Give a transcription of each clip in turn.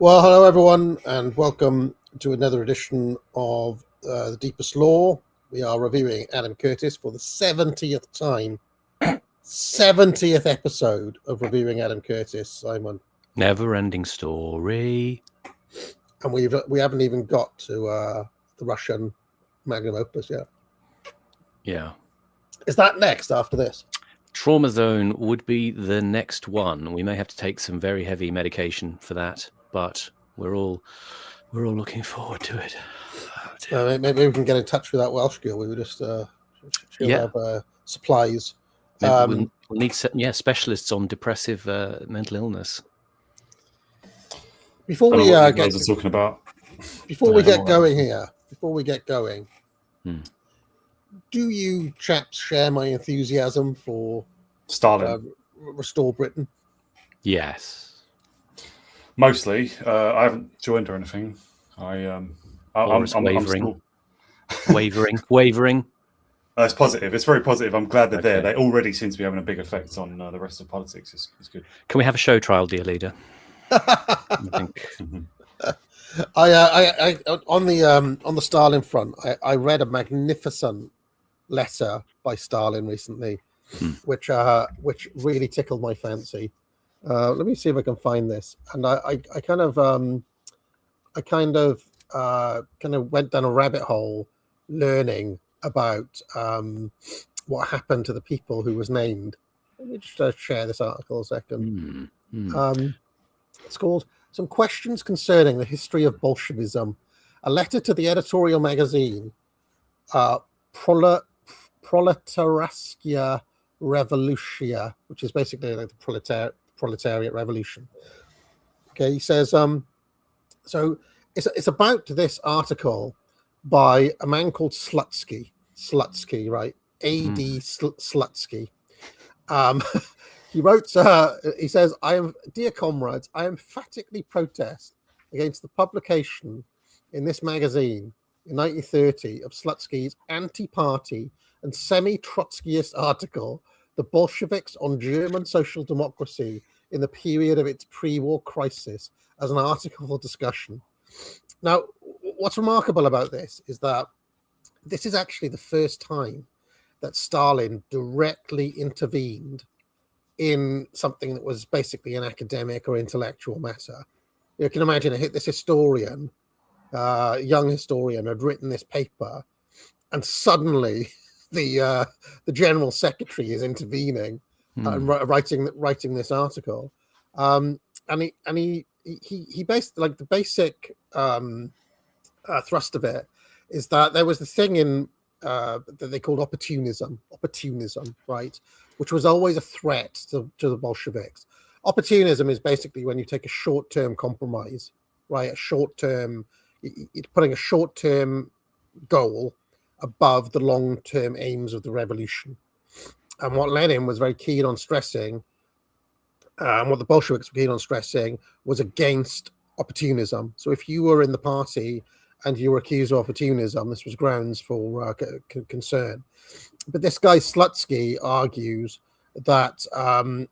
Well, hello everyone, and welcome to another edition of The Deepest Lore. We are reviewing Adam Curtis for the 70th time. 70th episode of reviewing Adam Curtis, Simon. Never-ending story. And we haven't even got to the Russian magnum opus yet. Yeah. Is that next after this? Trauma Zone would be the next one. We may have to take some very heavy medication for that, but we're all looking forward to it. Maybe we can get in touch with that Welsh girl. We would just have supplies. We'll need specialists on depressive mental illness. Before we get going here, do you chaps share my enthusiasm for Stalin? Restore Britain? Yes. Mostly. I haven't joined or anything. I'm wavering. Wavering. It's positive. It's very positive. I'm glad they're there. They already seem to be having a big effect on the rest of politics. It's good. Can we have a show trial, dear leader? I on the Stalin front, I read a magnificent letter by Stalin recently, which really tickled my fancy. Let me see if I can find this. And I kind of went down a rabbit hole learning about what happened to the people who was named. Let me just share this article a second. It's called Some Questions Concerning the History of Bolshevism, a letter to the editorial magazine Proletariatskaya Revolutia, which is basically like the proletariat revolution. Okay, he says, so it's about this article by a man called Slutsky, right? A.D. Slutsky. He wrote, he says, dear comrades, I emphatically protest against the publication in this magazine in 1930 of Slutsky's anti-party and semi-Trotskyist article, The Bolsheviks on German Social Democracy in the Period of its Pre-War Crisis, as an article for discussion. Now, what's remarkable about this is that this is actually the first time that Stalin directly intervened in something that was basically an academic or intellectual matter. You can imagine this historian, young historian, had written this paper, and suddenly the general secretary is intervening and writing this article. And he based, like, the basic thrust of it is that there was the thing in that they called opportunism, right, which was always a threat to the Bolsheviks. Opportunism is basically when you take a short-term compromise, right? You're putting a short-term goal above the long-term aims of the revolution. And what Lenin was very keen on stressing, and what the Bolsheviks were keen on stressing, was against opportunism. So if you were in the party and you were accused of opportunism, this was grounds for concern. But this guy Slutsky argues that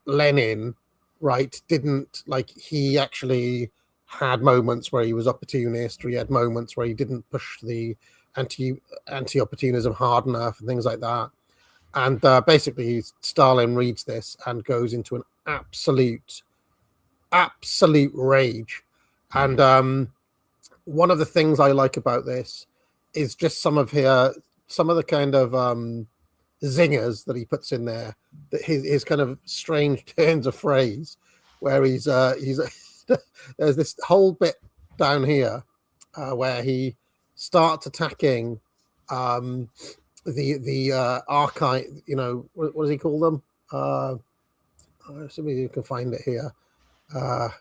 Lenin, right, didn't, like, he actually had moments where he was opportunist, or he had moments where he didn't push the anti-opportunism hard enough and things like that. And basically Stalin reads this and goes into an absolute rage. And one of the things I like about this is just some of the kind of zingers that he puts in there, that his kind of strange turns of phrase, where he's there's this whole bit down here, where he starts attacking the archive. You know, what does he call them? Somebody you can find it here. Hold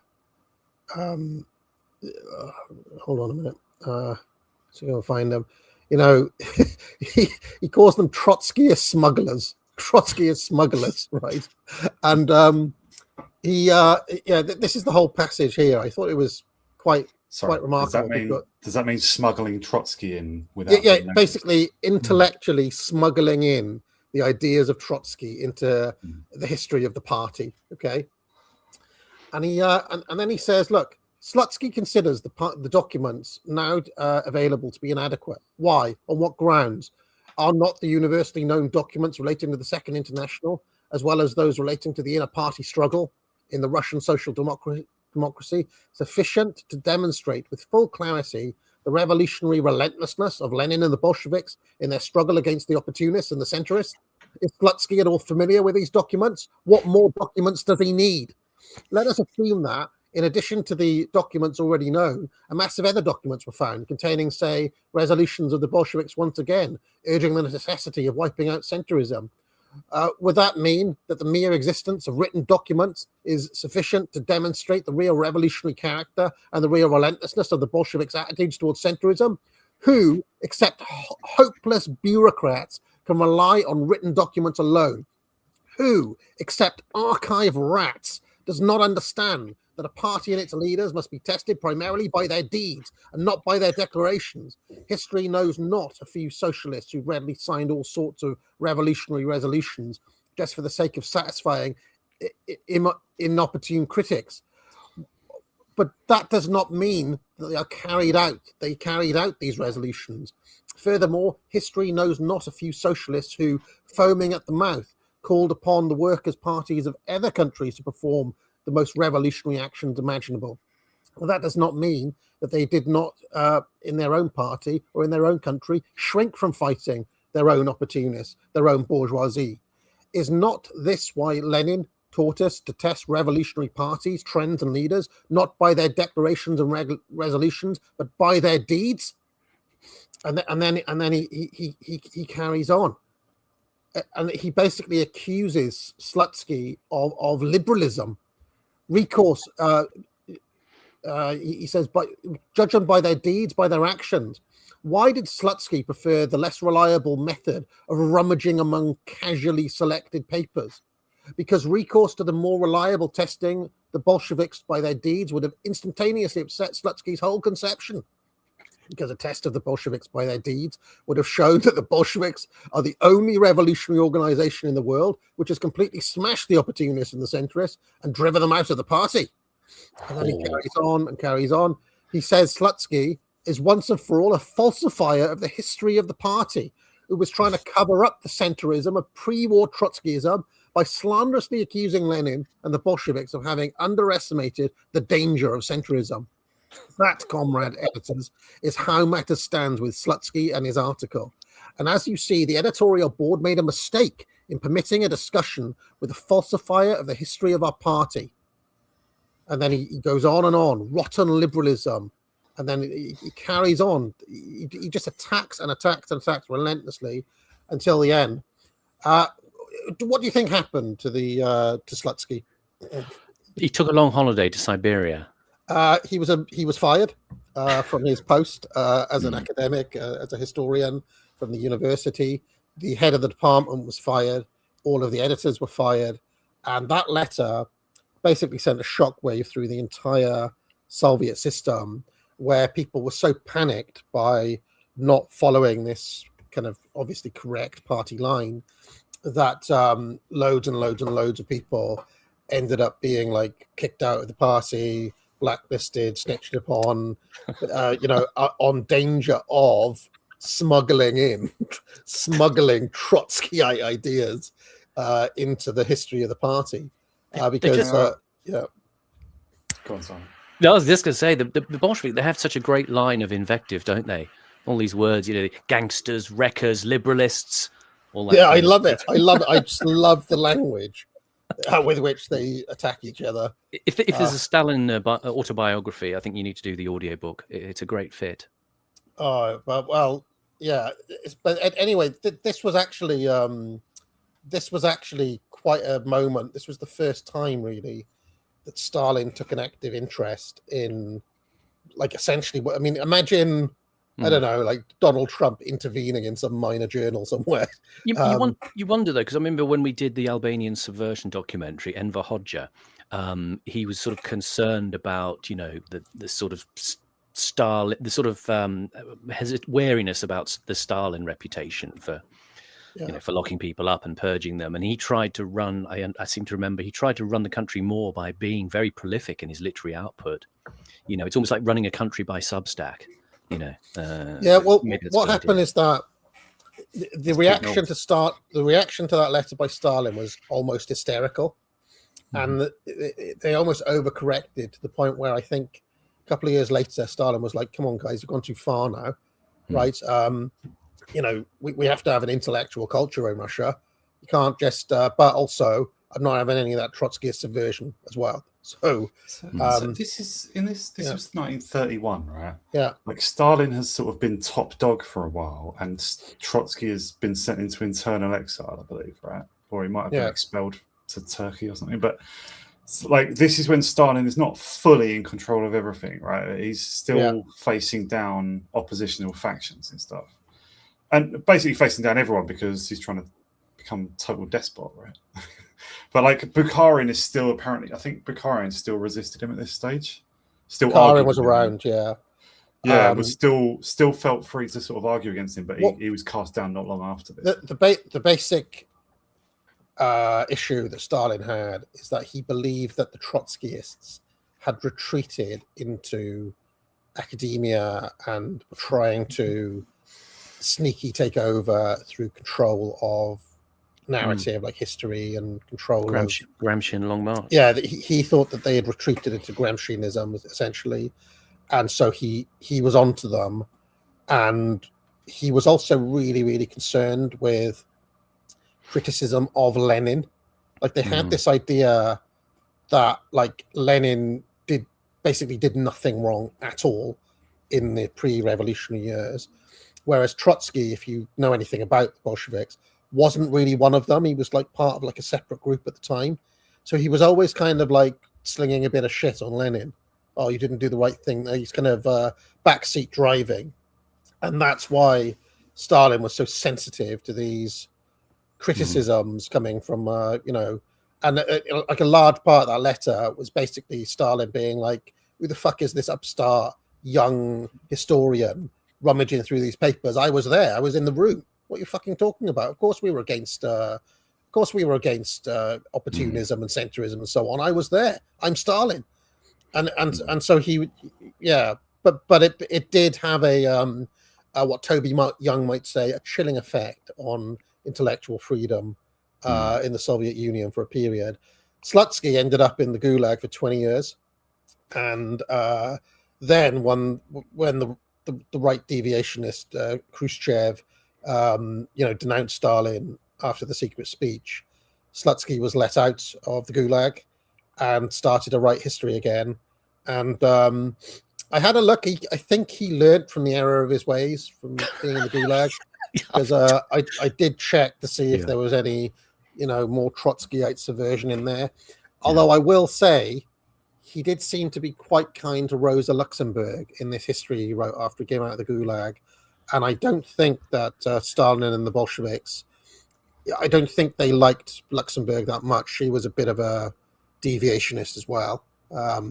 on a minute. So you'll find them. You know, he calls them Trotskyist smugglers. Trotskyist smugglers, right? And this is the whole passage here. I thought it was quite remarkable. Does that mean smuggling Trotsky in without? Yeah, basically intellectually smuggling in the ideas of Trotsky into the history of the party. Okay, and he and then he says, look, Slutsky considers the documents now available to be inadequate. Why? On what grounds? Are not the universally known documents relating to the Second International, as well as those relating to the inner party struggle in the Russian social democracy, sufficient to demonstrate with full clarity the revolutionary relentlessness of Lenin and the Bolsheviks in their struggle against the opportunists and the centrists? Is Slutsky at all familiar with these documents? What more documents does he need? Let us assume that, in addition to the documents already known, a mass of other documents were found containing, say, resolutions of the Bolsheviks once again, urging the necessity of wiping out centrism. Would that mean that the mere existence of written documents is sufficient to demonstrate the real revolutionary character and the real relentlessness of the Bolsheviks' attitudes towards centrism? Who, except hopeless bureaucrats, can rely on written documents alone? Who, except archive rats, does not understand that a party and its leaders must be tested primarily by their deeds and not by their declarations? History knows not a few socialists who readily signed all sorts of revolutionary resolutions just for the sake of satisfying inopportune critics. But that does not mean that they are carried out. They carried out these resolutions. Furthermore, history knows not a few socialists who, foaming at the mouth, called upon the workers' parties of other countries to perform the most revolutionary actions imaginable. Well, that does not mean that they did not, in their own party or in their own country, shrink from fighting their own opportunists, their own bourgeoisie. Is not this why Lenin taught us to test revolutionary parties, trends, and leaders, not by their declarations and resolutions, but by their deeds? And then he carries on. And he basically accuses Slutsky of liberalism. Recourse, he says, but judge them by their deeds, by their actions. Why did Slutsky prefer the less reliable method of rummaging among casually selected papers? Because recourse to the more reliable testing the Bolsheviks by their deeds would have instantaneously upset Slutsky's whole conception. Because a test of the Bolsheviks by their deeds would have shown that the Bolsheviks are the only revolutionary organization in the world which has completely smashed the opportunists and the centrists and driven them out of the party. And then he carries on and carries on. He says Slutsky is once and for all a falsifier of the history of the party, who was trying to cover up the centrism of pre-war Trotskyism by slanderously accusing Lenin and the Bolsheviks of having underestimated the danger of centrism. That, comrade editors, is how matters stand with Slutsky and his article. And as you see, the editorial board made a mistake in permitting a discussion with a falsifier of the history of our party. And then he goes on and on, rotten liberalism. And then he carries on. He just attacks and attacks and attacks relentlessly until the end. What do you think happened to Slutsky? He took a long holiday to Siberia. He was fired from his post as an academic, as a historian from the university. The head of the department was fired. All of the editors were fired. And that letter basically sent a shockwave through the entire Soviet system, where people were so panicked by not following this kind of obviously correct party line that loads and loads and loads of people ended up being like kicked out of the party, blacklisted, snitched upon, on danger of smuggling Trotskyite ideas into the history of the party. Because Go on, Simon. I was just going to say, the Bolsheviks, they have such a great line of invective, don't they? All these words, gangsters, wreckers, liberalists, all that. Yeah, I love it. I just love the language. with which they attack each other. If there's a Stalin autobiography, I think you need to do the audiobook. It's a great fit. Oh, well, yeah. But anyway, this was actually quite a moment. This was the first time, really, that Stalin took an active interest in, like, essentially. I mean, imagine. I don't know, like Donald Trump intervening in some minor journal somewhere. You wonder, though, because I remember when we did the Albanian subversion documentary, Enver Hoxha, he was sort of concerned about, the sort of Stalin, the sort of wariness about the Stalin reputation for, for locking people up and purging them. And he tried to run, I seem to remember, he tried to run the country more by being very prolific in his literary output. It's almost like running a country by Substack. What happened is that the reaction to that letter by Stalin was almost hysterical, and they almost overcorrected to the point where I think a couple of years later Stalin was like, "Come on, guys, you've gone too far now, right? We have to have an intellectual culture in Russia. You can't just, but also I'm not having any of that Trotskyist subversion as well." So this was 1931, right? Yeah. Like Stalin has sort of been top dog for a while, and Trotsky has been sent into internal exile, I believe, right? Or he might have been expelled to Turkey or something. But like this is when Stalin is not fully in control of everything, right? He's still facing down oppositional factions and stuff, and basically facing down everyone because he's trying to become total despot, right? But like Bukharin is still apparently, I think Bukharin still resisted him at this stage. Bukharin was around, was still felt free to sort of argue against him, but he was cast down not long after this. The basic issue that Stalin had is that he believed that the Trotskyists had retreated into academia and were trying to sneaky take over through control of narrative, like history and control Gramsci and Long March. Yeah, he thought that they had retreated into Gramscianism essentially, and so he was onto them, and he was also really, really concerned with criticism of Lenin. Like they had this idea that like Lenin did nothing wrong at all in the pre-revolutionary years, whereas Trotsky, if you know anything about the Bolsheviks, wasn't really one of them. He was like part of like a separate group at the time. So he was always kind of like slinging a bit of shit on Lenin. Oh, you didn't do the right thing. He's kind of backseat driving. And that's why Stalin was so sensitive to these criticisms coming from, and like a large part of that letter was basically Stalin being like, who the fuck is this upstart young historian rummaging through these papers? I was there. I was in the room. What are you fucking talking about? Of course we were against opportunism and centrism and so on. I was there. I'm Stalin. And so he, but it did have a what Toby Young might say, a chilling effect on intellectual freedom in the Soviet Union for a period. Slutsky ended up in the Gulag for 20 years, and then when the right deviationist Khrushchev denounced Stalin after the secret speech, Slutsky was let out of the Gulag and started to write history again. And I had a look. I think he learned from the error of his ways from being in the Gulag, because I did check to see if there was any, more Trotskyite subversion in there. Although I will say, he did seem to be quite kind to Rosa Luxemburg in this history he wrote after he came out of the Gulag. And I don't think that Stalin and the Bolsheviks, I don't think they liked Luxemburg that much. She was a bit of a deviationist as well. A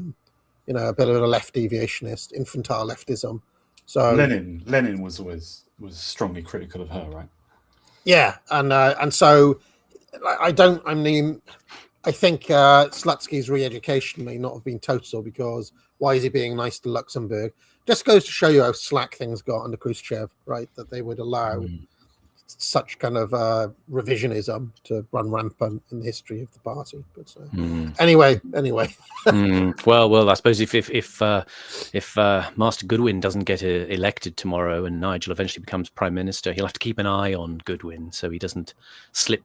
bit of a left deviationist, infantile leftism. So Lenin was strongly critical of her, right? Yeah, and so I think Slutsky's re-education may not have been total, because why is he being nice to Luxembourg? Just goes to show you how slack things got under Khrushchev, right? That they would allow such kind of revisionism to run rampant in the history of the party. But anyway. Well, I suppose if Master Goodwin doesn't get elected tomorrow and Nigel eventually becomes prime minister, he'll have to keep an eye on Goodwin so he doesn't slip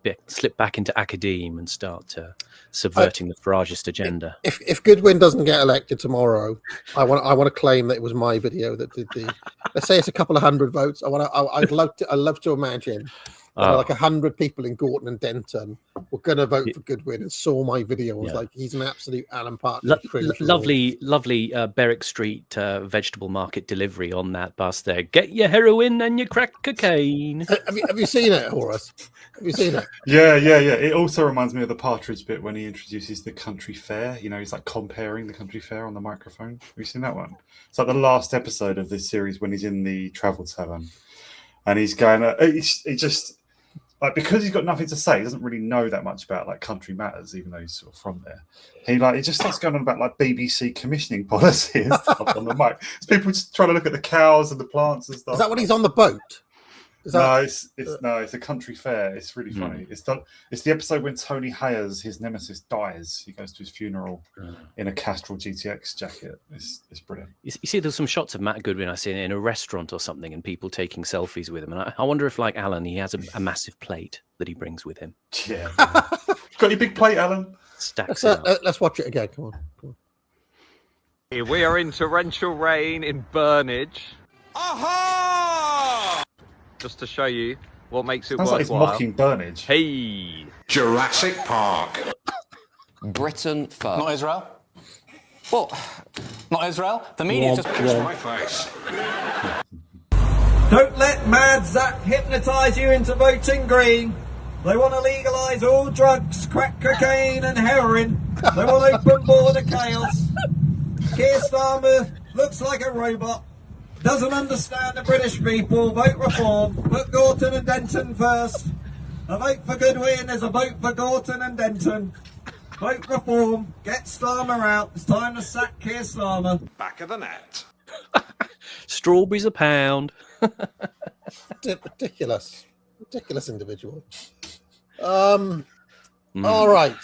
back into academe and start subverting the Farageist agenda. If Goodwin doesn't get elected tomorrow, I want to claim that it was my video that did the. Let's say it's a couple of hundred votes. I'd love to imagine like 100 people in Gorton and Denton were going to vote for Goodwin and saw my video and was like, he's an absolute Alan Partridge. Lovely Berwick Street vegetable market delivery on that bus there. Get your heroin and your crack cocaine. Have you seen it, Horace? Have you seen it? Yeah. It also reminds me of the Partridge bit when he introduces the country fair. You know, he's like comparing the country fair on the microphone. Have you seen that one? It's like the last episode of this series when he's in the travel tavern and he's going, he just... Like, because he's got nothing to say, he doesn't really know that much about like country matters, even though he's sort of from there. He just starts going on about like BBC commissioning policy and stuff on the mic. It's people just trying to look at the cows and the plants and stuff. Is that when he's on the boat? It's a country fair. It's really funny. It's the episode when Tony Hayers, his nemesis, dies. He goes to his funeral in a Castrol GTX jacket. It's brilliant. You see, there's some shots of Matt Goodwin I see in a restaurant or something, and people taking selfies with him. And I wonder if, like Alan, he has a massive plate that he brings with him. Yeah, got your big plate, Alan. Stacks it up. Let's watch it again. Come on. Here we are in torrential rain in Burnage. Aha! Just to show you what makes it Sounds worthwhile. like it's mocking Burnage. Hey! Jurassic Park. Britain first. Not Israel? Well, not Israel. The media just... My face. Don't let Mad Zach hypnotise you into voting Green. They want to legalise all drugs, crack cocaine and heroin. They want open border chaos. Keir Starmer looks like a robot. Doesn't understand the British people. Vote reform. Put Gorton and Denton first. A vote for Goodwin is a vote for Gorton and Denton. Vote reform. Get Starmer out. It's time to sack Keir Starmer. Back of the net. Strawberries a pound. Ridiculous individual. All right.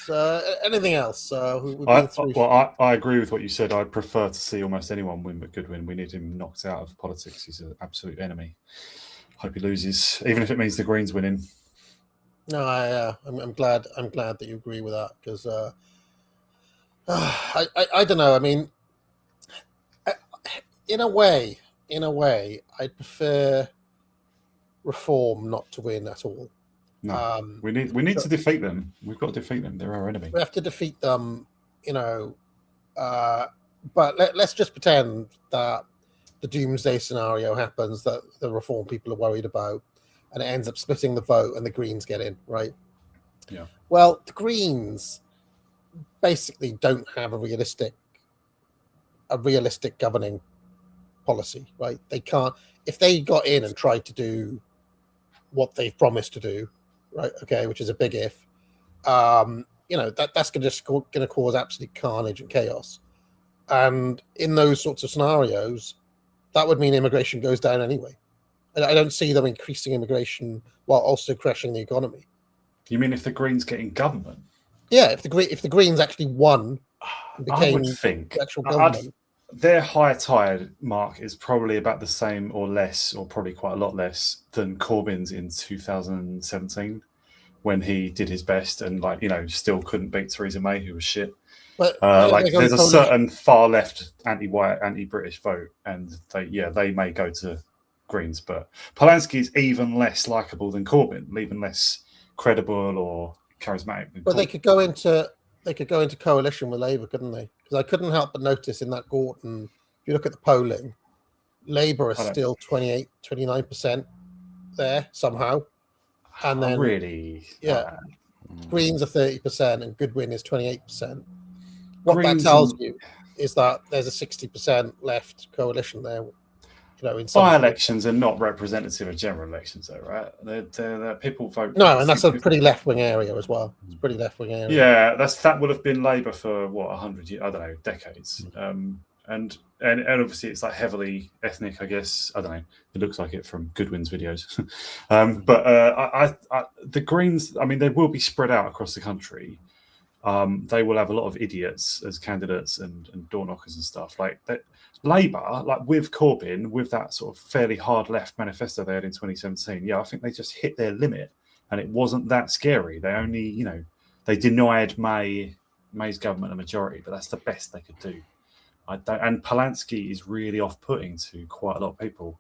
Anything else? I agree with what you said. I'd prefer to see almost anyone win but Goodwin. We need him knocked out of politics. He's an absolute enemy. Hope he loses, even if it means the Greens winning. No, I'm glad that you agree with that because I don't know. I mean, in a way, I prefer reform not to win at all. No, we need to defeat them. We've got to defeat them. They're our enemy. We have to defeat them, but let's just pretend that the doomsday scenario happens that the reform people are worried about, and it ends up splitting the vote, and the Greens get in, right? Yeah. Well, the Greens basically don't have a realistic governing policy, right? They can't. If they got in and tried to do what they've promised to do, right? Okay, which is a big if. That's going to cause absolute carnage and chaos. And in those sorts of scenarios, that would mean immigration goes down anyway. I don't see them increasing immigration while also crashing the economy. You mean if the Greens get in government? Yeah, if the Greens actually won and became I would think actual government. Their high tide mark is probably about the same or less, or probably quite a lot less than Corbyn's in 2017 when he did his best and still couldn't beat Theresa May, who was shit. But there's a certain far left anti-white, anti-British vote, and they may go to Greens, but Polanski is even less likable than Corbyn, even less credible or charismatic. But they could go into coalition with Labour, couldn't they? Because I couldn't help but notice in that Gorton, if you look at the polling, Labour is still 29% there somehow. And then Greens are 30% and Goodwin is 28%. What that tells you is that there's a 60% left coalition there. By-elections are not representative of general elections, though, right? They're people vote. No, and that's a pretty left-wing area as well. It's a pretty left-wing area. Yeah, that will have been Labour for 100 years? I don't know, decades. and obviously it's like heavily ethnic, I guess. I don't know. It looks like it from Goodwin's videos. But the Greens, I mean, they will be spread out across the country. They will have a lot of idiots as candidates and door knockers and stuff like that. Labour, like with Corbyn, with that sort of fairly hard left manifesto they had in 2017, yeah, I think they just hit their limit, and it wasn't that scary. They only, they denied May's government a majority, but that's the best they could do. And Polanski is really off-putting to quite a lot of people,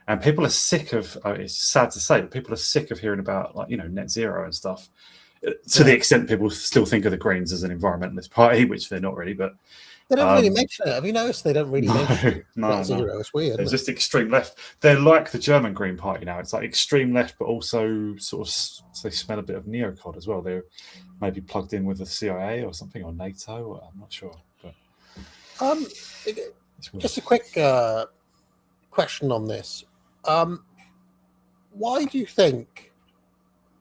and people are sick of. It's sad to say, but people are sick of hearing about net zero and stuff. To the extent people still think of the Greens as an environmentalist party, which they're not really, but. They don't really mention it. Have you noticed they don't really mention net zero? It's weird. They're just extreme left. They're like the German Green Party now. It's like extreme left, but also sort of they smell a bit of neocon as well. They're maybe plugged in with the CIA or something, or NATO. I'm not sure. But just a quick question on this. Why do you think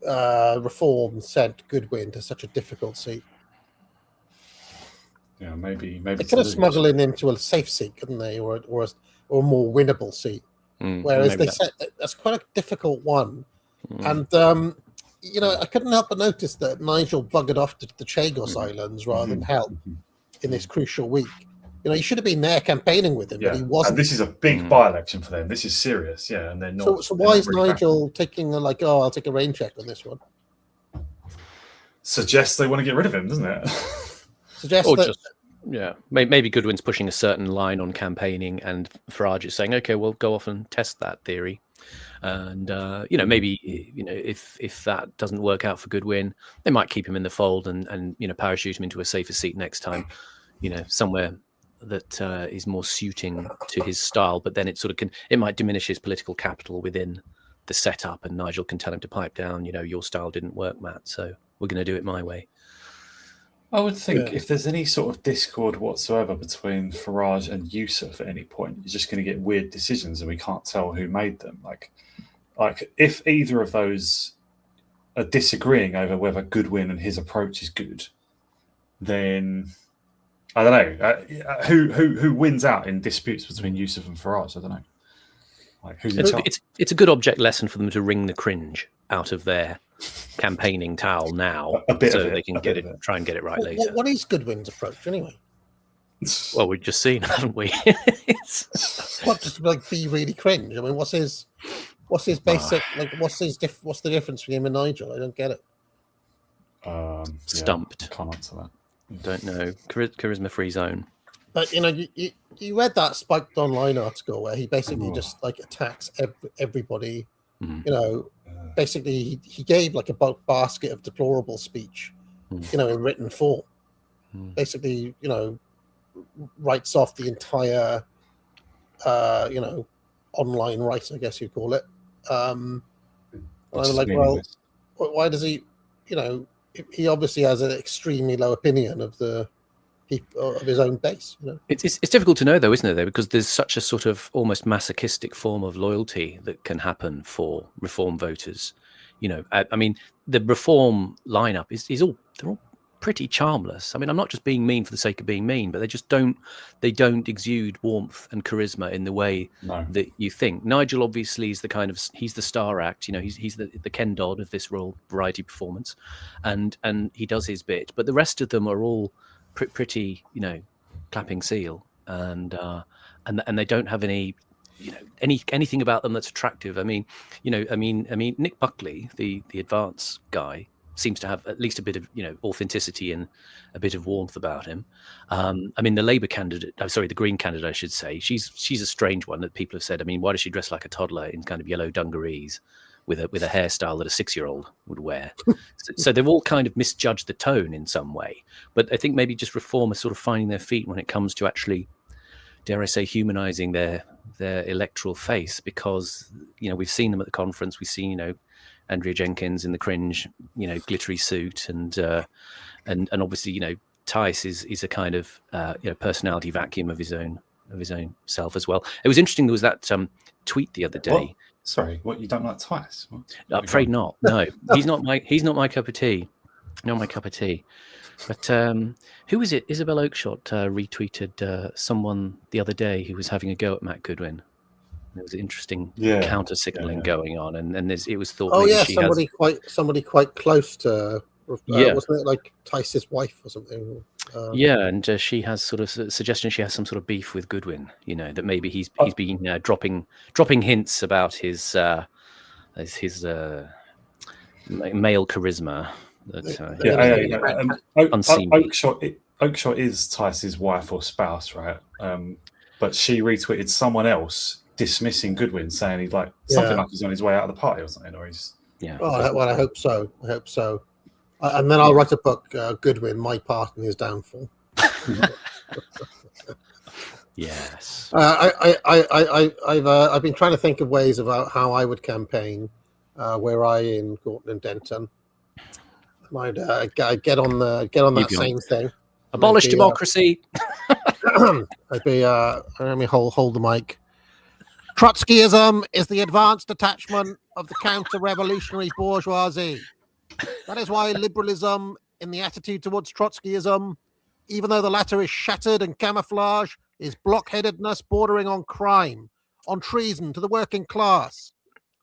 Reform sent Goodwin to such a difficult seat? Yeah, maybe they could have smuggled him into a safe seat, couldn't they, or a more winnable seat? Whereas they said that's quite a difficult one, and I couldn't help but notice that Nigel buggered off to the Chagos Islands rather than help in this crucial week. He should have been there campaigning with him, but he wasn't. And this is a big by-election for them. This is serious, and they're not. So why is Nigel taking I'll take a rain check on this one? Suggests they want to get rid of him, doesn't it? Maybe Goodwin's pushing a certain line on campaigning, and Farage is saying, "Okay, well, go off and test that theory." And maybe if that doesn't work out for Goodwin, they might keep him in the fold and parachute him into a safer seat next time, somewhere that is more suiting to his style. But then it might diminish his political capital within the setup, and Nigel can tell him to pipe down. Your style didn't work, Matt, so we're going to do it my way. I would think if there's any sort of discord whatsoever between Farage and Yousaf at any point, you're just going to get weird decisions, and we can't tell who made them. Like if either of those are disagreeing over whether Goodwin and his approach is good, then I don't know who wins out in disputes between Yousaf and Farage. I don't know. Like who's in charge? It's a good object lesson for them to wring the cringe out of their campaigning towel now, so they can try and get it right later. What is Goodwin's approach anyway? Well, we've just seen, haven't we? Just be really cringe. I mean, what's his basic what's the difference between him and Nigel? I don't get it. Stumped. I can't answer that. Don't know. Charisma free zone. But you read that Spiked Online article where he basically just attacks everybody. Basically he gave a bulk basket of deplorable speech, in written form. Basically, writes off the entire, online right, I guess you'd call it. And I'm like, well, why does he? He obviously has an extremely low opinion of the people of his own base. It's difficult to know, though, isn't it? Because there's such a sort of almost masochistic form of loyalty that can happen for Reform voters. I mean, the Reform lineup they're all pretty charmless. I mean, I'm not just being mean for the sake of being mean, but they don't exude warmth and charisma in the way that you think. Nigel obviously is he's the star act. He's the Ken Dodd of this Royal Variety Performance, and he does his bit. But the rest of them are all pretty, clapping seal, and they don't have any. Anything about them that's attractive. I mean, Nick Buckley, the advance guy, seems to have at least a bit of authenticity and a bit of warmth about him. I mean, the Green candidate, I should say, she's a strange one that people have said. I mean, why does she dress like a toddler in kind of yellow dungarees with a hairstyle that a 6-year-old would wear? So they've all kind of misjudged the tone in some way. But I think maybe just Reform are sort of finding their feet when it comes to actually, dare I say, humanizing their electoral face, because we've seen them at the conference. We've seen Andrea Jenkins in the cringe glittery suit, and obviously Tice is a kind of personality vacuum of his own self as well. It was interesting. There was that tweet the other day. What? Sorry, what, you don't like Tice? I'm afraid not. No, he's not my cup of tea. Not my cup of tea. But who was it? Isabel Oakeshott retweeted someone the other day who was having a go at Matt Goodwin. There was interesting counter signaling going on, and it was thought. Oh maybe yeah, she somebody quite close to. Wasn't it like Tice's wife or something? And she has sort of suggestion she has some sort of beef with Goodwin. That maybe he's been dropping hints about his male charisma. Oakeshott is Tice's wife or spouse, right? But she retweeted someone else dismissing Goodwin, saying he'd something like he's on his way out of the party or something, or he's Well, I hope so. And then I'll write a book, Goodwin, My Part in His Downfall. Yes. I've been trying to think of ways about how I would campaign were I in Gorton and Denton. And I'd get on that same thing. Abolish democracy. I'd be let me hold the mic. Trotskyism is the advanced attachment of the counter-revolutionary bourgeoisie. That is why liberalism in the attitude towards Trotskyism, even though the latter is shattered and camouflage, is blockheadedness bordering on crime, on treason to the working class.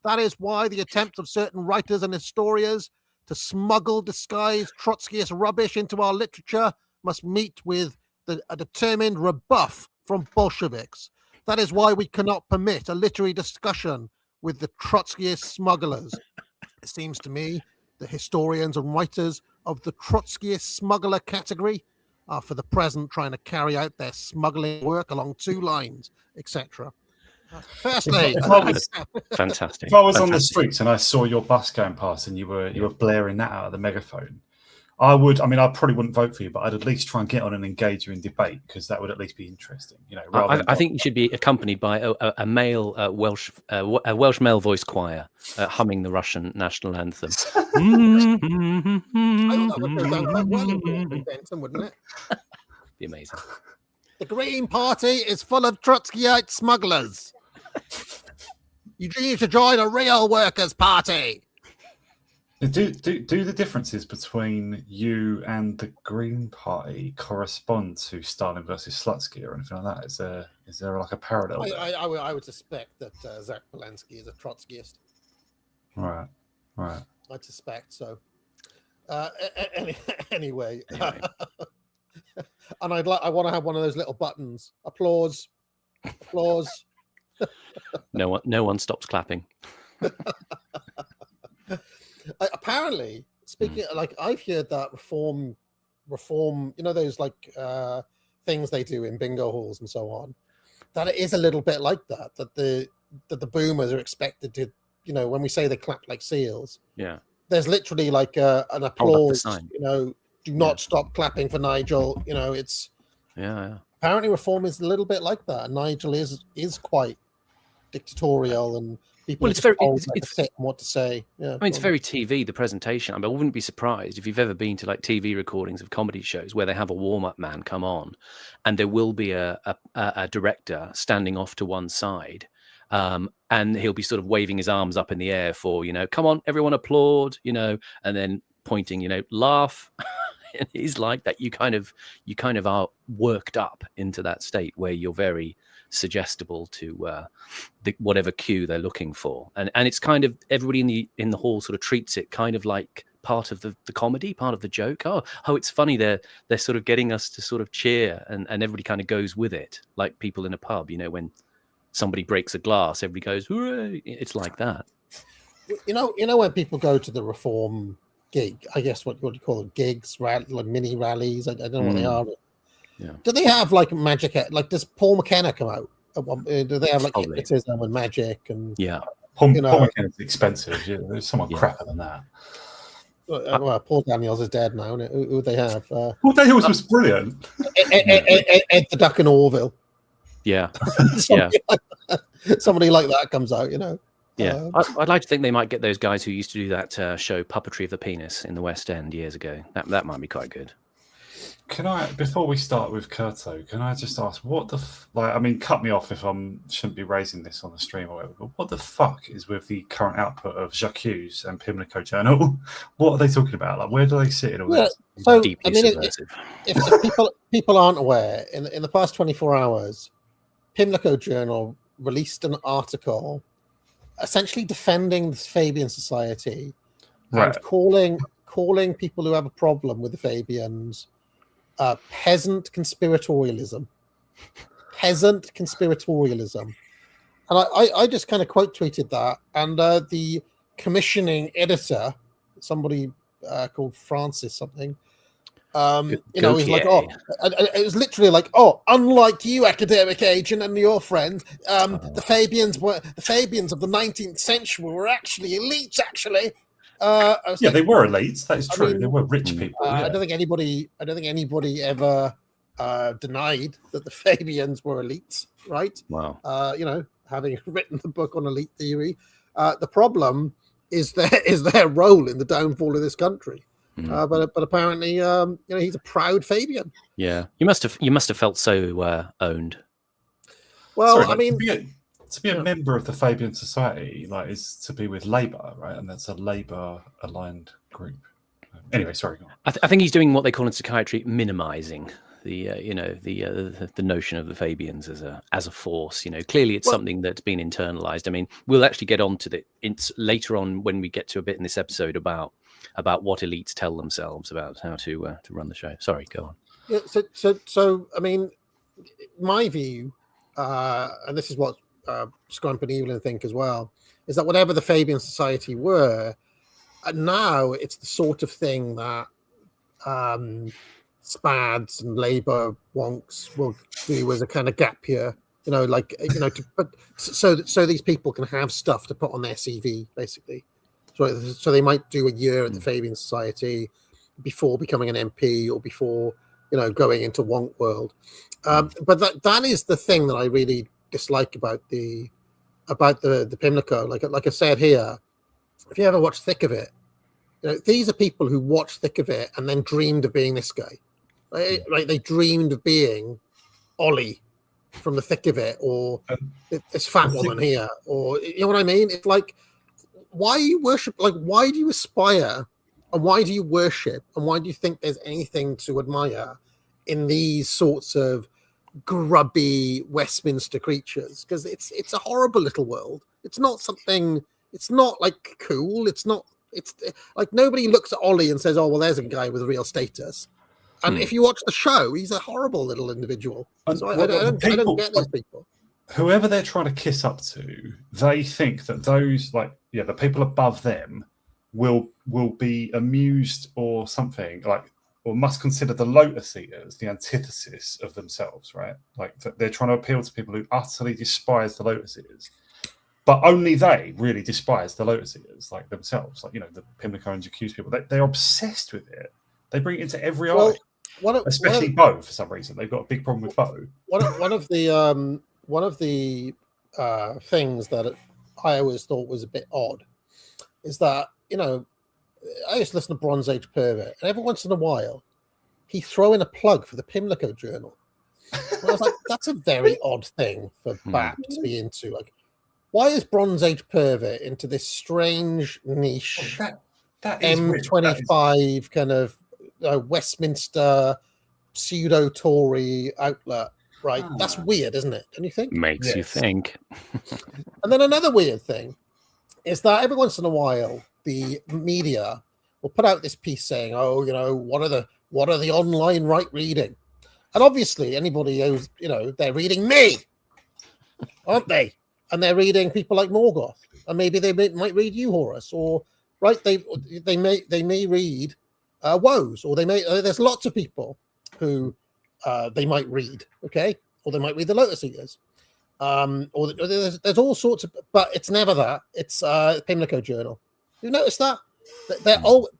That is why the attempts of certain writers and historians to smuggle disguised Trotskyist rubbish into our literature must meet with a determined rebuff from Bolsheviks. That is why we cannot permit a literary discussion with the Trotskyist smugglers. It seems to me the historians and writers of the Trotskyist smuggler category are for the present trying to carry out their smuggling work along two lines, etc. Firstly, fantastic. If I was on the streets and I saw your bus going past and you were blaring that out of the megaphone, I probably wouldn't vote for you, but I'd at least try and get on and engage you in debate, because that would at least be interesting. I think you should be accompanied by a male Welsh male voice choir humming the Russian national anthem. I thought that would go down quite well in Denton, wouldn't it? Be amazing. The Green Party is full of Trotskyite smugglers. You need to join a real workers' party. Do the differences between you and the Green Party correspond to Stalin versus Slutsky or anything like that? Is there like a parallel? I would suspect that Zach Polanski is a Trotskyist. Right. I'd suspect so. Anyway. And I want to have one of those little buttons. Applause. No one stops clapping. Apparently, speaking I've heard that reform, those things they do in bingo halls and so on, that it is a little bit like that the boomers are expected to, when we say they clap like seals, there's literally an applause, do not stop clapping for Nigel. It's apparently reform is a little bit like that. Nigel is quite dictatorial, and people it's very what to say. Yeah, it's very TV, the presentation. I wouldn't be surprised if you've ever been to TV recordings of comedy shows where they have a warm-up man come on, and there will be a director standing off to one side, and he'll be sort of waving his arms up in the air for come on, everyone applaud, and then pointing, laugh. And it's like that. You kind of are worked up into that state where you're very suggestible to whatever cue they're looking for, and it's kind of everybody in the hall sort of treats it kind of like part of the comedy, part of the joke. Oh, it's funny. They're sort of getting us to sort of cheer, and everybody kind of goes with it, like people in a pub. When somebody breaks a glass, everybody goes hooray. It's like that. When people go to the reform gig, I guess what do you call it, gigs, mini rallies, I don't know what they are. Yeah. Do they have magic? Does Paul McKenna come out? Do they have hypnotism and magic? And Paul McKenna's expensive. There's someone crapper than that. Well, Paul Daniels is dead now. Who would they have? Paul Daniels was brilliant. Ed the Duck in Orville. Yeah, somebody like that comes out. Yeah, I'd like to think they might get those guys who used to do that show Puppetry of the Penis in the West End years ago. That might be quite good. Can I, before we start with Kurto, can I just ask what the like? I mean, cut me off if I shouldn't be raising this on the stream or whatever. But what the fuck is with the current output of Jacques and Pimlico Journal? What are they talking about? Like, where do they sit in all this? So Deeply I mean, subversive. if people aren't aware, in the past 24 hours, Pimlico Journal released an article essentially defending the Fabian Society and calling people who have a problem with the Fabians peasant conspiratorialism. Peasant conspiratorialism. And I just kind of quote tweeted that, and the commissioning editor, somebody called Francis something, he's like, it was literally like, unlike you, academic agent, and your friends, the Fabians of the 19th century were actually elites. Actually, they were elites. That is true. I mean, they were rich people. I don't think anybody ever denied that the Fabians were elites, right? Wow. Having written the book on elite theory, the problem is their role in the downfall of this country. But apparently, he's a proud Fabian. Yeah, you must have felt so owned. Well, Sorry, I mean, to be a member of the Fabian Society, is to be with Labour, right? And that's a Labour-aligned group. Anyway, sorry. Go on. I think he's doing what they call in psychiatry minimising the notion of the Fabians as a force. Clearly it's something that's been internalized. I mean, we'll actually get on to later on when we get to a bit in this episode about what elites tell themselves about how to run the show. Sorry, go on. Yeah, so I mean, my view, and this is what Scrump and Evelyn think as well, is that whatever the Fabian Society were, now it's the sort of thing that SPADs and Labour wonks will do as a kind of gap year, so these people can have stuff to put on their CV, basically. So they might do a year at the Fabian Society before becoming an MP or before going into wonk world. But that is the thing that I really dislike about the Pimlico. Like I said here, if you ever watch Thick of It, these are people who watched Thick of It and then dreamed of being this guy. Right? They dreamed of being Ollie from the Thick of It, or this fat woman here, or you know what I mean? It's like, why do you worship? Like, why do you aspire, and why do you worship, and why do you think there's anything to admire in these sorts of grubby Westminster creatures? Because it's a horrible little world. It's not something. It's not like cool. It's not. It's like nobody looks at Ollie and says, "Oh, well, there's a guy with real status." And if you watch the show, he's a horrible little individual. So I don't get these people. Whoever they're trying to kiss up to, they think that those, the people above them will be amused or something, or must consider the Lotus Eaters the antithesis of themselves, right? Like they're trying to appeal to people who utterly despise the Lotus Eaters. But only they really despise the Lotus Eaters, like themselves, the Pimlico and Jacques people. They're obsessed with it. They bring it into every eye. Especially Bo, for some reason. They've got a big problem with Bo. One of the things that I always thought was a bit odd is that, I used to listen to Bronze Age Pervert, and every once in a while he'd throw in a plug for the Pimlico Journal. And I was like, that's a very odd thing for BAP to be into. Like, why is Bronze Age Pervert into this strange niche that is M25 kind of Westminster pseudo-Tory outlet? Right, that's weird, isn't it? Don't you think? Makes you think. And then another weird thing is that every once in a while the media will put out this piece saying, "Oh, what are the online right reading?" And obviously, anybody who's they're reading me, aren't they? And they're reading people like Morgoth, and maybe they might read you, Horus, or right? They may read Woes, or they may. There's lots of people who. They might read, okay, or they might read the Lotus Eaters, or there's all sorts of, but it's never that. It's Pimlico Journal. You've noticed that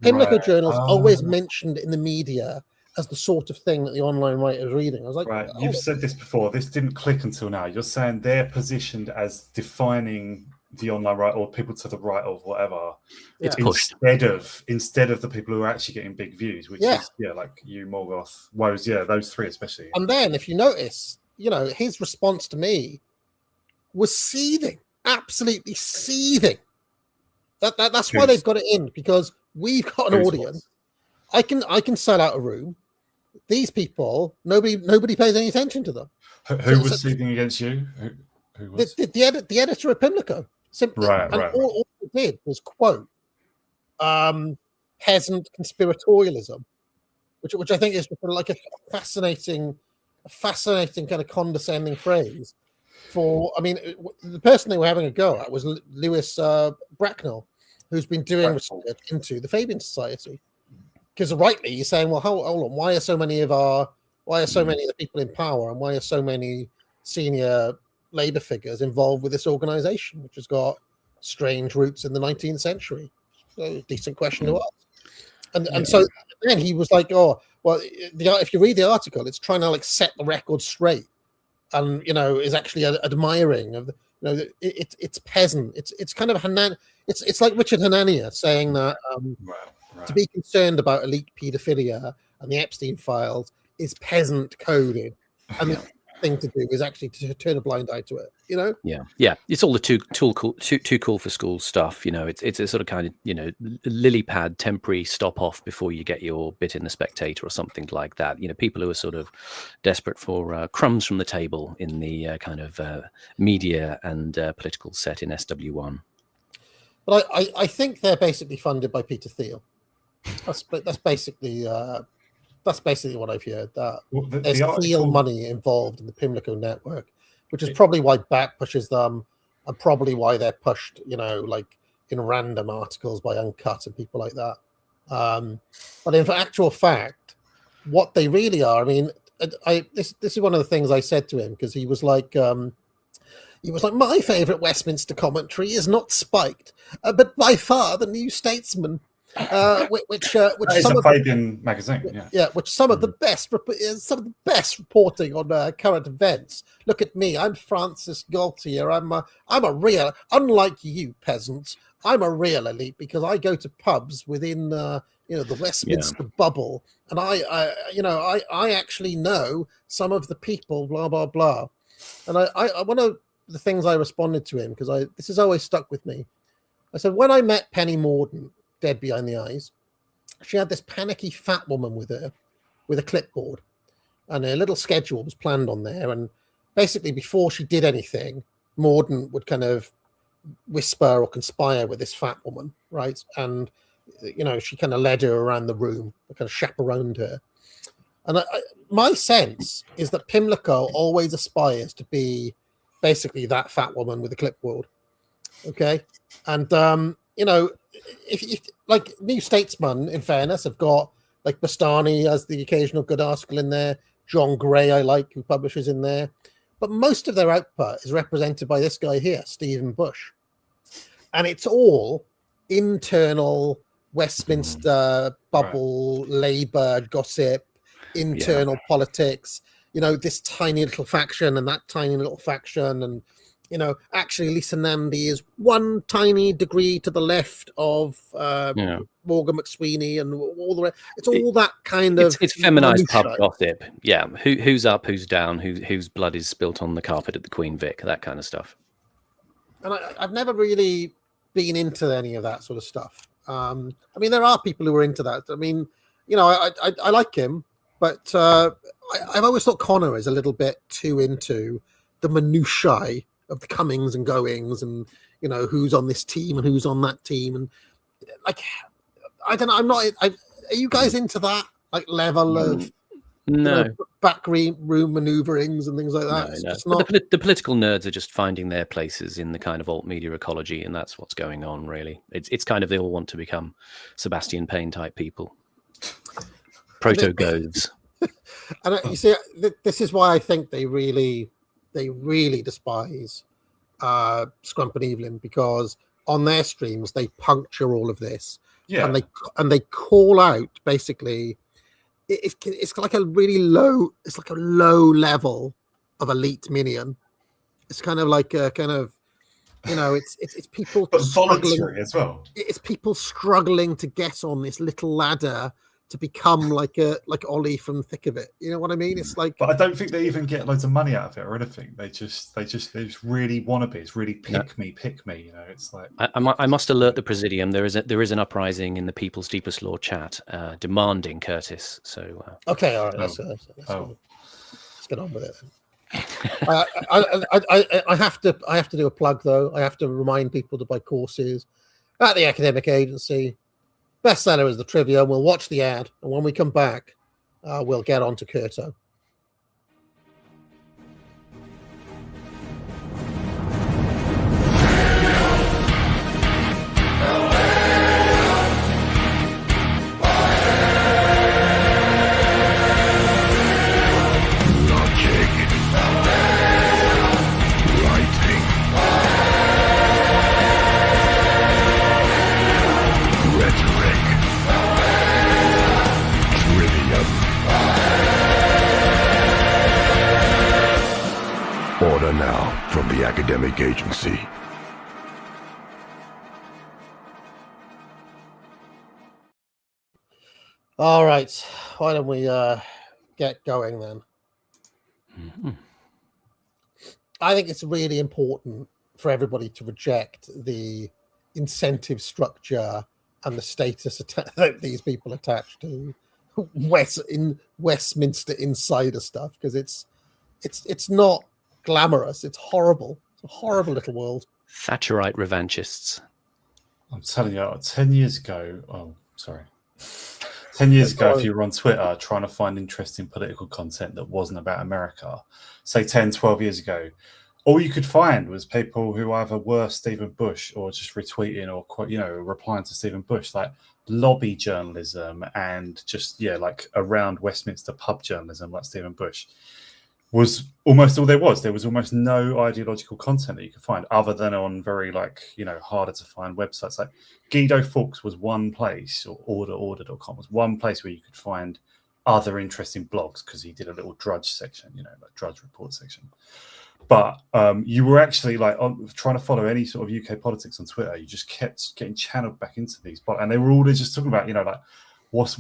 Pimlico Journal's always mentioned in the media as the sort of thing that the online writer is reading. I was like, right, you've said this before. This didn't click until now. You're saying they're positioned as defining the online right or people to the right of whatever. It's Yeah. pushed. Instead of the people who are actually getting big views, which Yeah. is like you, Morgoth, Woes, those three especially. And then, if you notice, his response to me was seething, absolutely seething. That's why they've got it in, because we've got an Whose audience. I can sell out a room. These people, nobody pays any attention to them. Who was seething against you? Who was? The editor of Pimlico, simply, Right. all he did was quote peasant conspiratorialism, which I think is like a fascinating kind of condescending phrase. The person they were having a go at was Lewis Bracknell, who's been doing research into the Fabian Society. Because rightly, he's saying, well, hold on, why are so many of the people in power, and why are so many senior labor figures involved with this organization, which has got strange roots in the 19th century? So, decent question to ask. And so then he was like, oh, well, if you read the article, it's trying to like set the record straight, and is actually admiring of it's peasant. It's kind of it's like Richard Hanania saying that to be concerned about elite paedophilia and the Epstein files is peasant coded, and the thing to do is actually to turn a blind eye to it. Yeah. It's all the too cool for school stuff. It's a sort of kind of lily pad temporary stop off before you get your bit in the Spectator or something like that. People who are sort of desperate for crumbs from the table in the kind of media and political set in SW1. But I think they're basically funded by Peter Thiel. That's basically what I've heard. That there's Thiel money involved in the Pimlico network, which is probably why Back pushes them, and probably why they're pushed, like in random articles by Uncut and people like that. But in actual fact, what they really are, this is one of the things I said to him, because he was like, my favourite Westminster commentary is not Spiked, but by far the New Statesman. Which is some a of Fabian magazine, which some of the best reporting on current events. Look at me, I'm Francis Gaultier. I'm a real, unlike you peasants, I'm a real elite, because I go to pubs within the Westminster bubble, and I actually know some of the people, blah blah blah. And I one of the things I responded to him, because this has always stuck with me. I said, when I met Penny Mordaunt, dead behind the eyes, she had this panicky fat woman with her, with a clipboard, and a little schedule was planned on there. And basically, before she did anything, Mordaunt would kind of whisper or conspire with this fat woman, right? And she kind of led her around the room, kind of chaperoned her. And my sense is that Pimlico always aspires to be basically that fat woman with a clipboard. Okay, and if like New Statesman, in fairness, have got like Bastani as the occasional good article in there, John Gray I like, who publishes in there, but most of their output is represented by this guy here, Stephen Bush, and it's all internal Westminster bubble, Labour gossip, internal politics. This tiny little faction and that tiny little faction, and actually Lisa Nandy is one tiny degree to the left of Morgan McSweeney and all the rest. It's all that kind of... It's feminized pub gossip. Yeah. Who's up, who's down, whose blood is spilt on the carpet at the Queen Vic, that kind of stuff. And I've never really been into any of that sort of stuff. There are people who are into that. I like him, but I've always thought Connor is a little bit too into the minutiae of the comings and goings, and who's on this team and who's on that team, and like I don't know. I'm not. Are you guys into that level of back room maneuverings and things like that? No. Not... The political nerds are just finding their places in the kind of alt media ecology, and that's what's going on. Really, it's kind of they all want to become Sebastian Payne type people, proto goths. And you see, this is why I think they really despise Scrump and Evelyn, because on their streams they puncture all of this, and they call out basically. It's like a really low. It's like a low level of elite minion. It's kind of like a kind of You know, it's people But struggling. voluntary as well. It's people struggling to get on this little ladder to become like Ollie from Thick of It. You know what I mean? It's like, But I don't think they even get loads of money out of it or anything. They just really want to be. It's really pick me. You know, it's like I must alert the Presidium. There is an uprising in the People's Deepest Law chat demanding Curtis. So okay, all right, let's get on with it. I have to do a plug though. I have to remind people to buy courses at the Academic Agency. Bestseller is the trivia. We'll watch the ad, and when we come back, we'll get on to Curto. Order now from the Academic Agency. All right, why don't we get going then? Mm-hmm. I think it's really important for everybody to reject the incentive structure and the status that these people attach to Westminster insider stuff, because it's not glamorous. It's horrible. It's a horrible little world. Thatcherite revanchists. I'm telling you, 10 years ago. Oh, sorry. 10 years ago, if you were on Twitter trying to find interesting political content that wasn't about America, say 10, 12 years ago, all you could find was people who either were Stephen Bush or just retweeting or, you know, replying to Stephen Bush, like lobby journalism and just, like around Westminster pub journalism like Stephen Bush was almost all there was. There was almost no ideological content that you could find other than on very harder to find websites. Like Guido Fawkes was one place, or order.com was one place where you could find other interesting blogs because he did a little Drudge section, like Drudge report section. But you were actually trying to follow any sort of UK politics on Twitter. You just kept getting channeled back into these, and they were all just talking about, what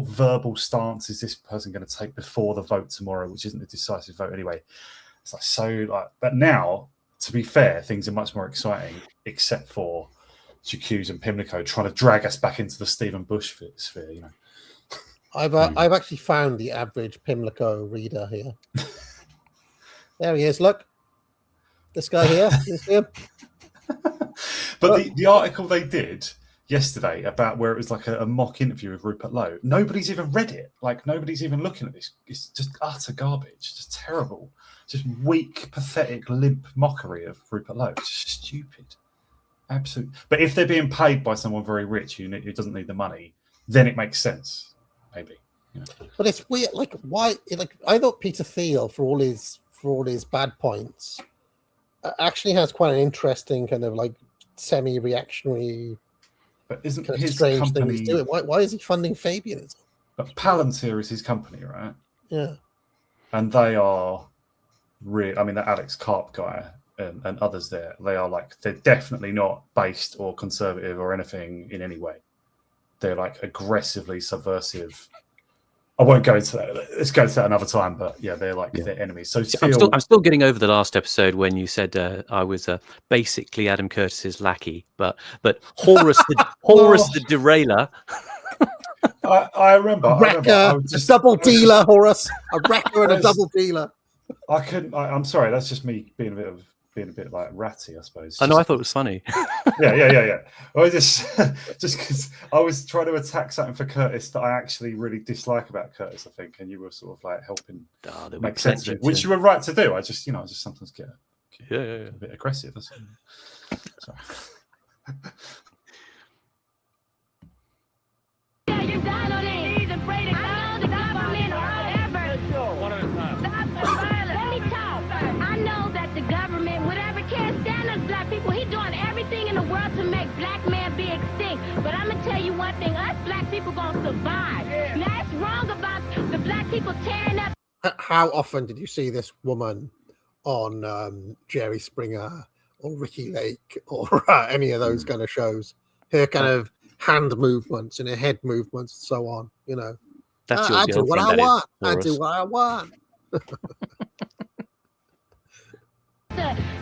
verbal stance is this person going to take before the vote tomorrow, which isn't a decisive vote anyway. It's but now, to be fair, things are much more exciting, except for J'Accuse and Pimlico trying to drag us back into the Stephen Bush sphere. I've actually found the average Pimlico reader here. There he is. Look, this guy here. Is him. But the article they did yesterday about where it was like a mock interview with Rupert Lowe, nobody's even read it. Nobody's even looking at this. It's just utter garbage. Just terrible. Just weak, pathetic, limp mockery of Rupert Lowe. It's just stupid. Absolutely. But if they're being paid by someone very rich who doesn't need the money, then it makes sense. Maybe. But it's weird. Why? I thought Peter Thiel, for all his bad points, actually has quite an interesting kind of semi-reactionary. But isn't kind of his strange company? thing he's doing? Why is he funding Fabian? But Palantir is his company, right? Yeah. And they are really. I mean, the Alex Karp guy and others there. They're definitely not based or conservative or anything in any way. They're aggressively subversive. I won't go into that. Let's go into that another time. But yeah, they're they're enemies. So I'm still getting over the last episode when you said I was basically Adam Curtis's lackey, but Horus the derailer. I remember. A double dealer, Horus. A wrecker and a double dealer. I couldn't. I'm sorry. That's just me being a bit ratty, I suppose. I know. I thought it was funny. Yeah. I just because I was trying to attack something for Curtis that I actually really dislike about Curtis, I think, and you were sort of helping make sense of it, which you were right to do. I just sometimes get a bit aggressive. Sorry. But I'm gonna tell you one thing: us black people gonna survive. Now, that's wrong about the black people tearing up. How often did you see this woman on Jerry Springer or Ricky Lake or any of those kind of shows. Her kind of hand movements and her head movements and so on. You know, That's your I do what I girlfriend, that is, want. I do Horace. what I want.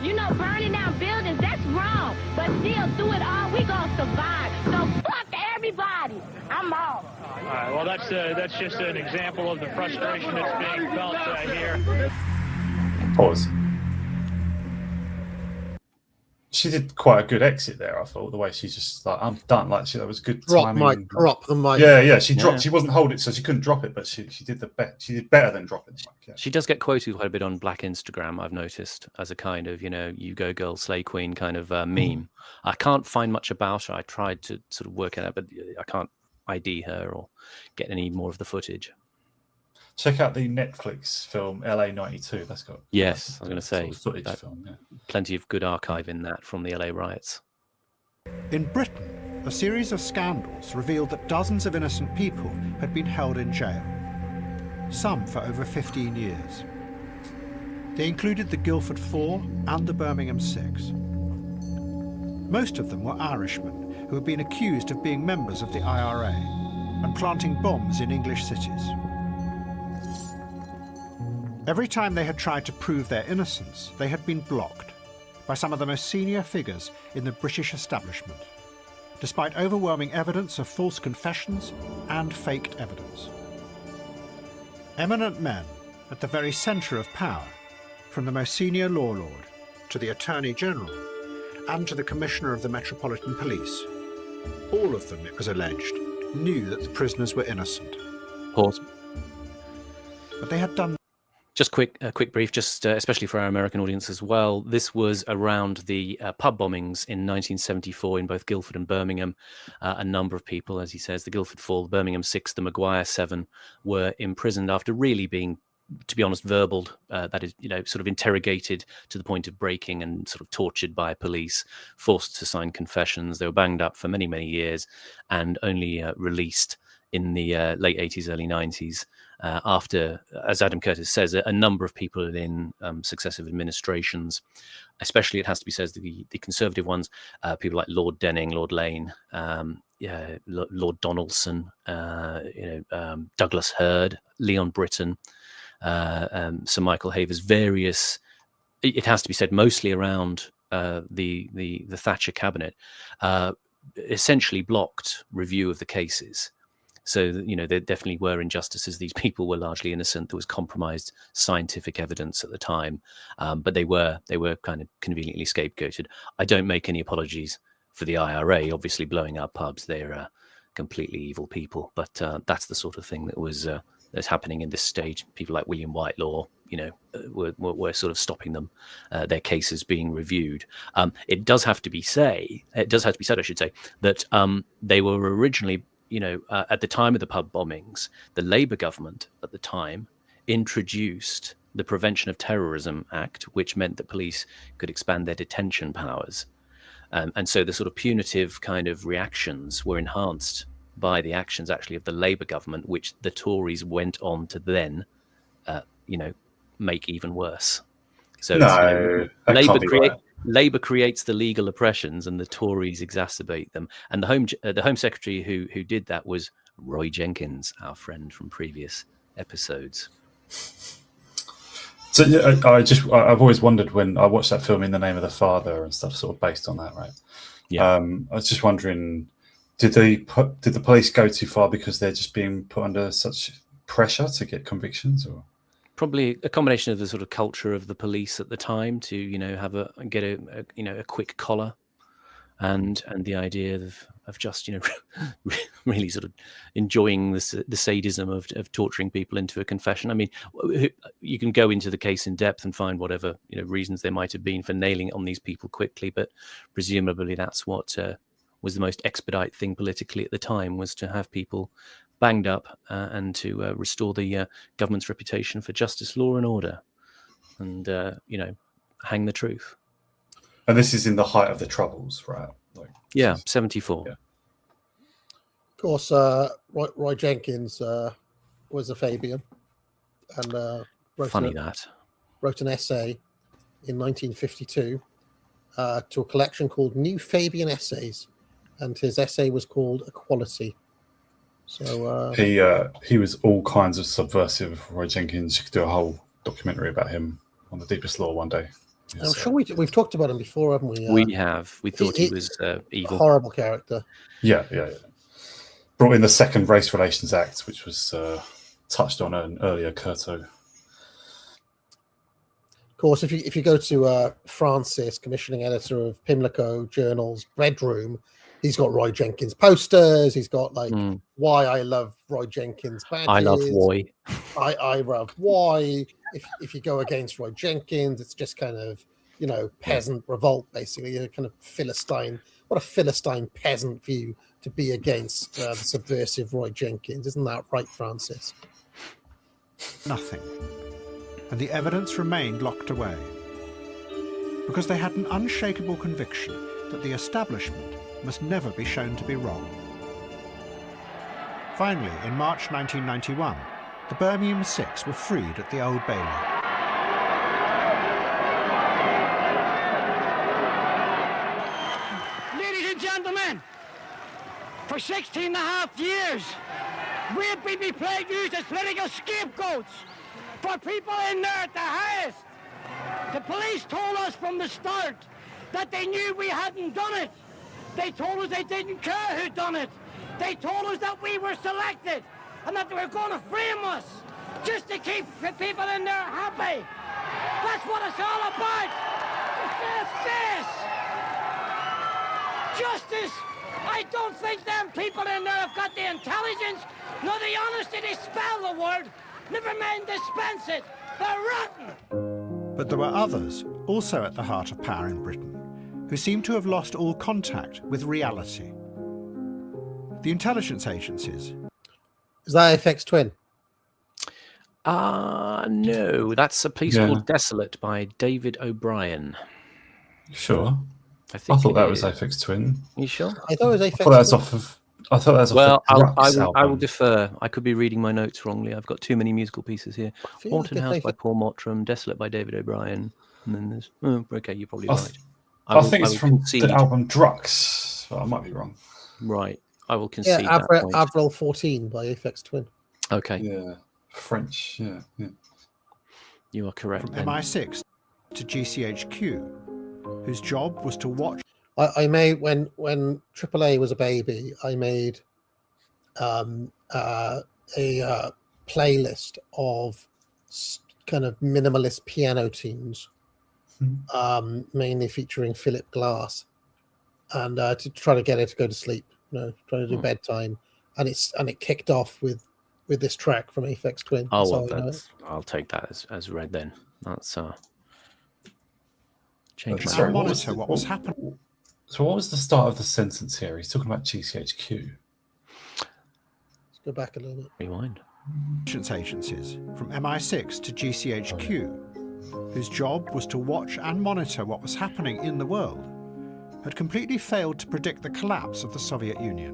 You know, burning down buildings, that's wrong. But still, through it all, we gonna survive. So fuck everybody. I'm off. All right, well, that's just an example of the frustration that's being felt here. Pause. She did quite a good exit there, I thought. The way she's just like, I'm done. Like, that was good timing. Drop the mic. Yeah. She dropped. She wasn't holding it, so she couldn't drop it. But she did she did better than dropping the mic. Yeah. She does get quoted quite a bit on Black Instagram, I've noticed, as a kind of, you know, you go girl, slay queen kind of meme. I can't find much about her. I tried to sort of work it out, but I can't ID her or get any more of the footage. Check out the Netflix film LA '92. That's got Yes, I was going to say, sort of footage film. Yeah. plenty of good archive in that from the LA riots. In Britain, a series of scandals revealed that dozens of innocent people had been held in jail, some for over 15 years. They included the Guildford Four and the Birmingham Six. Most of them were Irishmen who had been accused of being members of the IRA and planting bombs in English cities. Every time they had tried to prove their innocence, they had been blocked by some of the most senior figures in the British establishment, despite overwhelming evidence of false confessions and faked evidence. Eminent men at the very centre of power, from the most senior law lord to the Attorney General and to the Commissioner of the Metropolitan Police, all of them, it was alleged, knew that the prisoners were innocent. Pause. But they had done Just a quick brief, just especially for our American audience as well. This was around the pub bombings in 1974 in both Guildford and Birmingham. A number of people, as he says, the Guildford Four, the Birmingham Six, the Maguire Seven, were imprisoned after really being, to be honest, verbaled. That is, you know, sort of interrogated to the point of breaking and sort of tortured by police, forced to sign confessions. They were banged up for many, many years and only released in the late 80s, early 90s. After, as Adam Curtis says, a number of people in successive administrations, especially, it has to be said, the Conservative ones, people like Lord Denning, Lord Lane, Lord Donaldson, Douglas Hurd, Leon Britton, Sir Michael Havers, various, it has to be said, mostly around the Thatcher cabinet, essentially blocked review of the cases. So, you know, there definitely were injustices. These people were largely innocent. There was compromised scientific evidence at the time, but they were kind of conveniently scapegoated. I don't make any apologies for the IRA, obviously blowing up pubs. They're completely evil people, but that's the sort of thing that was that's happening in this stage. People like William Whitelaw, you know, were sort of stopping them, their cases being reviewed. It does have to be said, I should say, that they were originally, you know, at the time of the pub bombings, the Labour government at the time introduced the Prevention of Terrorism Act, which meant that police could expand their detention powers. And so the sort of punitive kind of reactions were enhanced by the actions actually of the Labour government, which the Tories went on to then, you know, make even worse. So Labour creates the legal oppressions, and the Tories exacerbate them. And the Home Secretary who did that was Roy Jenkins, our friend from previous episodes. So I've always wondered when I watched that film In the Name of the Father and stuff, sort of based on that, right? Yeah. I was just wondering, did the police go too far because they're just being put under such pressure to get convictions, or? Probably a combination of the sort of culture of the police at the time to, you know, get a quick collar, and the idea of just, you know, really sort of enjoying the sadism of torturing people into a confession. I mean, you can go into the case in depth and find whatever, you know, reasons there might have been for nailing it on these people quickly, but presumably that's what was the most expedite thing politically at the time, was to have people banged up and to restore the government's reputation for justice, law and order, and, you know, hang the truth. And this is in the height of the Troubles, right? Like, yeah, 74. Yeah. Of course, Roy Jenkins was a Fabian, and wrote an essay in 1952 to a collection called New Fabian Essays, and his essay was called Equality. So he was all kinds of subversive. Roy Jenkins, you could do a whole documentary about him on The Deepest Law one day. I'm sure we've talked about him before, haven't we? We have. We thought he was evil. Horrible character. Yeah. Brought in the Second Race Relations Act, which was touched on an earlier Curto. Of course, if you go to Francis, commissioning editor of Pimlico Journal's Bedroom, he's got Roy Jenkins posters. He's got why I love Roy Jenkins badges. I love Roy. I love why. If you go against Roy Jenkins, it's just kind of peasant revolt, basically. A kind of Philistine. What a Philistine peasant view to be against the subversive Roy Jenkins. Isn't that right, Francis? Nothing. And the evidence remained locked away because they had an unshakable conviction that the establishment must never be shown to be wrong. Finally, in March 1991, the Birmingham Six were freed at the Old Bailey. Ladies and gentlemen, for 16 and a half years, we've been used as political scapegoats for people in there at the highest. The police told us from the start that they knew we hadn't done it. They told us they didn't care who done it. They told us that we were selected and that they were going to frame us just to keep the people in there happy. That's what it's all about. Justice. I don't think them people in there have got the intelligence nor the honesty to spell the word, never mind dispense it. They're rotten. But there were others, also at the heart of power in Britain, who seemed to have lost all contact with reality. The intelligence agencies. Is that Aphex Twin? No, that's a piece called Desolate by David O'Brien. Sure. I thought that was Aphex Twin. You sure? I thought it was Aphex Twin. I thought that was off of. Well, I will defer. I could be reading my notes wrongly. I've got too many musical pieces here. Haunted House by Paul Mottram, Desolate by David O'Brien, and then there's. Okay, you're probably right. I think it's from the album Drux. Well, I might be wrong. Right. I will concede that point. Avril 14 by Aphex Twin. Okay. Yeah. French. Yeah. You are correct. From MI6 to GCHQ, whose job was to watch. I made when AAA was a baby. I made a playlist of kind of minimalist piano tunes, mainly featuring Philip Glass, and to try to get her to go to sleep. Trying to do bedtime, and it kicked off with this track from Aphex Twin. Oh, well, I'll take that as read then. That's change my monitor. What was happening? So what was the start of the sentence here? He's talking about GCHQ. Let's go back a little bit. Rewind. Agencies from MI6 to GCHQ, whose job was to watch and monitor what was happening in the world, had completely failed to predict the collapse of the Soviet Union.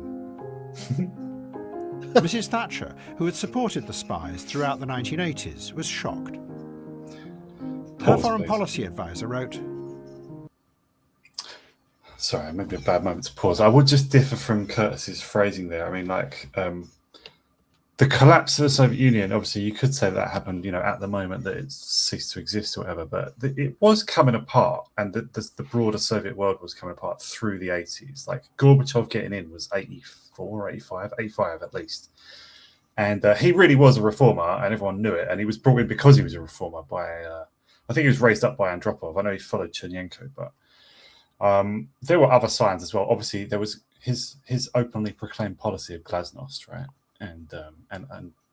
Mrs. Thatcher, who had supported the spies throughout the 1980s, was shocked. Her foreign policy advisor wrote, sorry, maybe a bad moment to pause. I would just differ from Curtis's phrasing there. I mean, the collapse of the Soviet Union, obviously you could say that happened, at the moment that it ceased to exist or whatever, but it was coming apart, and the broader Soviet world was coming apart through the 80s. Like Gorbachev getting in was 84, 85 at least. And he really was a reformer, and everyone knew it, and he was brought in because he was a reformer by, I think he was raised up by Andropov. I know he followed Chernenko, but there were other signs as well. Obviously, there was his openly proclaimed policy of glasnost, right? And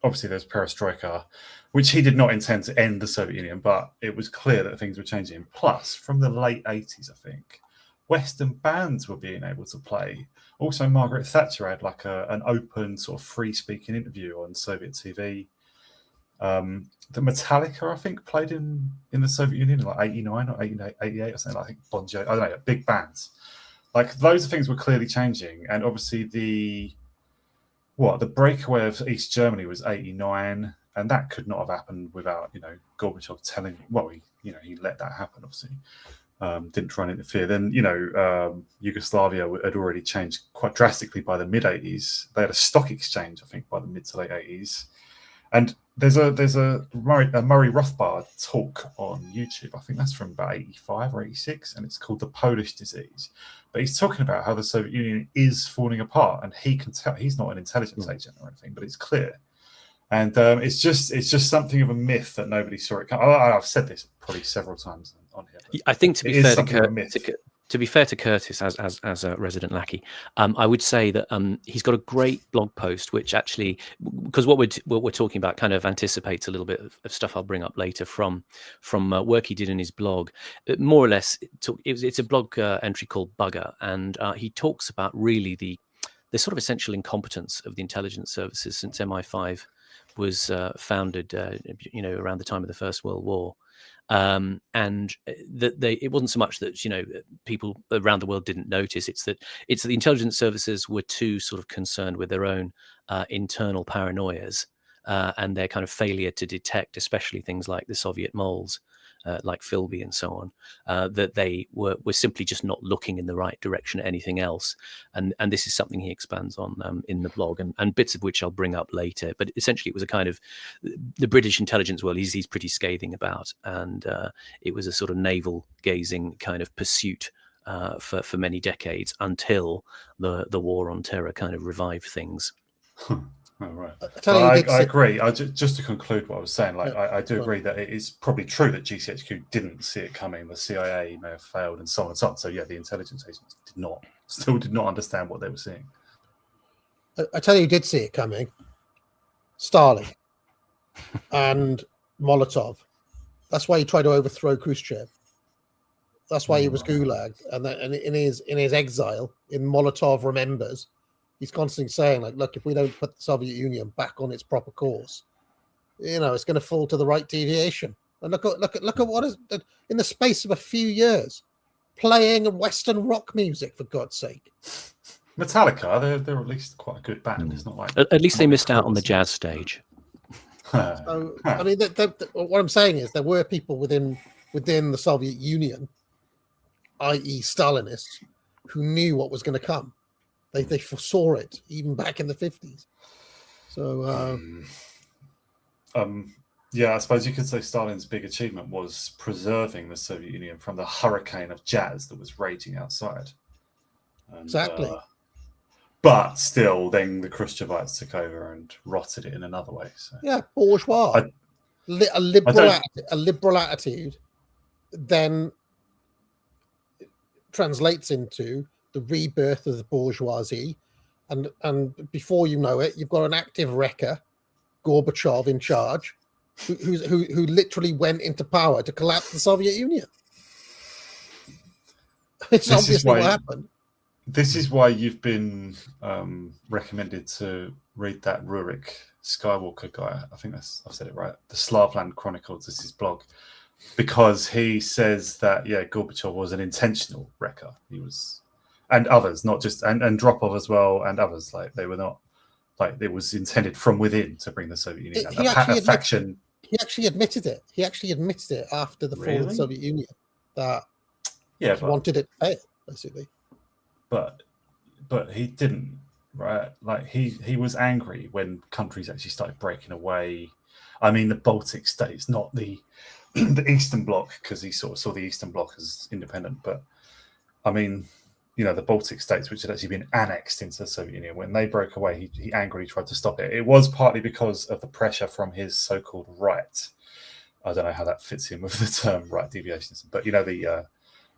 obviously there's perestroika, which he did not intend to end the Soviet Union, but it was clear that things were changing. Plus, from the late 80s, I think, Western bands were being able to play. Also, Margaret Thatcher had an open sort of free-speaking interview on Soviet TV. The Metallica, I think, played in the Soviet Union in 89 or 88 or something. I think Bon Jovi, I don't know, big bands. Those things were clearly changing. And obviously the breakaway of East Germany was 89, and that could not have happened without, Gorbachev telling, he let that happen, obviously. didn't try and interfere. Then, Yugoslavia had already changed quite drastically by the mid-'80s. They had a stock exchange, I think, by the mid to late '80s. And there's a Murray Rothbard talk on YouTube. I think that's from about 85 or 86, and it's called The Polish Disease. But he's talking about how the Soviet Union is falling apart, and he can tell. He's not an intelligence agent or anything, but it's clear. And it's just something of a myth that nobody saw it come. I've said this probably several times on here. I think to be fair to Curtis as a resident lackey, I would say that he's got a great blog post, which actually, because what we're talking about kind of anticipates a little bit of stuff I'll bring up later from work he did in his blog. More or less, it's a blog entry called Bugger, and he talks about really the sort of essential incompetence of the intelligence services since MI5 was founded, around the time of the First World War. And that it wasn't so much that people around the world didn't notice. It's that the intelligence services were too sort of concerned with their own internal paranoias and their kind of failure to detect, especially things like the Soviet moles, like Philby and so on, that they were simply just not looking in the right direction at anything else. And this is something he expands on in the blog, and bits of which I'll bring up later. But essentially, it was a kind of the British intelligence world he's pretty scathing about, and it was a sort of navel gazing kind of pursuit for many decades until the war on terror kind of revived things. Oh, right. I agree. Just to conclude what I was saying, I do agree that it is probably true that GCHQ didn't see it coming. The CIA may have failed, and so on and so on. So yeah, the intelligence agents still did not understand what they were seeing. I tell you, who did see it coming: Stalin and Molotov. That's why he tried to overthrow Khrushchev. That's why he was gulagged, and in his exile, in Molotov remembers. He's constantly saying, like, look, if we don't put the Soviet Union back on its proper course, it's going to fall to the right deviation. And look at what is in the space of a few years, playing Western rock music, for God's sake. Metallica, they're at least quite a good band. It's not like at least they missed out on the jazz stage. So, I mean, what I'm saying is there were people within the Soviet Union, i.e., Stalinists, who knew what was going to come. They foresaw it even back in the 50s. So, I suppose you could say Stalin's big achievement was preserving the Soviet Union from the hurricane of jazz that was raging outside. And, exactly. But still, then the Khrushchevites took over and rotted it in another way. So. Yeah, bourgeois. A liberal attitude then translates into the rebirth of the bourgeoisie, and before you know it, you've got an active wrecker, Gorbachev, in charge, who literally went into power to collapse the Soviet Union. It's obviously what happened. This is why you've been recommended to read that Rurik Skywalker guy. I think I've said it right. The Slavland Chronicles is his blog, because he says that Gorbachev was an intentional wrecker. He was. And others, not just and Dropov as well, and others, like they were not, like it was intended from within to bring the Soviet Union. He actually admitted it. He actually admitted it after the fall of the Soviet Union that he wanted it to fail, basically. But he didn't, right? Like he was angry when countries actually started breaking away. I mean, the Baltic states, not the Eastern Bloc, because he sort of saw the Eastern Bloc as independent. But I mean. The Baltic states, which had actually been annexed into the Soviet Union, when they broke away, he angrily tried to stop it. It was partly because of the pressure from his so-called right. I don't know how that fits in with the term right deviationism, but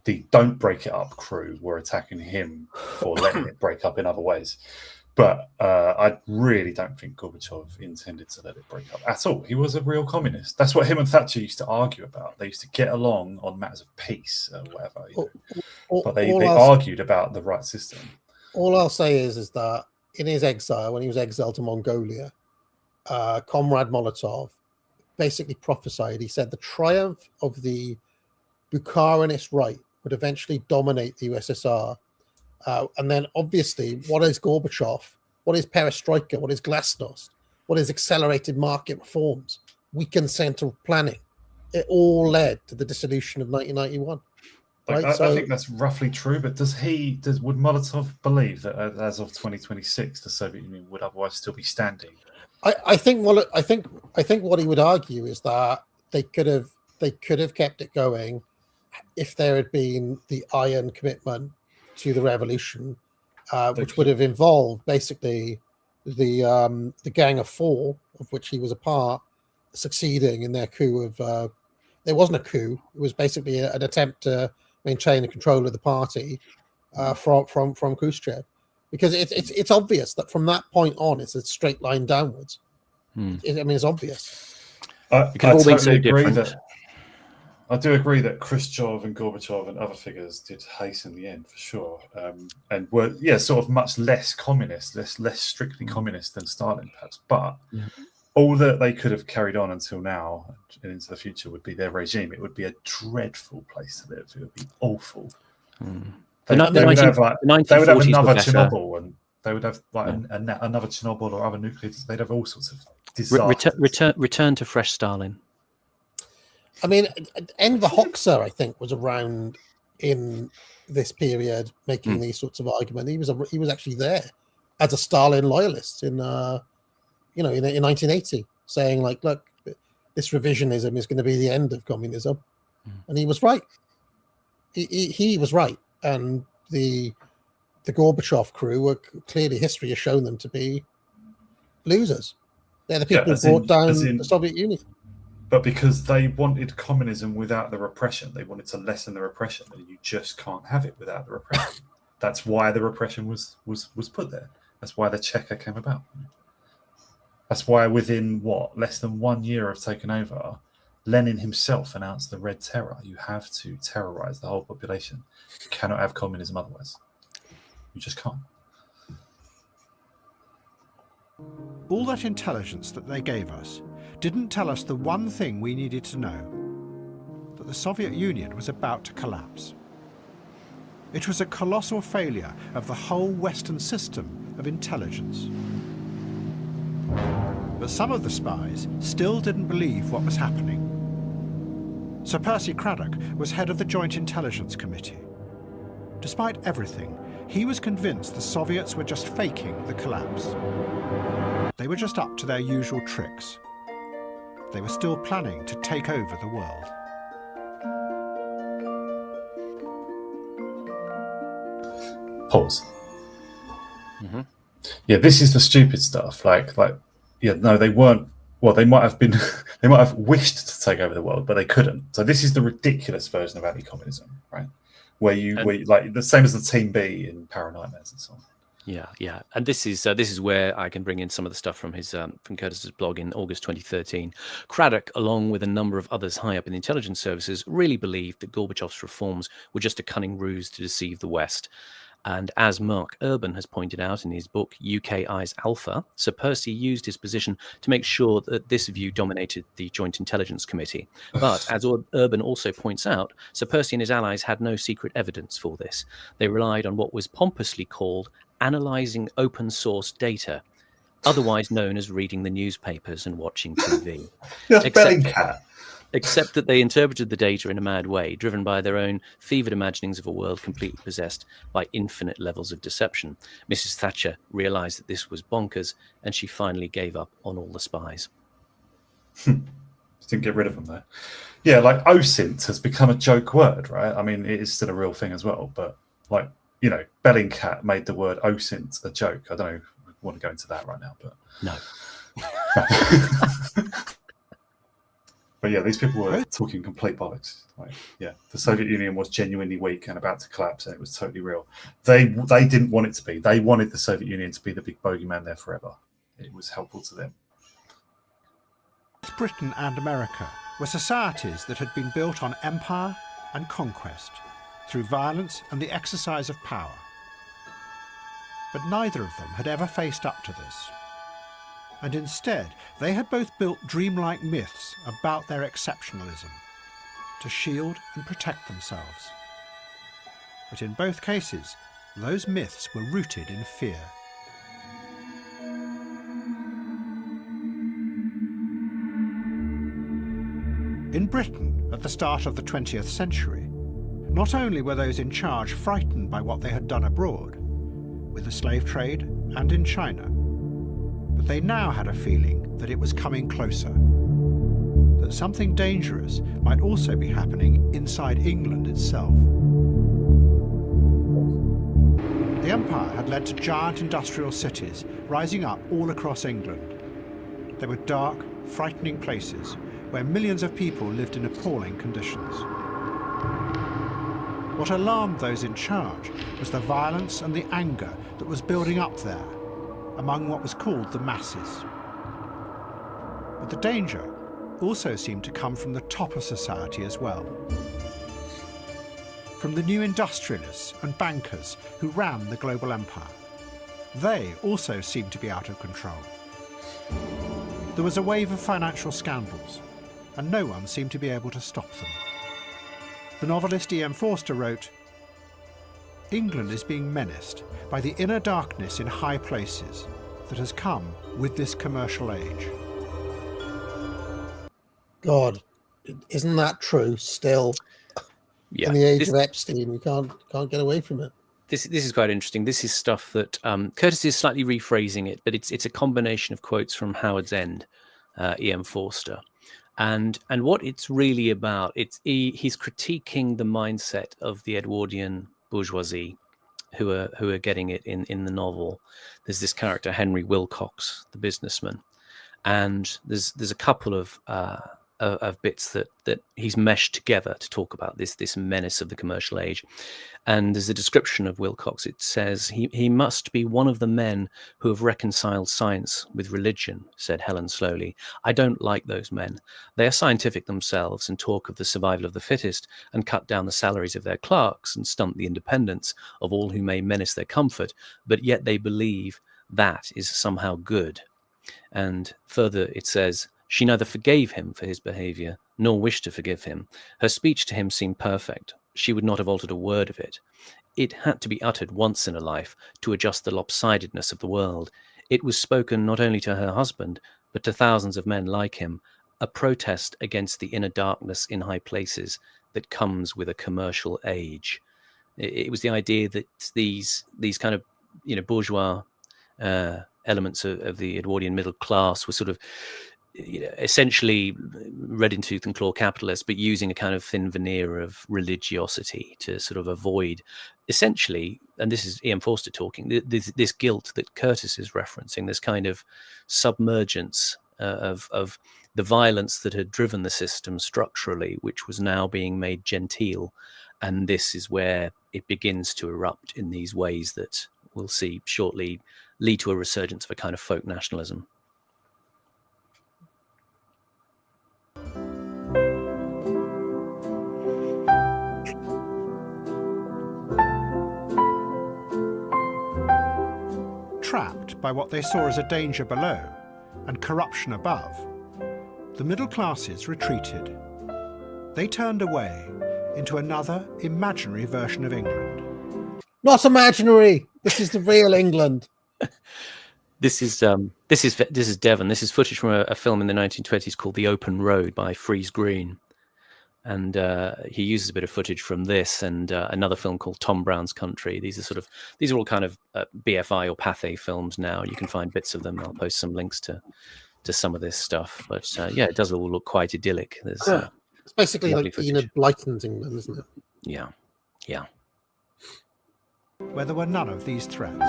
the don't break it up crew were attacking him for letting it break up in other ways. But I really don't think Gorbachev intended to let it break up at all. He was a real communist. That's what him and Thatcher used to argue about. They used to get along on matters of peace or whatever. But they argued about the right system. All I'll say is that in his exile, when he was exiled to Mongolia, Comrade Molotov basically prophesied. He said the triumph of the Bukharinist right would eventually dominate the USSR. And then, obviously, what is Gorbachev? What is perestroika? What is glasnost? What is accelerated market reforms? Weakened central planning? It all led to the dissolution of 1991. Like, right? I think that's roughly true. But would Molotov believe that as of 2026, the Soviet Union would otherwise still be standing? I think what he would argue is that they could have kept it going if there had been the iron commitment to the revolution, which would have involved basically the Gang of Four, of which he was a part, succeeding in their coup of. There wasn't a coup; it was basically an attempt to maintain the control of the party from Khrushchev, because it's obvious that from that point on, it's a straight line downwards. It's obvious. I totally agree that. I do agree that Khrushchev and Gorbachev and other figures did hasten the end for sure, and were sort of much less communist, less strictly communist than Stalin perhaps. But all that they could have carried on until now and into the future would be their regime. It would be a dreadful place to live. It would be awful. They would have another Chernobyl, and they would have another Chernobyl or other nuclear. They'd have all sorts of disasters. Return to fresh Stalin. I mean, Enver Hoxha, I think, was around in this period making these sorts of arguments. He was actually there as a Stalin loyalist in 1980, saying like, look, this revisionism is going to be the end of communism, and he was right. He was right, and the Gorbachev crew were clearly, history has shown them to be losers. They're the people who brought down the Soviet Union. But because they wanted communism without the repression, they wanted to lessen the repression, and you just can't have it without the repression. That's why the repression was put there. That's why the Cheka came about. That's why within less than 1 year of taking over, Lenin himself announced the Red Terror. You have to terrorize the whole population. You cannot have communism otherwise. You just can't. All that intelligence that they gave us didn't tell us the one thing we needed to know, that the Soviet Union was about to collapse. It was a colossal failure of the whole Western system of intelligence. But some of the spies still didn't believe what was happening. Sir Percy Craddock was head of the Joint Intelligence Committee. Despite everything, he was convinced the Soviets were just faking the collapse. They were just up to their usual tricks. They were still planning to take over the world. Pause. Yeah, this is the stupid stuff. They weren't. Well, they might have been. They might have wished to take over the world, but they couldn't. So this is the ridiculous version of anti-communism, right? Where the same as the Team B in Paranightmares and so on. Yeah, and this is where I can bring in some of the stuff from his from Curtis's blog in August 2013. Craddock, along with a number of others high up in the intelligence services, really believed that Gorbachev's reforms were just a cunning ruse to deceive the West. And as Mark Urban has pointed out in his book UK Eyes Alpha, Sir Percy used his position to make sure that this view dominated the Joint Intelligence Committee. But as Urban also points out, Sir Percy and his allies had no secret evidence for this. They relied on what was pompously called analysing open source data, otherwise known as reading the newspapers and watching TV. Except that they interpreted the data in a mad way, driven by their own fevered imaginings of a world completely possessed by infinite levels of deception. Mrs. Thatcher realised that this was bonkers, and she finally gave up on all the spies. Didn't get rid of them there. Yeah, like OSINT has become a joke word, right? I mean, it is still a real thing as well, but Bellingcat made the word OSINT a joke. I don't know if I want to go into that right now, but no. But yeah, these people were talking complete bollocks. The Soviet Union was genuinely weak and about to collapse, and it was totally real. They didn't want it to be. They wanted the Soviet Union to be the big bogeyman there forever. It was helpful to them. Britain and America were societies that had been built on empire and conquest, through violence and the exercise of power. But neither of them had ever faced up to this. And instead, they had both built dreamlike myths about their exceptionalism, to shield and protect themselves. But in both cases, those myths were rooted in fear. In Britain, at the start of the 20th century, Not only were those in charge frightened by what they had done abroad, with the slave trade and in China, but they now had a feeling that it was coming closer, that something dangerous might also be happening inside England itself. The empire had led to giant industrial cities rising up all across England. They were dark, frightening places where millions of people lived in appalling conditions. What alarmed those in charge was the violence and the anger that was building up there among what was called the masses. But the danger also seemed to come from the top of society as well. From the new industrialists and bankers who ran the global empire. They also seemed to be out of control. There was a wave of financial scandals, and no one seemed to be able to stop them. The novelist E.M. Forster wrote, "England is being menaced by the inner darkness in high places that has come with this commercial age." God, isn't that true still? Yeah. In the age of Epstein, we can't get away from it. This is quite interesting. This is stuff that Curtis is slightly rephrasing it, but it's a combination of quotes from Howard's End, E.M. Forster, and what it's really about. He's critiquing the mindset of the Edwardian bourgeoisie, who are getting it in the novel. There's this character Henry Wilcox, the businessman, and there's a couple of bits that he's meshed together to talk about this menace of the commercial age. And there's a description of Wilcox. It says, he must be one of the men who have reconciled science with religion, said Helen slowly. I don't like those men. They are scientific themselves and talk of the survival of the fittest and cut down the salaries of their clerks and stunt the independence of all who may menace their comfort, but yet they believe that is somehow good. And further it says, she neither forgave him for his behaviour, nor wished to forgive him. Her speech to him seemed perfect. She would not have altered a word of it. It had to be uttered once in a life to adjust the lopsidedness of the world. It was spoken not only to her husband, but to thousands of men like him, a protest against the inner darkness in high places that comes with a commercial age. It was the idea that these kind of bourgeois elements of the Edwardian middle class were sort of essentially red in tooth and claw capitalists, but using a kind of thin veneer of religiosity to sort of avoid, essentially, and this is E.M. Forster talking, this guilt that Curtis is referencing, this kind of submergence of the violence that had driven the system structurally, which was now being made genteel. And this is where it begins to erupt in these ways that we'll see shortly lead to a resurgence of a kind of folk nationalism. Trapped by what they saw as a danger below and corruption above, the middle classes retreated. They turned away into another imaginary version of England. Not imaginary. This is the real England. This is Devon. This is footage from a film in the 1920s called The Open Road by Friese Greene. And he uses a bit of footage from this and another film called Tom Brown's Country. These are all kind of BFI or Pathé films now. You can find bits of them. I'll post some links to some of this stuff. But yeah, it does all look quite idyllic. There's it's basically like Enid Blyton's England, isn't it? Yeah, yeah. Where there were none of these threats.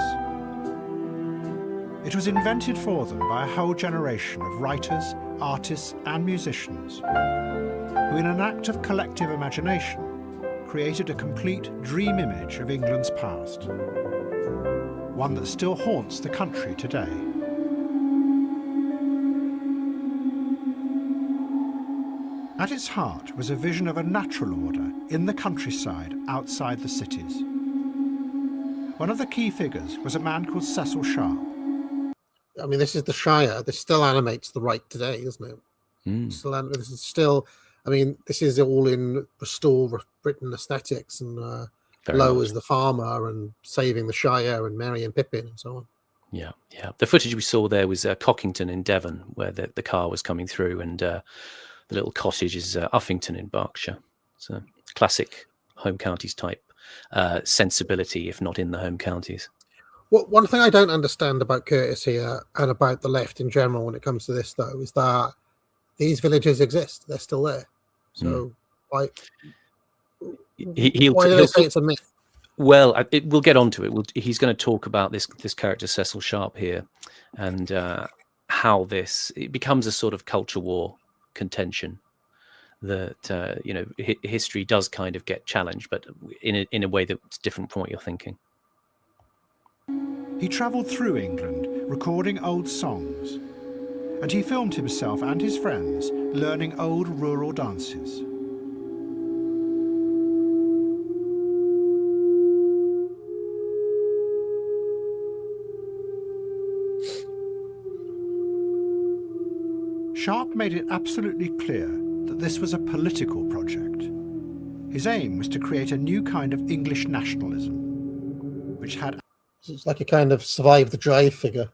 It was invented for them by a whole generation of writers, artists, and musicians who, in an act of collective imagination, created a complete dream image of England's past, one that still haunts the country today. At its heart was a vision of a natural order in the countryside outside the cities. One of the key figures was a man called Cecil Sharp. I mean, this is the Shire. This still animates the right today, isn't it? This is still. I mean, this is all in restore Britain aesthetics and Lowe as the farmer and saving the Shire and Merry and Pippin and so on. Yeah, yeah. The footage we saw there was Cockington in Devon, where the car was coming through, and the little cottage is Uffington in Berkshire. It's a classic home counties type sensibility, if not in the home counties. Well, one thing I don't understand about Curtis here and about the left in general when it comes to this, though, is that these villages exist. They're still there. So why do they say it's a myth? Well, we'll get onto it. He's going to talk about this character Cecil Sharp here, and how it becomes a sort of culture war contention that history does kind of get challenged, but in a way that's different from what you're thinking. He travelled through England, recording old songs, and he filmed himself and his friends learning old rural dances. Sharp made it absolutely clear that this was a political project. His aim was to create a new kind of English nationalism, which had... It's like a kind of Survive the Drive figure,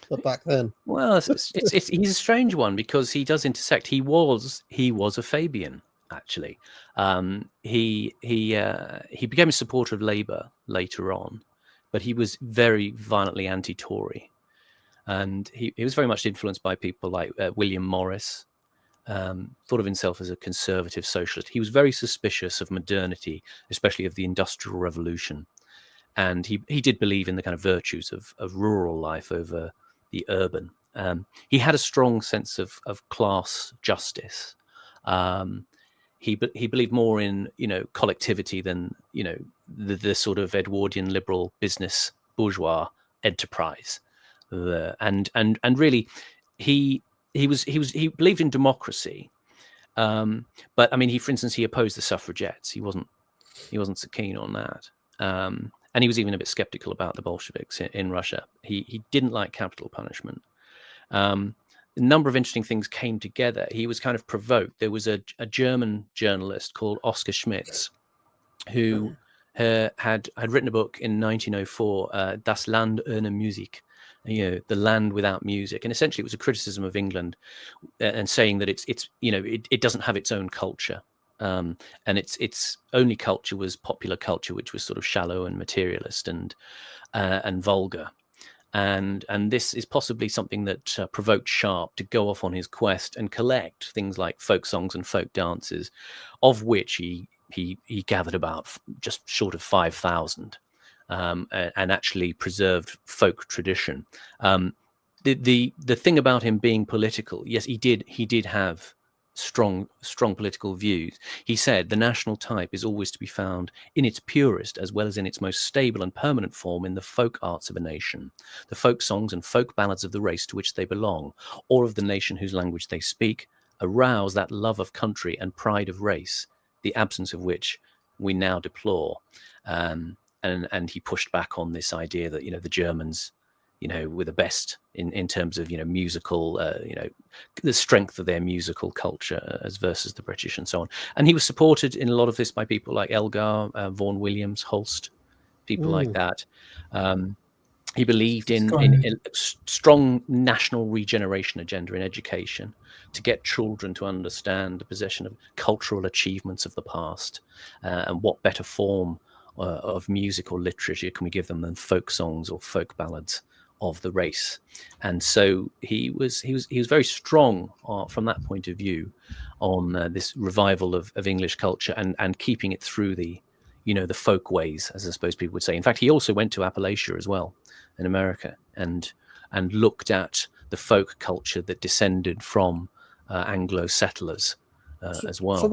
but back then. Well, he's a strange one because he does intersect. He was a Fabian, actually. He became a supporter of Labour later on, but he was very violently anti-Tory. And he was very much influenced by people like William Morris, thought of himself as a conservative socialist. He was very suspicious of modernity, especially of the Industrial Revolution. And he did believe in the kind of virtues of rural life over the urban. He had a strong sense of class justice. He believed more in collectivity than the sort of Edwardian liberal business bourgeois enterprise. And really, he believed in democracy, but I mean, for instance, he opposed the suffragettes. He wasn't so keen on that, and he was even a bit skeptical about the Bolsheviks in Russia. He didn't like capital punishment. A number of interesting things came together. He was kind of provoked. There was a German journalist called Oskar Schmitz, who had written a book in 1904, Das Land ohne Musik. The land without music, and essentially it was a criticism of England, and saying that it doesn't have its own culture, and its only culture was popular culture, which was sort of shallow and materialist and vulgar, and this is possibly something that provoked Sharp to go off on his quest and collect things like folk songs and folk dances, of which he gathered about just short of 5,000. And actually preserved folk tradition. The thing about him being political, yes, he did have strong political views. He said the national type is always to be found in its purest as well as in its most stable and permanent form in the folk arts of a nation, the folk songs and folk ballads of the race to which they belong, or of the nation whose language they speak, arouse that love of country and pride of race, the absence of which we now deplore. And he pushed back on this idea that the Germans were the best in terms of musical the strength of their musical culture as versus the British and so on. And he was supported in a lot of this by people like Elgar, Vaughan Williams, Holst, people like that. He believed in a strong national regeneration agenda in education to get children to understand the possession of cultural achievements of the past, and what better form of music or literature can we give them than folk songs or folk ballads of the race. And so he was very strong from that point of view on this revival of English culture and keeping it through the the folk ways, as I suppose people would say. In fact, he also went to Appalachia as well in America and looked at the folk culture that descended from Anglo settlers as well. So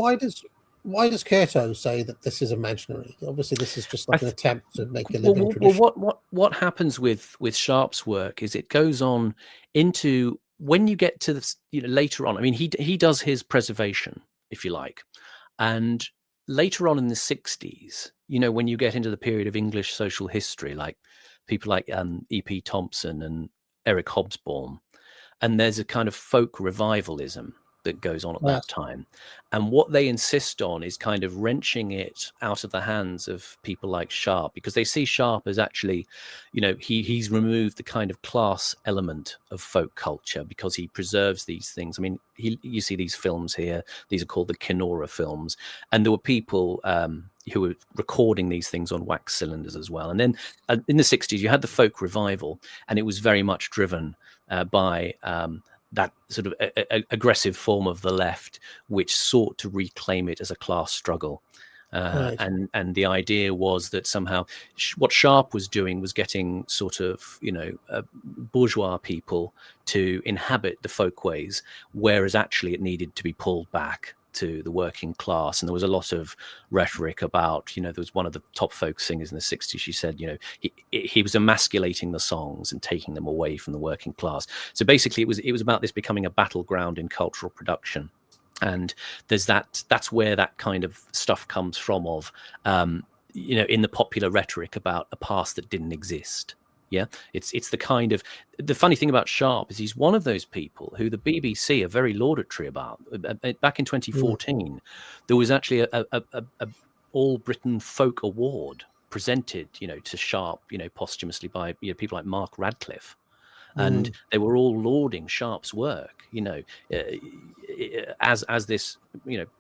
why does Cato say that this is imaginary? Obviously, this is just like an attempt to make a living tradition. Well, what happens with Sharp's work is it goes on into when you get to this, later on. I mean, he does his preservation, if you like, and later on in the 60s, when you get into the period of English social history, like people like E.P. Thompson and Eric Hobsbawm, and there's a kind of folk revivalism that goes on at that time. And what they insist on is kind of wrenching it out of the hands of people like Sharp, because they see Sharp as actually, he's removed the kind of class element of folk culture because he preserves these things. I mean, you see these films here, these are called the Kenora films. And there were people, who were recording these things on wax cylinders as well. And then in the 60s, you had the folk revival, and it was very much driven by that sort of aggressive form of the left, which sought to reclaim it as a class struggle. Right. And the idea was that somehow what Sharp was doing was getting sort of, bourgeois people to inhabit the folkways, whereas actually it needed to be pulled back to the working class. And there was a lot of rhetoric about, there was one of the top folk singers in the 60s. She said, he was emasculating the songs and taking them away from the working class. So basically it was about this becoming a battleground in cultural production. And there's that's where that kind of stuff comes from of, in the popular rhetoric about a past that didn't exist. Yeah, it's the kind of, the funny thing about Sharp is he's one of those people who the BBC are very laudatory about. Back in 2014, there was actually a All Britain Folk Award presented, to Sharp, posthumously by people like Mark Radcliffe. And they were all lauding Sharp's work, as this,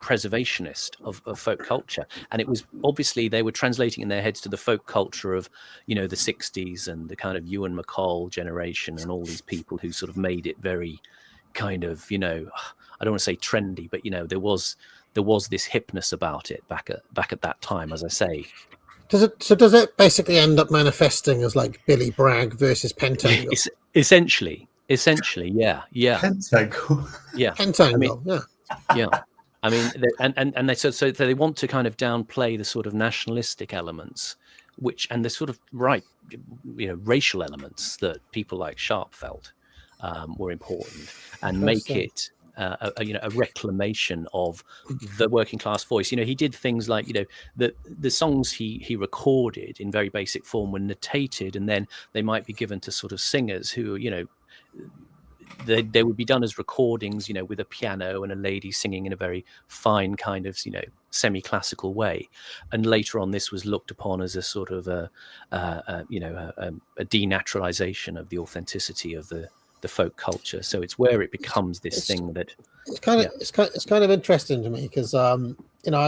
preservationist of folk culture. And it was obviously they were translating in their heads to the folk culture of, the 60s and the kind of Ewan MacColl generation and all these people who sort of made it very kind of, I don't want to say trendy, but, there was this hipness about it back at that time, as I say. Does it basically end up manifesting as like Billy Bragg versus Pentangle? Essentially, yeah. Pentangle. Yeah. Pentangle, yeah. I mean, and they so they want to kind of downplay the sort of nationalistic elements, and the sort of racial elements that people like Sharp felt were important, and make it a reclamation of the working class voice. He did things like, the songs he recorded in very basic form were notated, and then they might be given to sort of singers who, they would be done as recordings, with a piano and a lady singing in a very fine kind of, semi-classical way. And later on, this was looked upon as a sort of a denaturalization of the authenticity of the folk culture. So it's where it becomes this thing that it's kind of interesting to me because I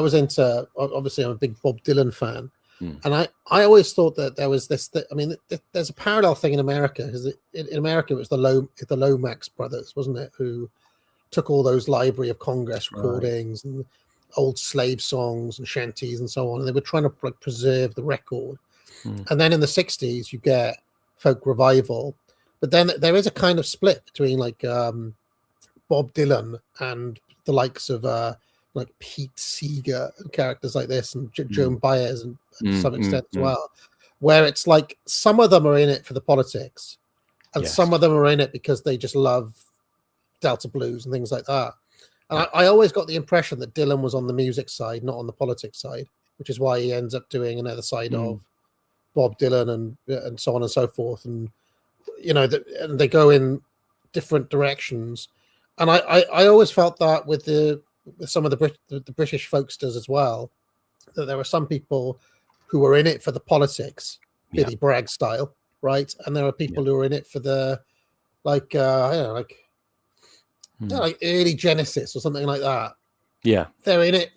was into, obviously I'm a big Bob Dylan fan, and I always thought that there was this there's a parallel thing in America, because in America it was the Lomax brothers, wasn't it, who took all those Library of Congress recordings and old slave songs and shanties and so on, and they were trying to preserve the record. And then in the 60s you get folk revival. But then there is a kind of split between Bob Dylan and the likes of like Pete Seeger and characters like this, and Joan Baez, and to some extent as well, where it's like some of them are in it for the politics, and some of them are in it because they just love Delta blues and things like that. And I always got the impression that Dylan was on the music side, not on the politics side, which is why he ends up doing another side of Bob Dylan and so on and so forth. And and they go in different directions, and I always felt that with some of the British folksters as well, that there were some people who were in it for the politics, Billy Bragg style, right? And there are people who are in it for the like early Genesis or something like that. Yeah, they're in it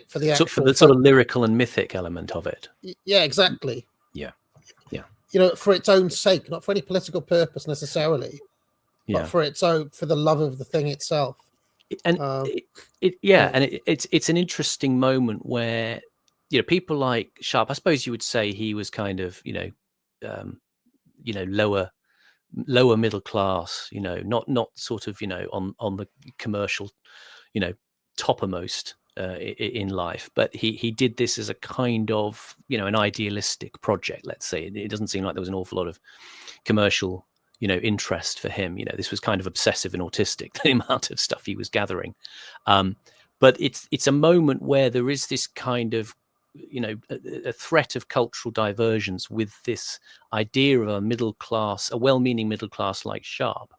for the actual, for the sort of lyrical and mythic element of it. Yeah, exactly. For its own sake, not for any political purpose necessarily, but for the love of the thing itself. And it's an interesting moment where people like Sharp, I suppose you would say he was kind of lower middle class, not sort of on the commercial toppermost in life, but he did this as a kind of an idealistic project, let's say. It doesn't seem like there was an awful lot of commercial interest for him. This was kind of obsessive and autistic, the amount of stuff he was gathering, but it's a moment where there is this kind of a threat of cultural divergence with this idea of a well-meaning middle class like Sharp.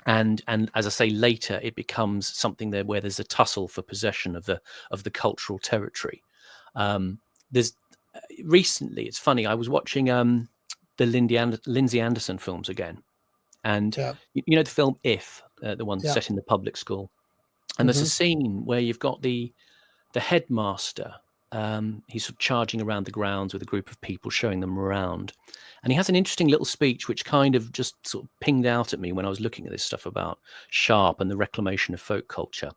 And as I say, later it becomes something there where there's a tussle for possession of the cultural territory. There's recently, it's funny, I was watching the Lindsay Anderson films again, and the film If, the one set in the public school, and there's a scene where you've got the headmaster He's sort of charging around the grounds with a group of people, showing them around. And he has an interesting little speech which kind of just sort of pinged out at me when I was looking at this stuff about Sharp and the reclamation of folk culture.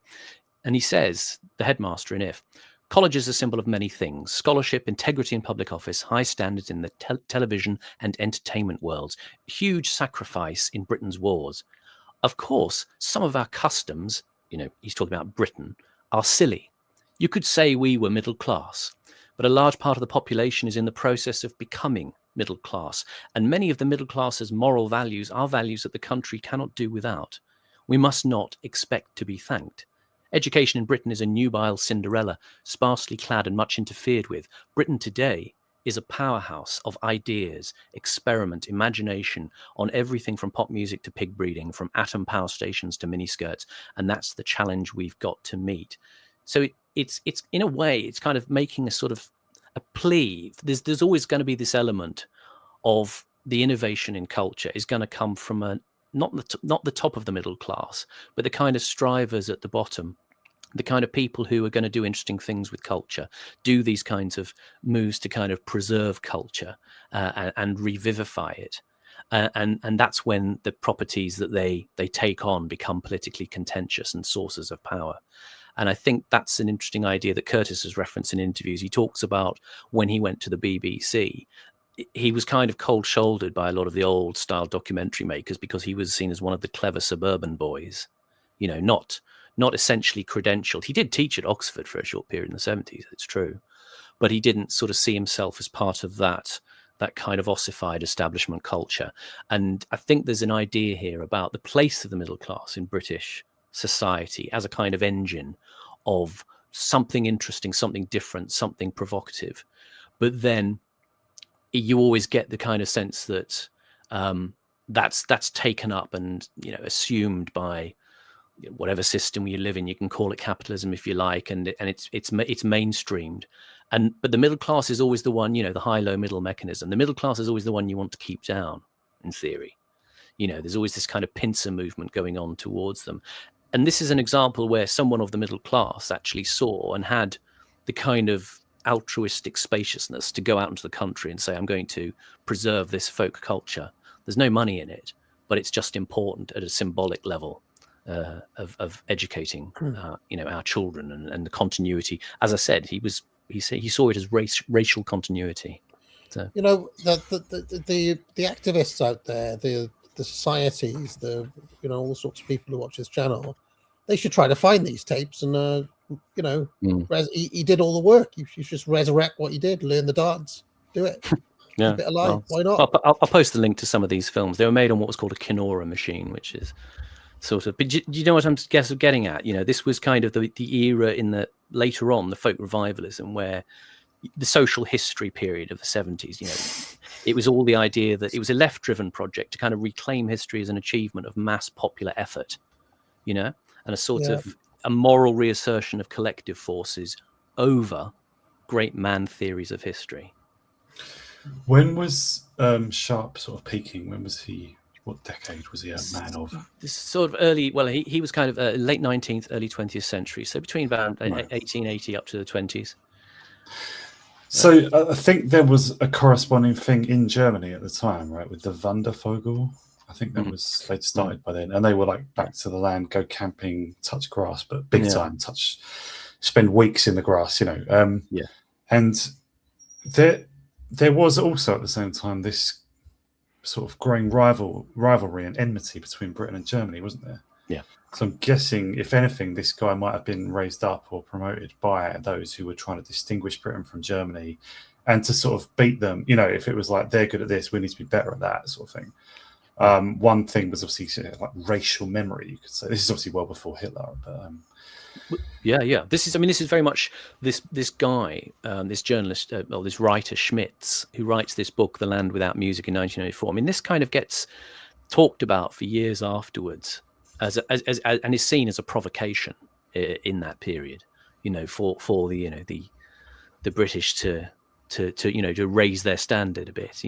And he says, the headmaster in IF, college is a symbol of many things: scholarship, integrity in public office, high standards in the television and entertainment worlds, huge sacrifice in Britain's wars. Of course, some of our customs, he's talking about Britain, are silly. You could say we were middle class, but a large part of the population is in the process of becoming middle class, and many of the middle class's moral values are values that the country cannot do without. We must not expect to be thanked. Education in Britain is a nubile Cinderella, sparsely clad and much interfered with. Britain today is a powerhouse of ideas, experiment, imagination on everything from pop music to pig breeding, from atom power stations to miniskirts, and that's the challenge we've got to meet. So it's in a way, it's kind of making a sort of a plea. There's always going to be this element of the innovation in culture is going to come from not the top of the middle class, but the kind of strivers at the bottom, the kind of people who are going to do interesting things with culture, do these kinds of moves to kind of preserve culture and revivify it. And that's when the properties that they take on become politically contentious and sources of power. And I think that's an interesting idea that Curtis has referenced in interviews. He talks about when he went to the BBC, he was kind of cold-shouldered by a lot of the old-style documentary makers because he was seen as one of the clever suburban boys, not essentially credentialed. He did teach at Oxford for a short period in the 70s, it's true, but he didn't sort of see himself as part of that kind of ossified establishment culture. And I think there's an idea here about the place of the middle class in British society as a kind of engine of something interesting, something different, something provocative. But then you always get the kind of sense that that's taken up and assumed by whatever system you live in. You can call it capitalism if you like, and it's mainstreamed. But the middle class is always the one, the high-low middle mechanism. The middle class is always the one you want to keep down, in theory. There's always this kind of pincer movement going on towards them. And this is an example where someone of the middle class actually saw and had the kind of altruistic spaciousness to go out into the country and say, I'm going to preserve this folk culture. There's no money in it, but it's just important at a symbolic level of educating, our children and the continuity. As I said, he saw it as racial continuity. So the activists out there, the societies, all sorts of people who watch this channel, they should try to find these tapes and he did all the work. You should just resurrect what he did, learn the dance, do it. Yeah, keep it alive. Why not? I'll post the link to some of these films. They were made on what was called a Kinora machine, which is sort of. But do you know what I'm getting at? This was kind of the era in the later on the folk revivalism, where the social history period of the 70s. It was all the idea that it was a left-driven project to kind of reclaim history as an achievement of mass popular effort, and a sort of a moral reassertion of collective forces over great man theories of history. When was Sharp sort of peaking? When was he? What decade was he a man of? This sort of early. Well, he was kind of late 19th, early 20th century. So between about 1880 up to the 20s. So I think there was a corresponding thing in Germany at the time, right, with the Wandervogel. I think that was they'd started by then, and they were like back to the land, go camping, touch grass, but big time, spend weeks in the grass, And there was also at the same time this sort of growing rivalry and enmity between Britain and Germany, wasn't there? Yeah. So I'm guessing, if anything, this guy might have been raised up or promoted by those who were trying to distinguish Britain from Germany and to sort of beat them. If it was like, they're good at this, we need to be better at that sort of thing. One thing was obviously like racial memory, you could say. This is obviously well before Hitler, but yeah. This is very much this guy, this journalist, or this writer Schmitz, who writes this book, The Land Without Music, in 1984. I mean, this kind of gets talked about for years afterwards, as and is seen as a provocation in that period, for the British to raise their standard a bit.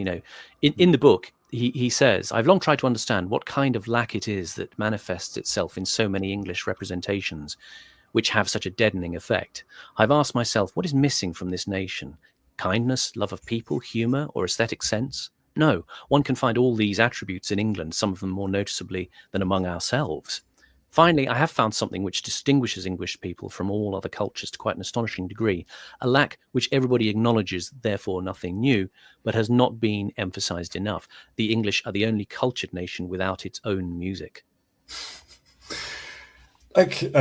In the book, he says, I've long tried to understand what kind of lack it is that manifests itself in so many English representations, which have such a deadening effect. I've asked myself, what is missing from this nation? Kindness, love of people, humour, or aesthetic sense? No, one can find all these attributes in England, some of them more noticeably than among ourselves. Finally, I have found something which distinguishes English people from all other cultures to quite an astonishing degree, a lack which everybody acknowledges, therefore nothing new, but has not been emphasised enough. The English are the only cultured nation without its own music. Like,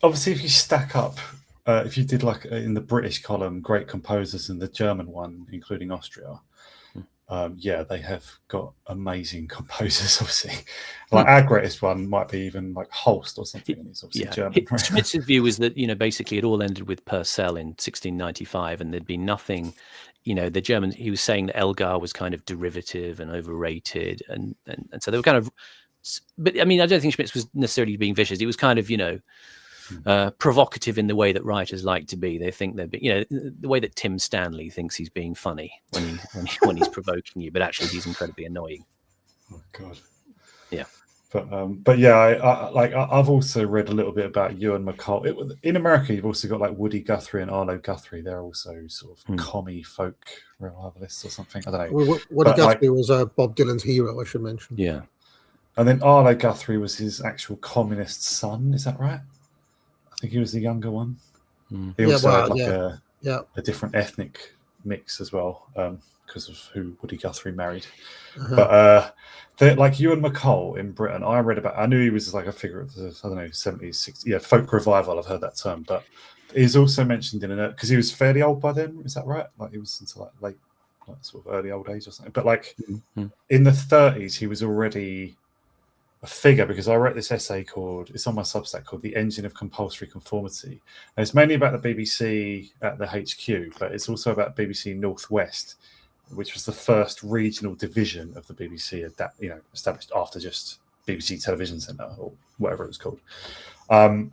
obviously, if you stack up, if you did like in the British column, great composers, and the German one, including Austria, yeah, they have got amazing composers. Obviously, like our greatest one might be even like Holst or something. And he's obviously German. Right? Schmitz's view was that basically it all ended with Purcell in 1695, and there'd be nothing. The Germans. He was saying that Elgar was kind of derivative and overrated, and so they were kind of. But I mean, I don't think Schmitz was necessarily being vicious. He was kind of, provocative in the way that writers like to be. They think they're, the way that Tim Stanley thinks he's being funny when he's provoking you, but actually he's incredibly annoying. Oh God. Yeah. But yeah, I've also read a little bit about Ewan McCall. In America, you've also got like Woody Guthrie and Arlo Guthrie. They're also sort of commie folk revivalists or something. I don't know. Woody Guthrie was Bob Dylan's hero, I should mention. Yeah. And then Arlo Guthrie was his actual communist son. Is that right? I think he was the younger one. He also had like a different ethnic mix as well, because of who Woody Guthrie married. But like Ewan McCall in Britain, I read about. I knew he was like a figure of the 70s, 60s, folk revival. I've heard that term, but he's also mentioned in an because he was fairly old by then. Is that right? Like he was into like late, like sort of early old age or something. But like in the 30s, he was already a figure, because I wrote this essay it's on my Substack, called The Engine of Compulsory Conformity. And it's mainly about the BBC at the HQ, but it's also about BBC Northwest, which was the first regional division of the BBC established after just BBC Television Centre or whatever it was called. And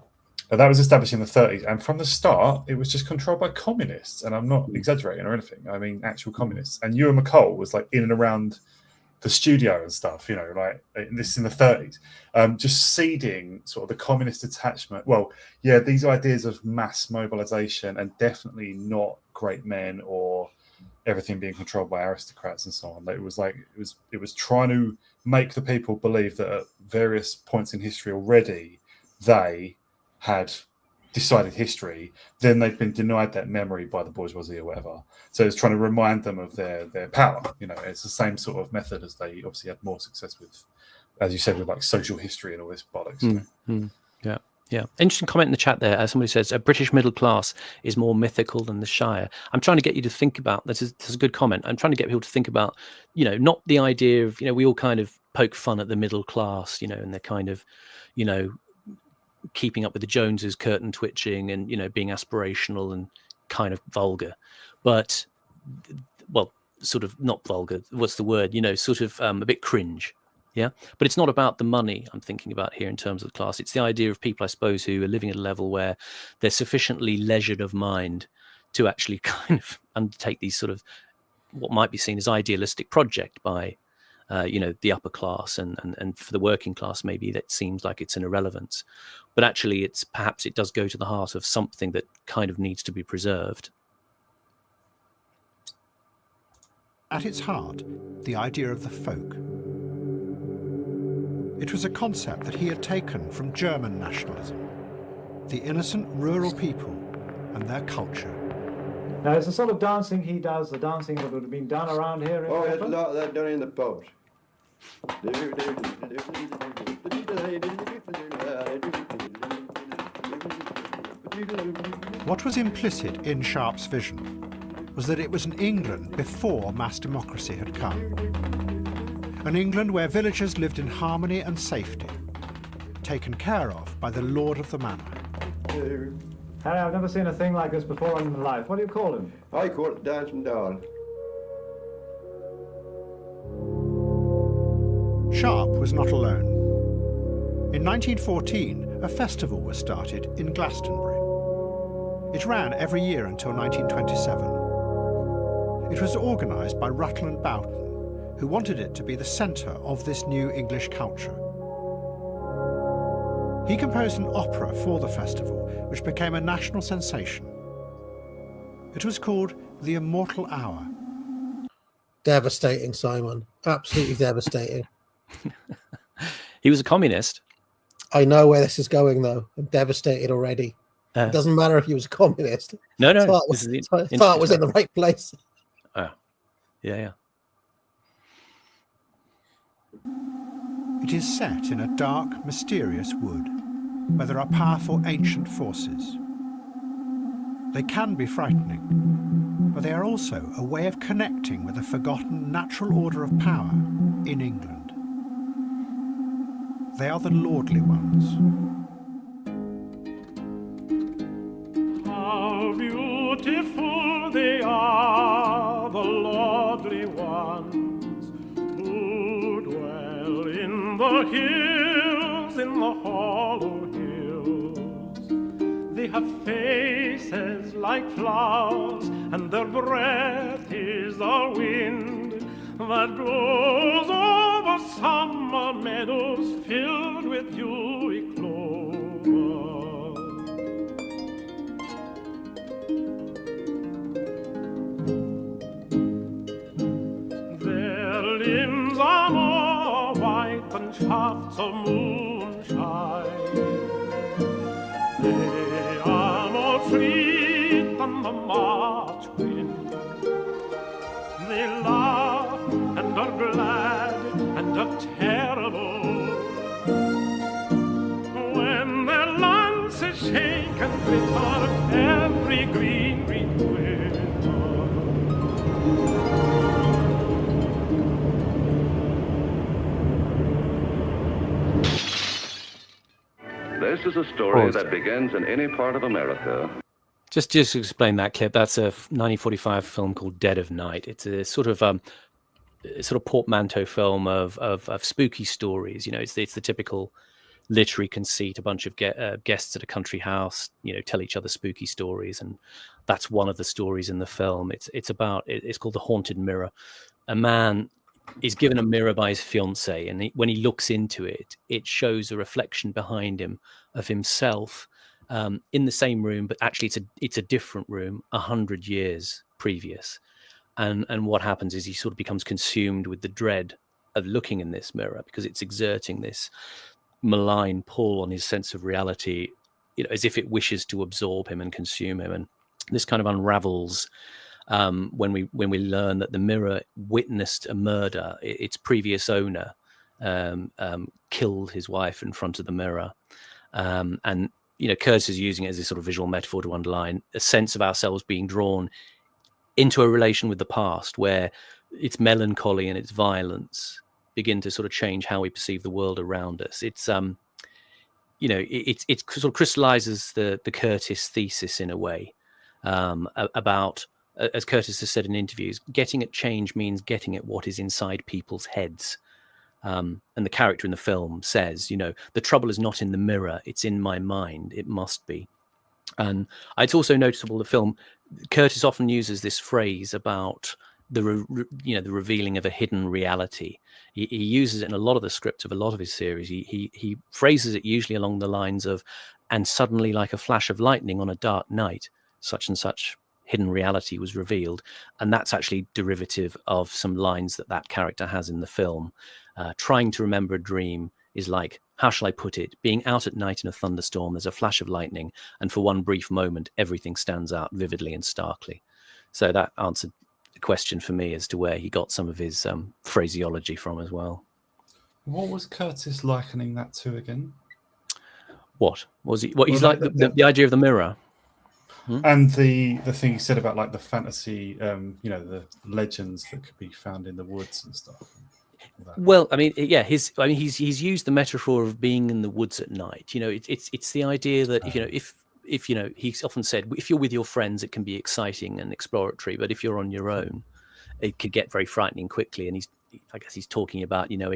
that was established in the 30s. And from the start, it was just controlled by communists. And I'm not exaggerating or anything. I mean, actual communists. And Ewan McCall was like in and around the studio and stuff, like this in the 30s, just seeding sort of the communist attachment. Well, yeah, these ideas of mass mobilization and definitely not great men or everything being controlled by aristocrats and so on. It was trying to make the people believe that at various points in history already they had decided history, then they've been denied that memory by the bourgeoisie or whatever. So it's trying to remind them of their power. It's the same sort of method as they obviously had more success with, as you said, with like social history and all this bollocks. Yeah. Interesting comment in the chat there. Somebody says a British middle class is more mythical than the Shire. I'm trying to get you to think about this. Is a good comment. I'm trying to get people to think about, not the idea of, we all kind of poke fun at the middle class, and they're kind of, keeping up with the Joneses, curtain twitching, and being aspirational and kind of vulgar, but sort of not vulgar. What's the word? Sort of a bit cringe. Yeah, but it's not about the money I'm thinking about here in terms of class. It's the idea of people, I suppose, who are living at a level where they're sufficiently leisured of mind to actually kind of undertake these sort of what might be seen as idealistic project by the upper class, and for the working class, maybe that seems like it's an irrelevance, but actually perhaps it does go to the heart of something that kind of needs to be preserved. At its heart, the idea of the folk. It was a concept that he had taken from German nationalism, the innocent rural people and their culture. Now, it's the sort of dancing he does, the dancing that would have been done around here. Oh, it's a lot of that done in the pubs. What was implicit in Sharp's vision was that it was an England before mass democracy had come. An England where villagers lived in harmony and safety, taken care of by the lord of the manor. Harry, I've never seen a thing like this before in my life. What do you call him? I call it Dancing Doll. Sharp was not alone. In 1914, a festival was started in Glastonbury. It ran every year until 1927. It was organised by Rutland Bowden, who wanted it to be the centre of this new English culture. He composed an opera for the festival, which became a national sensation. It was called The Immortal Hour. Devastating, Simon. Absolutely devastating. He was a communist. I know where this is going, though. I'm devastated already. It doesn't matter if he was a communist. No. Heart was in the right place. Oh, yeah. It is set in a dark, mysterious wood, where there are powerful ancient forces. They can be frightening, but they are also a way of connecting with a forgotten natural order of power in England. They are the lordly ones. How beautiful they are, the lordly ones, who dwell in the hills, in the hollow hills. They have faces like flowers, and their breath is the wind that blows over summer meadows filled with dewy clover. Their limbs are more white than shafts of moonshine. They are more fleet than the March wind. They laugh and are glad and are terrible. When their lances shake and glitter every green quiver. This is a story that begins in any part of America. Just to explain that clip, that's a 1945 film called Dead of Night. It's a sort of portmanteau film of spooky stories. You know, it's the typical literary conceit. A bunch of guests at a country house, you know, tell each other spooky stories, and that's one of the stories in the film. It's called The Haunted Mirror. A man is given a mirror by his fiancée, and when he looks into it, it shows a reflection behind him of himself. In the same room, but actually it's a different room 100 years previous. And what happens is he sort of becomes consumed with the dread of looking in this mirror, because it's exerting this malign pull on his sense of reality, you know, as if it wishes to absorb him and consume him. And this kind of unravels when we learn that the mirror witnessed a murder. Its previous owner killed his wife in front of the mirror, and you know, Curtis is using it as a sort of visual metaphor to underline a sense of ourselves being drawn into a relation with the past, where its melancholy and its violence begin to sort of change how we perceive the world around us. It's you know, it sort of crystallizes the Curtis thesis in a way, about, as Curtis has said in interviews, getting at change means getting at what is inside people's heads. And the character in the film says, you know, the trouble is not in the mirror, it's in my mind. It must be. And it's also noticeable the film, Curtis often uses this phrase about the revealing of a hidden reality. He uses it in a lot of the scripts of a lot of his series. He phrases it usually along the lines of, and suddenly like a flash of lightning on a dark night, such and such hidden reality was revealed. And that's actually derivative of some lines that character has in the film. Trying to remember a dream is like, how shall I put it, being out at night in a thunderstorm, there's a flash of lightning, and for one brief moment, everything stands out vividly and starkly. So that answered the question for me as to where he got some of his phraseology from as well. What was Curtis likening that to again? What was he? What he's like the idea of the mirror. And the thing he said about like the fantasy, you know, the legends that could be found in the woods and stuff. Well, I mean, yeah, he's used the metaphor of being in the woods at night. You know, it's the idea that, you know, if you know, he's often said, if you're with your friends, it can be exciting and exploratory, but if you're on your own, it could get very frightening quickly. And I guess he's talking about, you know,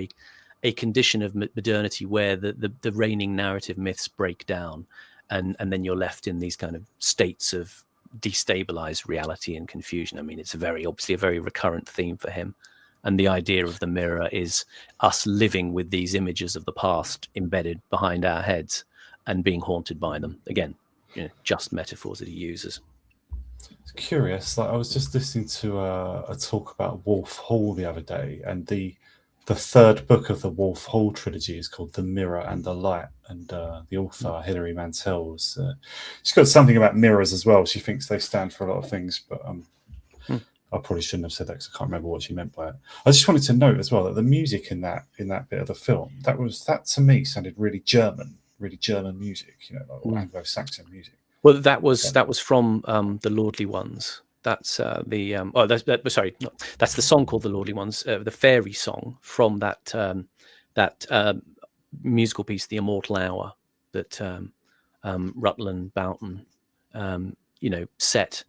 a condition of modernity where the reigning narrative myths break down, and then you're left in these kind of states of destabilized reality and confusion. I mean, it's obviously a very recurrent theme for him. And the idea of the mirror is us living with these images of the past embedded behind our heads. and being haunted by them. Again, just metaphors that he uses. It's curious. Like I was just listening to a talk about Wolf Hall the other day, and the third book of the Wolf Hall trilogy is called The Mirror and the Light, and the author Hilary Mantel she's got something about mirrors as well. She thinks they stand for a lot of things, but I probably shouldn't have said that because I can't remember what she meant by it. I just wanted to note as well that the music in that bit of the film, that to me sounded really German music, like Anglo-Saxon music. Well, that was from the Lordly Ones. That's that's the song called The Lordly Ones, the fairy song from that musical piece, The Immortal Hour, that Rutland Boughton, set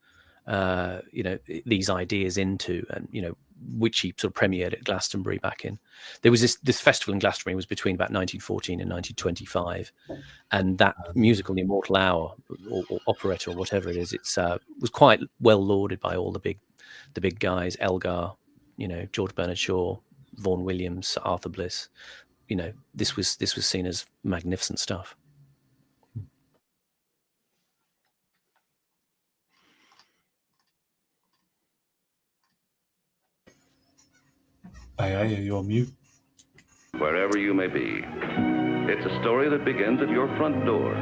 these ideas into, and which he sort of premiered at Glastonbury back in. There was this festival in Glastonbury was between about 1914 and 1925, and that musical, The Immortal Hour, or operetta, or whatever it is, was quite well lauded by all the big guys, Elgar, George Bernard Shaw, Vaughan Williams, Arthur Bliss. This was seen as magnificent stuff. Hey, you're on mute. Wherever you may be, it's a story that begins at your front door,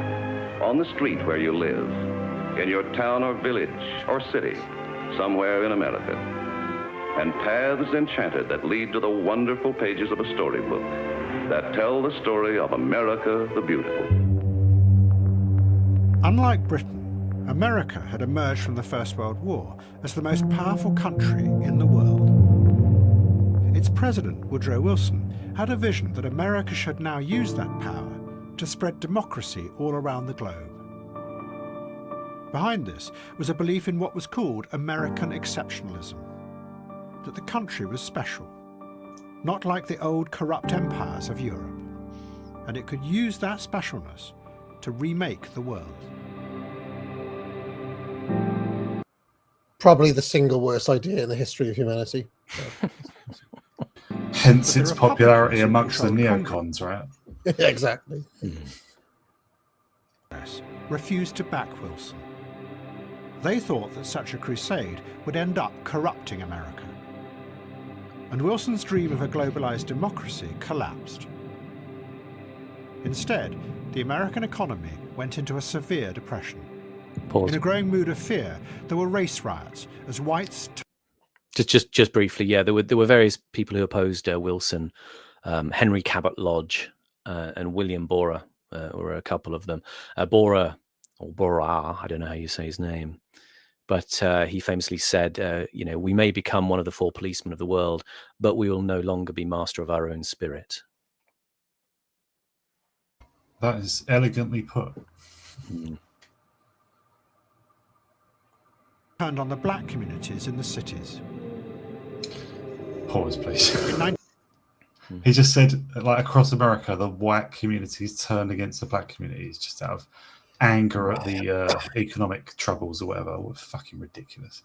on the street where you live, in your town or village or city, somewhere in America, and paths enchanted that lead to the wonderful pages of a storybook that tell the story of America the Beautiful. Unlike Britain, America had emerged from the First World War as the most powerful country in the world. Its president, Woodrow Wilson, had a vision that America should now use that power to spread democracy all around the globe. Behind this was a belief in what was called American exceptionalism, that the country was special, not like the old corrupt empires of Europe, and it could use that specialness to remake the world. Probably the single worst idea in the history of humanity. Hence its popularity amongst the neocons, right? Yeah, exactly. Refused to back Wilson. They thought that such a crusade would end up corrupting America. And Wilson's dream of a globalized democracy collapsed. Instead, the American economy went into a severe depression. Pause. In a growing mood of fear, there were race riots as whites... Just briefly, yeah, there were various people who opposed Wilson, Henry Cabot Lodge and William Borah were a couple of them. Borah, I don't know how you say his name, but he famously said, we may become one of the four policemen of the world, but we will no longer be master of our own spirit. That is elegantly put. Turned on the black communities in the cities. Pause, please. He just said, like, across America, the white communities turned against the black communities just out of anger at the economic troubles or whatever. What fucking ridiculous.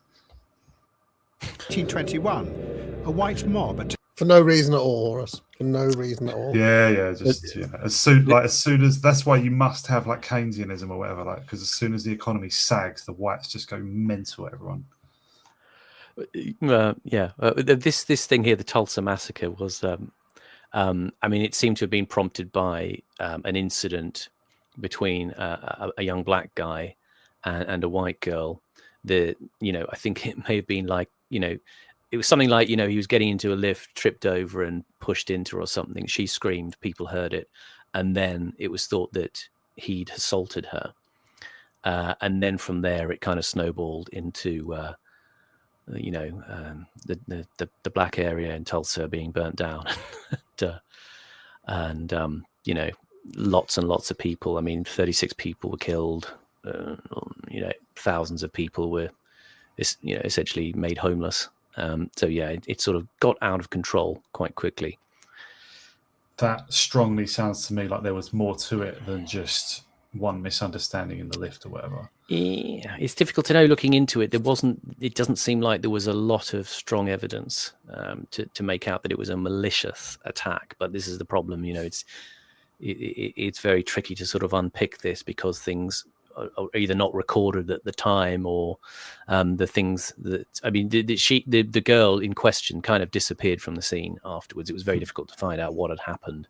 1921, a white mob... For no reason at all, Horace. For no reason at all. Yeah, just as soon as that's why you must have like Keynesianism or whatever, like, because as soon as the economy sags, the whites just go mental at everyone. This thing here, the Tulsa massacre, was it seemed to have been prompted by an incident between a young black guy and a white girl. I think it may have been like, it was something like, he was getting into a lift, tripped over and pushed into her or something. She screamed, people heard it. And then it was thought that he'd assaulted her. And then from there, it kind of snowballed into, the black area in Tulsa being burnt down. and lots and lots of people. 36 people were killed. Thousands of people were, essentially made homeless. It sort of got out of control quite quickly. That strongly sounds to me like there was more to it than just one misunderstanding in the lift or whatever. Yeah, it's difficult to know looking into it. It doesn't seem like there was a lot of strong evidence to make out that it was a malicious attack. But this is the problem, it's very tricky to sort of unpick this, because things are either not recorded at the time, or the things that, I mean, the girl in question kind of disappeared from the scene afterwards. It was very difficult to find out what had happened,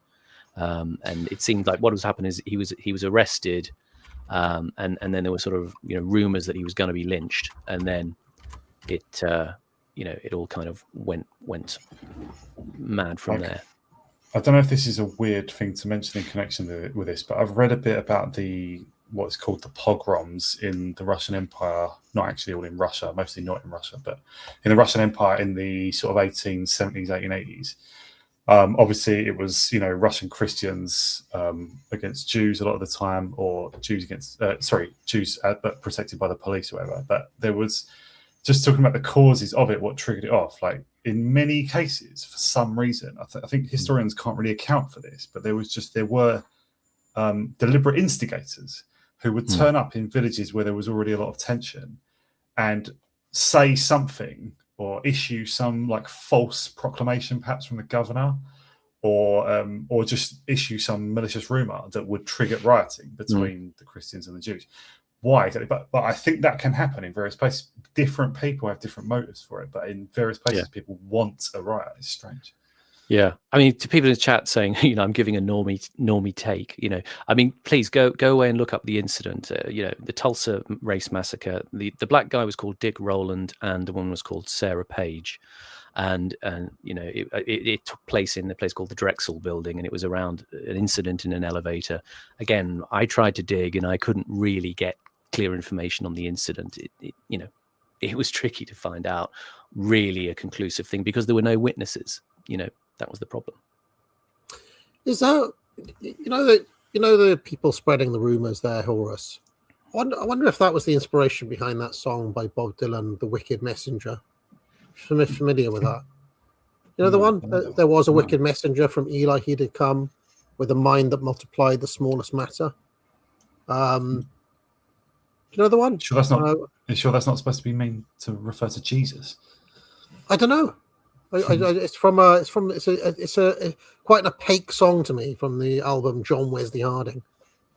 and it seemed like what was happening is he was arrested, and then there were sort of rumors that he was going to be lynched, and then it it all kind of went mad from there. I don't know if this is a weird thing to mention in connection with this, but I've read a bit about what's called the pogroms in the Russian Empire, not actually all in Russia, mostly not in Russia, but in the Russian Empire in the sort of 1870s, 1880s. Obviously, it was, Russian Christians against Jews a lot of the time, or Jews against, Jews but protected by the police or whatever. But there was, just talking about the causes of it, what triggered it off, like in many cases, for some reason, I think historians can't really account for this, but there were deliberate instigators who would turn up in villages where there was already a lot of tension and say something or issue some like false proclamation, perhaps from the governor, or just issue some malicious rumor that would trigger rioting between the Christians and the Jews. Why? But I think that can happen in various places. Different people have different motives for it, but in various places, people want a riot. It's strange. Yeah, I mean, to people in the chat saying, I'm giving a normie take. I mean, please go away and look up the incident. The Tulsa race massacre. The black guy was called Dick Rowland, and the woman was called Sarah Page, and it took place in a place called the Drexel Building, and it was around an incident in an elevator. Again, I tried to dig, and I couldn't really get clear information on the incident. It was tricky to find out really a conclusive thing, because there were no witnesses. That was the problem. Is that the people spreading the rumors there, Horus? I wonder if that was the inspiration behind that song by Bob Dylan, "The Wicked Messenger." Familiar with that? The one there was a wicked messenger from Eli. He did come with a mind that multiplied the smallest matter. Do you know the one? Sure, that's not. Are you sure that's not supposed to be mean to refer to Jesus? I don't know. It's quite an opaque song to me from the album John Wesley Harding.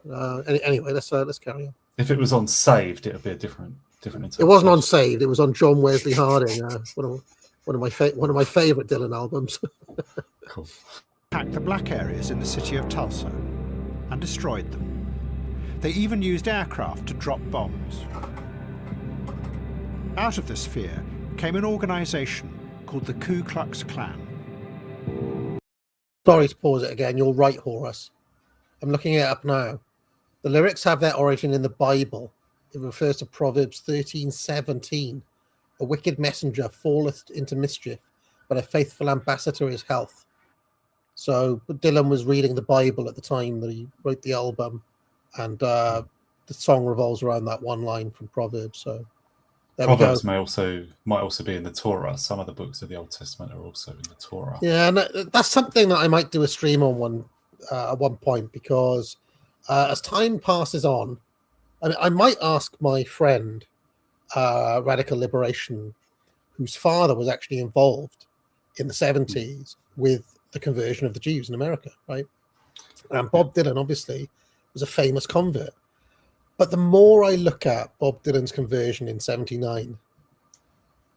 Anyway, let's carry on. If it was on Saved, it would be a different. It wasn't on Saved. It was on John Wesley Harding. One of my favorite Dylan albums. Cool. Attacked the black areas in the city of Tulsa and destroyed them. They even used aircraft to drop bombs. Out of this fear came an organization called the Ku Klux Klan. Sorry to pause it again. You're right, Horus. I'm looking it up now. The lyrics have their origin in the Bible. It refers to Proverbs 13:17. A wicked messenger falleth into mischief, but a faithful ambassador is health. So Dylan was reading the Bible at the time that he wrote the album, and the song revolves around that one line from Proverbs. So Proverbs might also be in the Torah. Some of the books of the Old Testament are also in the Torah. Yeah, and that's something that I might do a stream on at one point, because as time passes on, I might ask my friend, Radical Liberation, whose father was actually involved in the 70s with the conversion of the Jews in America, right? And Bob Dylan obviously was a famous convert. But the more I look at Bob Dylan's conversion in 79,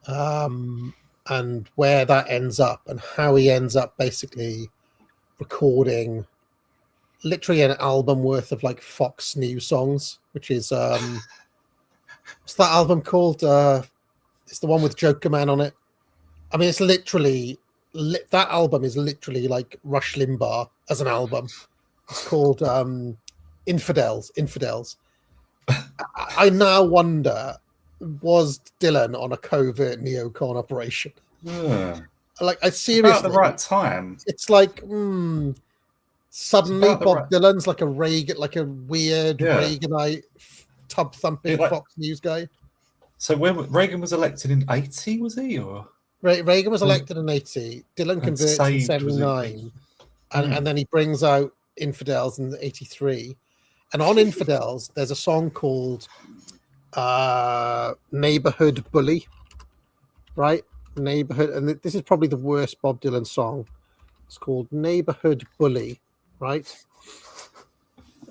and where that ends up, and how he ends up basically recording literally an album worth of like Fox News songs, which is what's that album called? It's the one with Joker Man on it. I mean, it's literally that album is literally like Rush Limbaugh as an album. It's called Infidels. I now wonder, was Dylan on a covert neocon operation? Yeah. Like, I seriously, about the right time. It's like suddenly Bob Dylan's like a weird Reaganite tub thumping Fox News guy. So when Reagan was elected in 80, was he? Or Reagan was elected in 80. Dylan converts in 79, and then he brings out Infidels in 83. And on Infidels, there's a song called Neighborhood Bully, right? Neighborhood, and this is probably the worst Bob Dylan song. It's called Neighborhood Bully, right?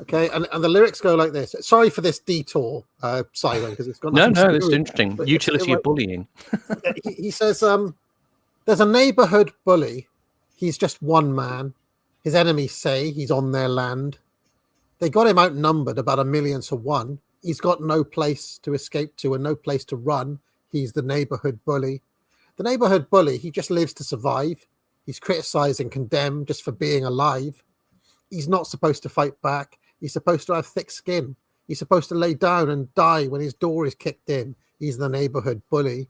Okay, and the lyrics go like this. Sorry for this detour, Simon, because it's got No, nothing to it's do- interesting. but Utility of bullying. he says, there's a neighborhood bully. He's just one man. His enemies say he's on their land. They got him outnumbered about 1,000,000 to 1. He's got no place to escape to and no place to run. He's the neighborhood bully. The neighborhood bully, he just lives to survive. He's criticized and condemned just for being alive. He's not supposed to fight back. He's supposed to have thick skin. He's supposed to lay down and die when his door is kicked in. He's the neighborhood bully.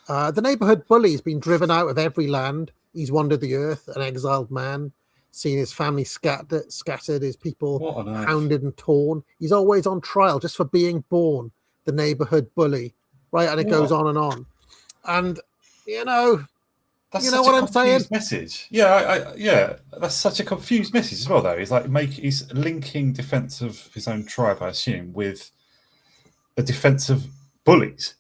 The neighborhood bully has been driven out of every land. He's wandered the earth, an exiled man, seen his family scattered, his people hounded and torn. He's always on trial just for being born, the neighborhood bully, right? And it goes on and on. And, That's you such know what a I'm saying? confused message. Yeah, that's such a confused message as well, though. He's like he's linking defense of his own tribe, I assume, with a defense of bullies.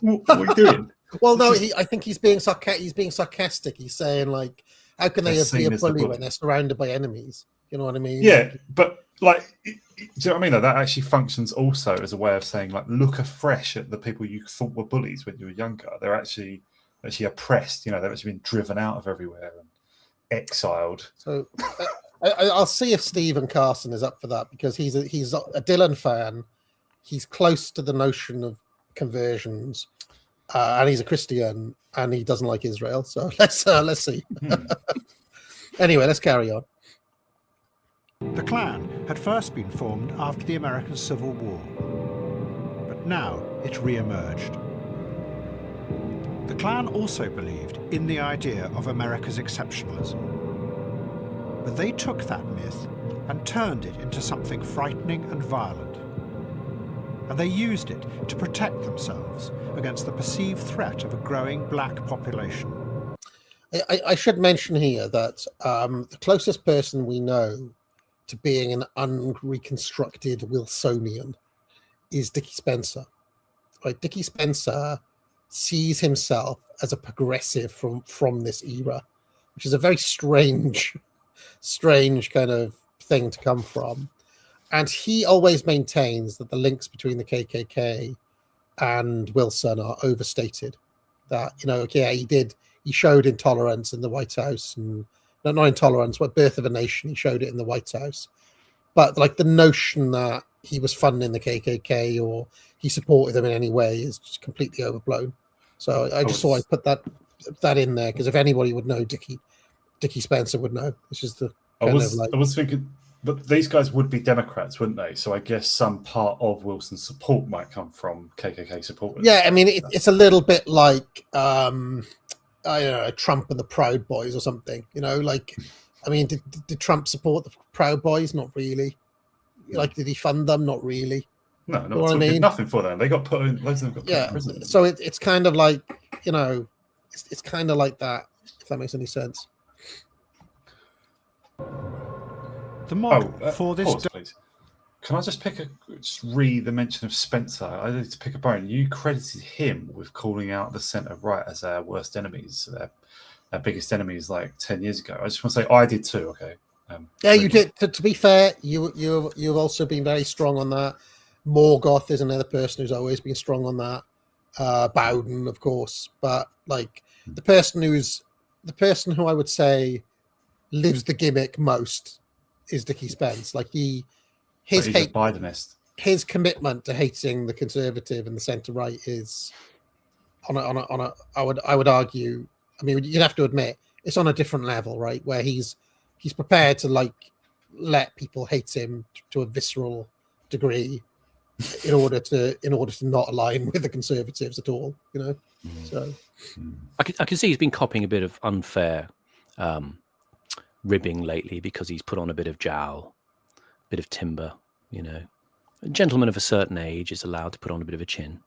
What are we doing? Well, no, I think he's being sarcastic. He's saying, like, how can they be a bully when they're surrounded by enemies? You know what I mean? Yeah, but like, do you know what I mean? Though? That actually functions also as a way of saying, like, look afresh at the people you thought were bullies when you were younger. They're actually oppressed. They've actually been driven out of everywhere and exiled. So I'll see if Stephen Carson is up for that, because he's a Dylan fan. He's close to the notion of conversions, and he's a Christian, and he doesn't like Israel. So let's see. Anyway, let's carry on. The Klan had first been formed after the American Civil War, but now it re-emerged. The Klan also believed in the idea of America's exceptionalism, but they took that myth and turned it into something frightening and violent. And they used it to protect themselves against the perceived threat of a growing black population. I should mention here that the closest person we know to being an unreconstructed Wilsonian is Dickie Spencer. Right? Dickie Spencer sees himself as a progressive from this era, which is a very strange kind of thing to come from. And he always maintains that the links between the KKK and Wilson are overstated. That, he showed intolerance in the White House, and not intolerance, but Birth of a Nation, he showed it in the White House. But like the notion that he was funding the KKK or he supported them in any way is just completely overblown. So I just thought I'd put that in there, because if anybody would know, Dickie Spencer would know. This is the I was thinking, but these guys would be Democrats, wouldn't they? So I guess some part of Wilson's support might come from KKK supporters. Yeah, I mean, it's a little bit like I don't know, Trump and the Proud Boys or something. Did Trump support the Proud Boys? Not really. Did he fund them? Not really. No, nothing for them. They got put in. Loads of them got put in prison. So it's kind of like, it's kind of like that. If that makes any sense. The model for this. Pause, please. Can I just read the mention of Spencer? I need to pick a bone. You credited him with calling out the centre right as our worst enemies, our biggest enemies, like 10 years ago. I just want to say I did too. Okay. You did. To be fair, you've also been very strong on that. Morgoth is another person who's always been strong on that. Bowden, of course, but like the person who I would say lives the gimmick most is Dickie Spence. Like his hate, Bidenist. His commitment to hating the conservative and the centre right is on a. I would argue. I mean, you'd have to admit it's on a different level, right? Where he's prepared to like let people hate him to a visceral degree in order to not align with the conservatives at all. So I can see he's been copying a bit of unfair ribbing lately, because he's put on a bit of jowl, a bit of timber. A gentleman of a certain age is allowed to put on a bit of a chin.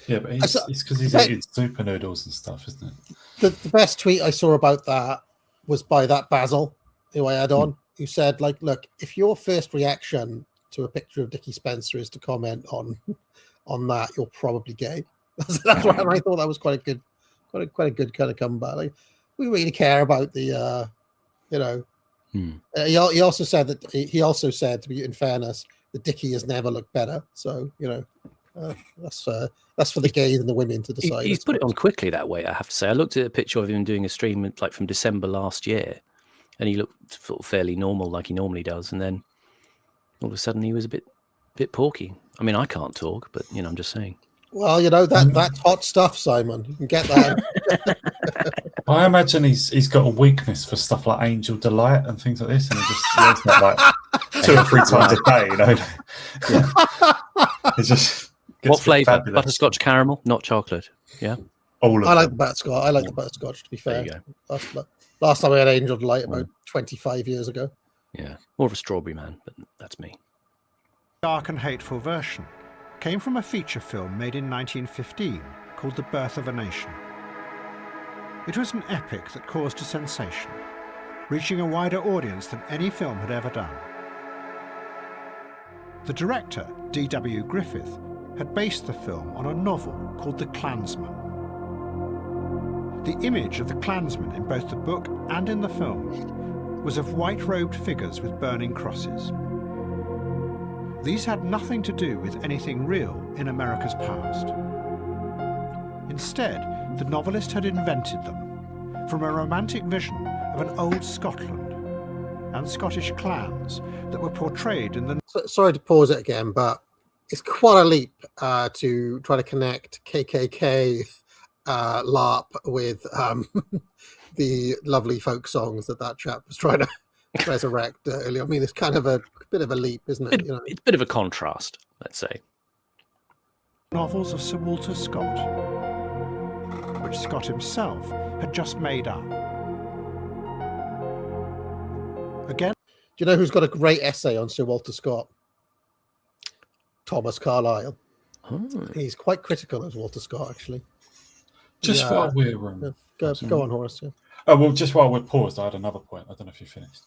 Yeah, but it's because he's eating super noodles and stuff, isn't it? The best tweet I saw about that was by that Basil, who I had on, who said, like, look, if your first reaction to a picture of Dickie Spencer is to comment on that, you're probably gay. That's right. And I thought that was quite a good kind of comeback. Like, we really care about the He also said that to be in fairness, the Dickie has never looked better. So that's for the gays and the women to decide. He's put it on quickly that way, I have to say. I looked at a picture of him doing a stream like from December last year, and he looked sort of fairly normal, like he normally does. And then all of a sudden, he was a bit porky. I mean, I can't talk, but I'm just saying. Well, that's hot stuff, Simon. You can get that. I imagine he's got a weakness for stuff like Angel Delight and things like this, and he just like 2 or 3 times a day. It just what flavour? Butterscotch caramel, not chocolate. Yeah, all of I like the butterscotch. I like the butterscotch. To be fair, there you go. Last time I had Angel Delight about 25 years ago. Yeah, more of a strawberry man, but that's me. Dark and hateful version came from a feature film made in 1915 called The Birth of a Nation. It was an epic that caused a sensation, reaching a wider audience than any film had ever done. The director, D.W. Griffith, had based the film on a novel called The Klansman. The image of the Klansman in both the book and in the film was of white-robed figures with burning crosses. These had nothing to do with anything real in America's past. Instead, the novelist had invented them from a romantic vision of an old Scotland and Scottish clans that were portrayed in the... Sorry to pause it again, but it's quite a leap to try to connect KKK LARP with the lovely folk songs that chap was trying to resurrect earlier. I mean, it's kind of a bit of a leap, isn't it? It's a bit of a contrast, let's say. Novels of Sir Walter Scott, which Scott himself had just made up. Again, do you know who's got a great essay on Sir Walter Scott? Thomas Carlyle. He's quite critical of Walter Scott, actually. Just while we're go on, Horace. Yeah. Oh well, just while we're paused, I had another point. I don't know if you finished.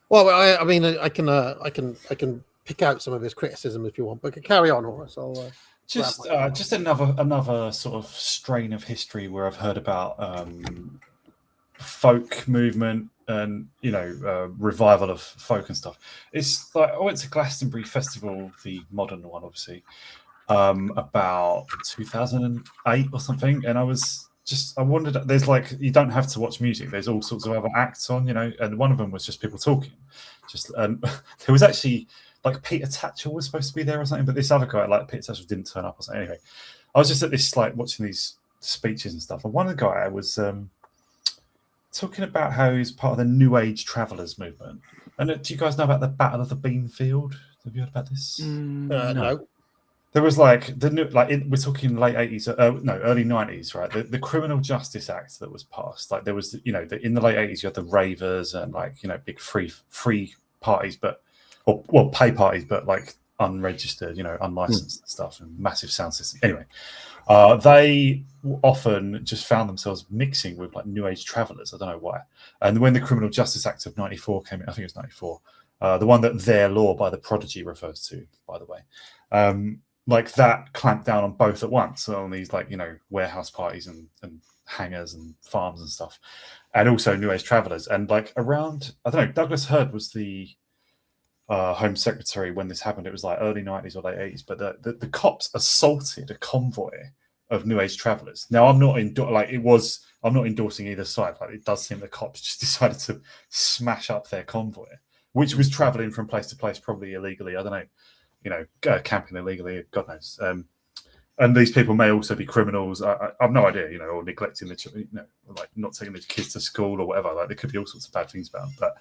Well, I mean, I can pick out some of his criticism if you want, but carry on, Horace. I'll just another sort of strain of history where I've heard about folk movement and revival of folk and stuff. It's like I went to Glastonbury Festival, the modern one, obviously, about 2008 or something, and I wondered, there's like, you don't have to watch music, there's all sorts of other acts on, and one of them was just people talking. There was actually like Peter Tatchell was supposed to be there or something, but this other guy, like Peter Tatchell, didn't turn up or something. Anyway, I was just at this, like, watching these speeches and stuff, and one guy was talking about how he's part of the New Age Travelers movement. And do you guys know about the Battle of the Beanfield? Have you heard about this? No. There was like we're talking late 80s, early 90s, right? The Criminal Justice Act that was passed. Like there was, in the late 80s, you had the ravers and big free parties, or pay parties, but like unregistered, unlicensed stuff and massive sound system. Anyway, they often just found themselves mixing with like New Age travelers. I don't know why. And when the Criminal Justice Act of 94 came in, I think it was 94, the one that Their Law by The Prodigy refers to, by the way. Like that clamped down on both at once, on these warehouse parties and hangars and farms and stuff, and also New Age travelers. And like around, I don't know, Douglas Hurd was the Home Secretary when this happened. It was like early 90s or late 80s, but the cops assaulted a convoy of New Age travelers. Now I'm not endorsing either side. Like it does seem the cops just decided to smash up their convoy, which was traveling from place to place, probably illegally. I don't know. Camping illegally, God knows. And these people may also be criminals. I've no idea, or neglecting like not taking the kids to school or whatever. Like there could be all sorts of bad things about them. But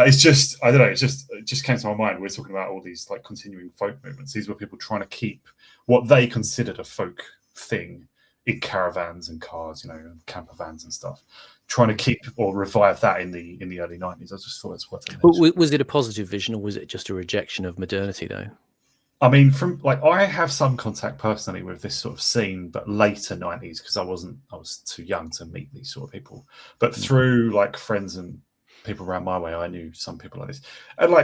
it's just, I don't know. It just came to my mind. We're talking about all these like continuing folk movements. These were people trying to keep what they considered a folk thing in caravans and cars, and camper vans and stuff. Trying to keep or revive that in the early 90s. I just thought it's worth it. Was it a positive vision, or was it just a rejection of modernity, though? I mean, I have some contact personally with this sort of scene, but later 90s, because I was too young to meet these sort of people. But through like friends and people around my way, I knew some people like this. And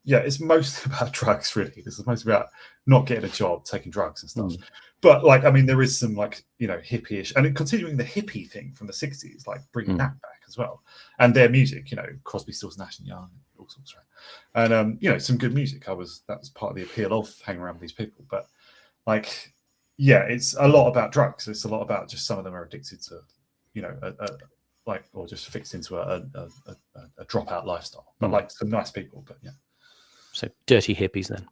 it's mostly about drugs, really. This is mostly about not getting a job, taking drugs and stuff. But there is some hippie-ish, and continuing the hippie thing from the 60s, like bringing that back as as well, and their music, Crosby, Stills, Nash and Young, all sorts, right? And some good music. That was part of the appeal of hanging around with these people. But it's a lot about drugs. It's a lot about just some of them are addicted to, or just fixed into a dropout lifestyle. But some nice people. But yeah. So dirty hippies then.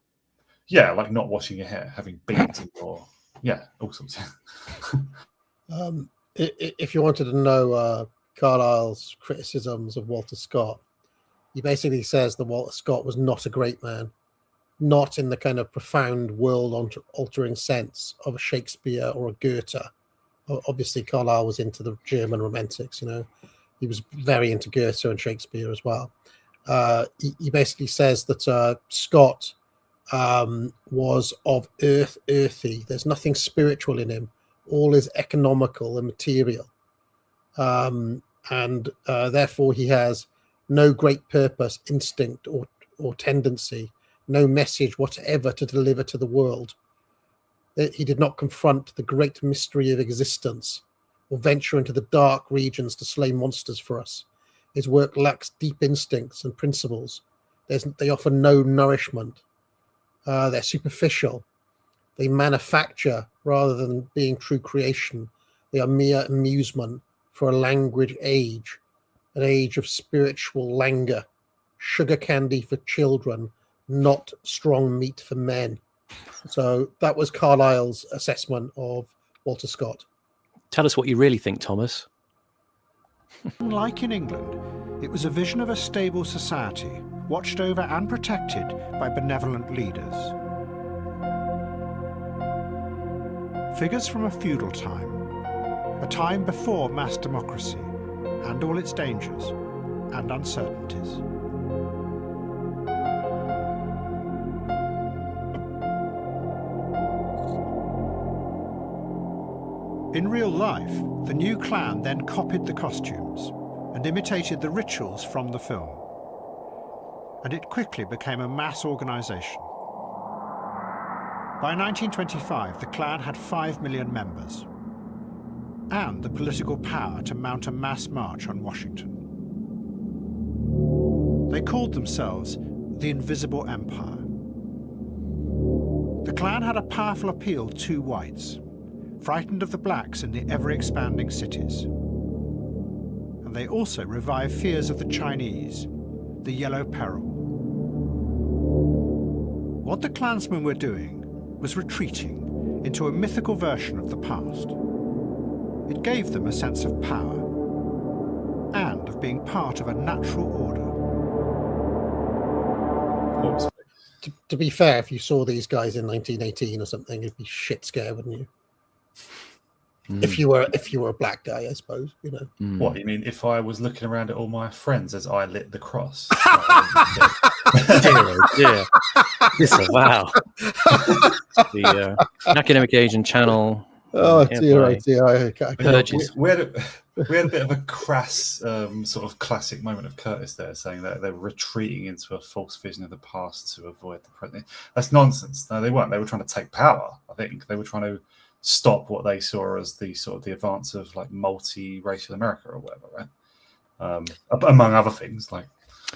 Yeah, like not washing your hair, having beads, or all sorts. If you wanted to know Carlyle's criticisms of Walter Scott, he basically says that Walter Scott was not a great man, not in the kind of profound world-altering sense of a Shakespeare or a Goethe. Obviously, Carlyle was into the German romantics. He was very into Goethe and Shakespeare as well. He basically says that Scott was of earthy. There's nothing spiritual in him. All is economical and material. And therefore he has no great purpose, instinct, or tendency, no message whatever to deliver to the world. He did not confront the great mystery of existence or venture into the dark regions to slay monsters for us. His work lacks deep instincts and principles. They offer no nourishment. They're superficial. They manufacture rather than being true creation. They are mere amusement for a languid age, an age of spiritual languor, sugar candy for children, not strong meat for men. So that was Carlyle's assessment of Walter Scott. Tell us what you really think, Thomas. Like in England, it was a vision of a stable society, watched over and protected by benevolent leaders. Figures from a feudal time, a time before mass democracy and all its dangers and uncertainties. In real life, the new clan then copied the costumes and imitated the rituals from the film. And it quickly became a mass organisation. By 1925, the clan had 5 million members and the political power to mount a mass march on Washington. They called themselves the Invisible Empire. The clan had a powerful appeal to whites, frightened of the blacks in the ever-expanding cities. And they also revived fears of the Chinese, the Yellow Peril. What the Klansmen were doing was retreating into a mythical version of the past. It gave them a sense of power and of being part of a natural order. To be fair, if you saw these guys in 1918 or something, you'd be shit scared, wouldn't you? If you were a black guy, I suppose, What you mean? If I was looking around at all my friends as I lit the cross? Yeah. Disavow. The Academic Asian Channel. Oh dear, Purges. We had a bit of a crass sort of classic moment of Curtis there, saying that they're retreating into a false vision of the past to avoid the present. That's nonsense. No, they weren't. They were trying to take power. I think they were trying to stop what they saw as the sort of the advance of like multi-racial America or whatever, right? Among other things, like.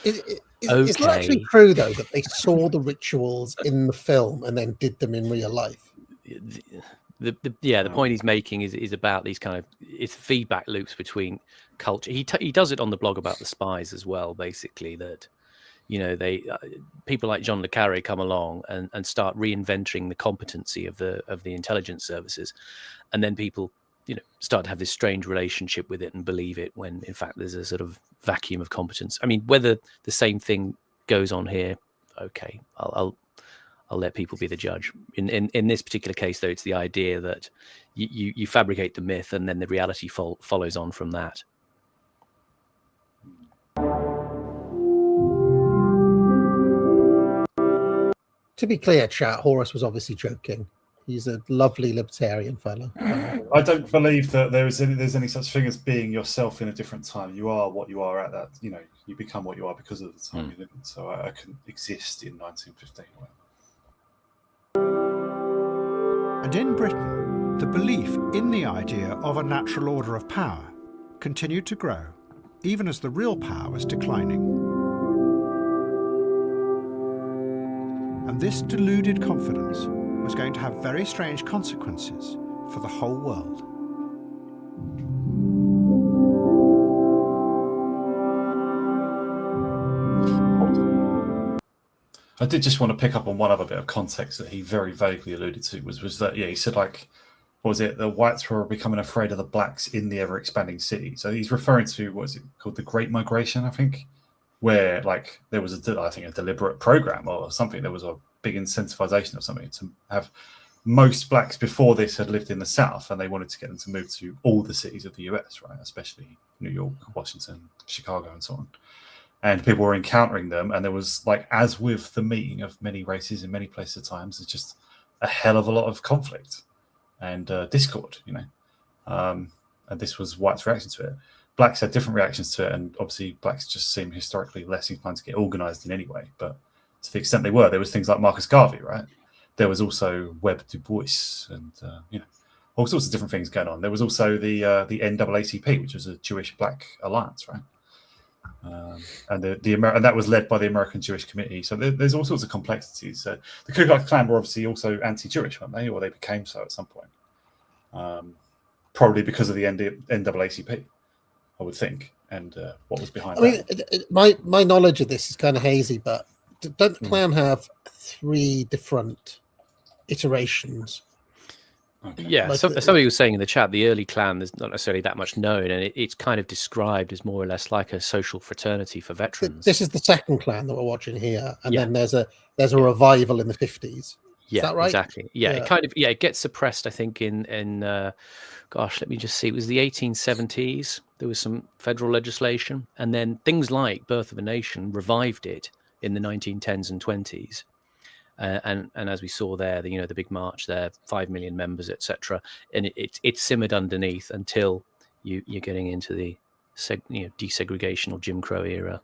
It's not actually true though that they saw the rituals in the film and then did them in real life. The point he's making is about these kind of it's feedback loops between culture. He does it on the blog about the spies as well. Basically, that they people like John le Carré come along and start reinventing the competency of the intelligence services, and then people start to have this strange relationship with it and believe it when in fact there's a sort of vacuum of competence. I mean, whether the same thing goes on here, okay, I'll let people be the judge. In this particular case, though, it's the idea that you fabricate the myth and then the reality follows on from that. To be clear, chat, Horace was obviously joking. He's a lovely libertarian fellow. I don't believe that there's any such thing as being yourself in a different time. You are what you are at that. You become what you are because of the time you live in. So I couldn't exist in 1915. And in Britain, the belief in the idea of a natural order of power continued to grow even as the real power was declining. And this deluded confidence was going to have very strange consequences for the whole world. I did just want to pick up on one other bit of context that he very vaguely alluded to, was that, he said, like, what was it? The whites were becoming afraid of the blacks in the ever-expanding city. So he's referring to, what is it called, the Great Migration, I think, where, like, there was, I think, a deliberate program or something. There was a big incentivization of something to have most blacks before this had lived in the South, and they wanted to get them to move to all the cities of the US, right? Especially New York, Washington, Chicago, and so on. And people were encountering them, and there was, like, as with the meeting of many races in many places at times, there's just a hell of a lot of conflict and discord, and this was whites' reaction to it. Blacks had different reactions to it, and obviously blacks just seem historically less inclined to get organized in any way, but to the extent they were, there was things like Marcus Garvey, right? There was also Webb Du Bois, and all sorts of different things going on. There was also the NAACP, which was a Jewish-Black alliance, right? And and that was led by the American Jewish Committee. So there's all sorts of complexities. The Ku Klux Klan were obviously also anti-Jewish, weren't they? Or they became so at some point, probably because of the NAACP, I would think, and what was behind that. My knowledge of this is kind of hazy, but don't the Klan have 3 different iterations? Okay. Yeah, somebody was saying in the chat, the early Klan, there's not necessarily that much known, and it's kind of described as more or less like a social fraternity for veterans. This is the second Klan that we're watching here, and then there's a revival in the 50s. Is that right? Exactly. Yeah, it kind of it gets suppressed, I think, in gosh, let me just see. It was the 1870s. There was some federal legislation, and then things like Birth of a Nation revived it in the 1910s and 20s. And as we saw there, the big march there, 5 million members, etc. And it simmered underneath until you're getting into the desegregation or Jim Crow era.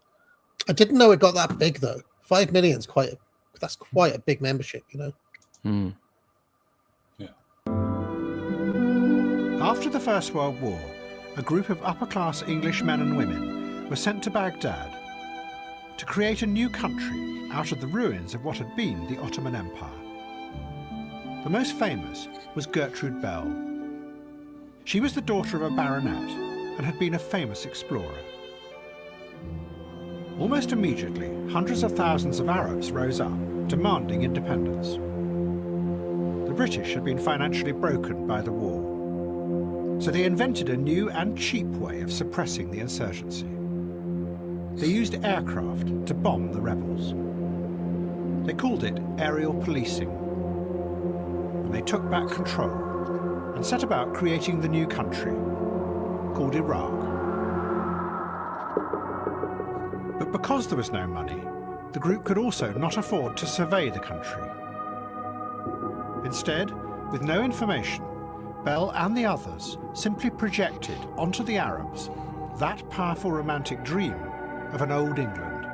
I didn't know it got that big though. 5 million is that's quite a big membership, Mm. Yeah. After the First World War, a group of upper-class English men and women were sent to Baghdad to create a new country out of the ruins of what had been the Ottoman Empire. The most famous was Gertrude Bell. She was the daughter of a baronet and had been a famous explorer. Almost immediately, hundreds of thousands of Arabs rose up, demanding independence. The British had been financially broken by the war, so they invented a new and cheap way of suppressing the insurgency. They used aircraft to bomb the rebels. They called it aerial policing. And they took back control and set about creating the new country called Iraq. But because there was no money, the group could also not afford to survey the country. Instead, with no information, Bell and the others simply projected onto the Arabs that powerful romantic dream of an old England.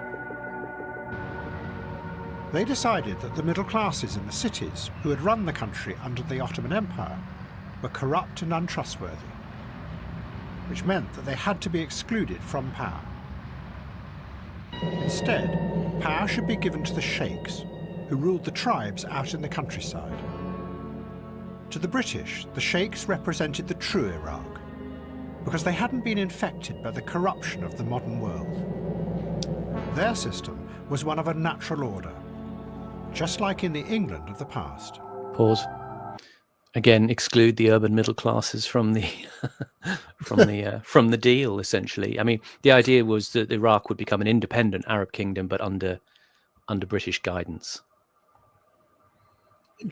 They decided that the middle classes in the cities who had run the country under the Ottoman Empire were corrupt and untrustworthy, which meant that they had to be excluded from power. Instead, power should be given to the sheikhs, who ruled the tribes out in the countryside. To the British, the sheikhs represented the true Iraq, because they hadn't been infected by the corruption of the modern world. Their system was one of a natural order, just like in the England of the past. Pause. Again, exclude the urban middle classes from the from the deal. Essentially, I mean, the idea was that Iraq would become an independent Arab kingdom, but under British guidance.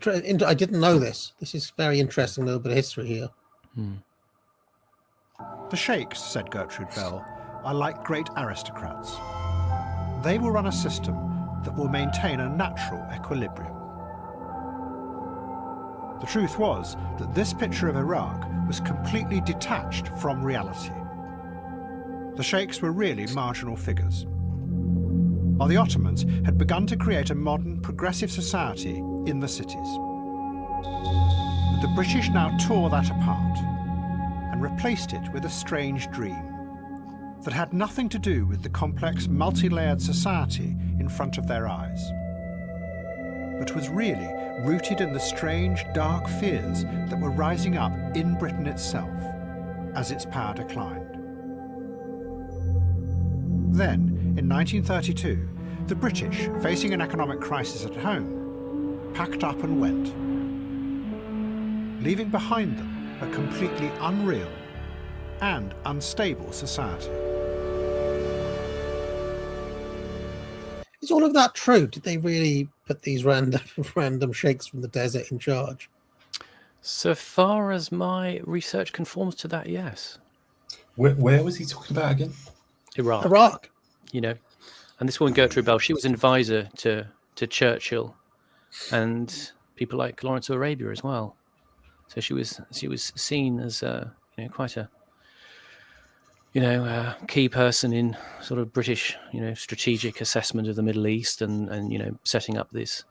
I didn't know this. This is very interesting. A little bit of history here. The sheikhs, said Gertrude Bell, are like great aristocrats. They will run a system that will maintain a natural equilibrium. The truth was that this picture of Iraq was completely detached from reality. The sheikhs were really marginal figures, while the Ottomans had begun to create a modern, progressive society in the cities. But the British now tore that apart and replaced it with a strange dream, that had nothing to do with the complex, multi-layered society in front of their eyes, but was really rooted in the strange, dark fears that were rising up in Britain itself as its power declined. Then, in 1932, the British, facing an economic crisis at home, packed up and went, leaving behind them a completely unreal and unstable society. Is all of that true? Did they really put these random sheikhs from the desert in charge? So far as my research conforms to that, yes. Where was he talking about again? Iraq. You know, and this woman Gertrude Bell, she was an advisor to Churchill and people like Lawrence of Arabia as well. So she was seen as quite a key person in sort of British strategic assessment of the Middle East and setting up this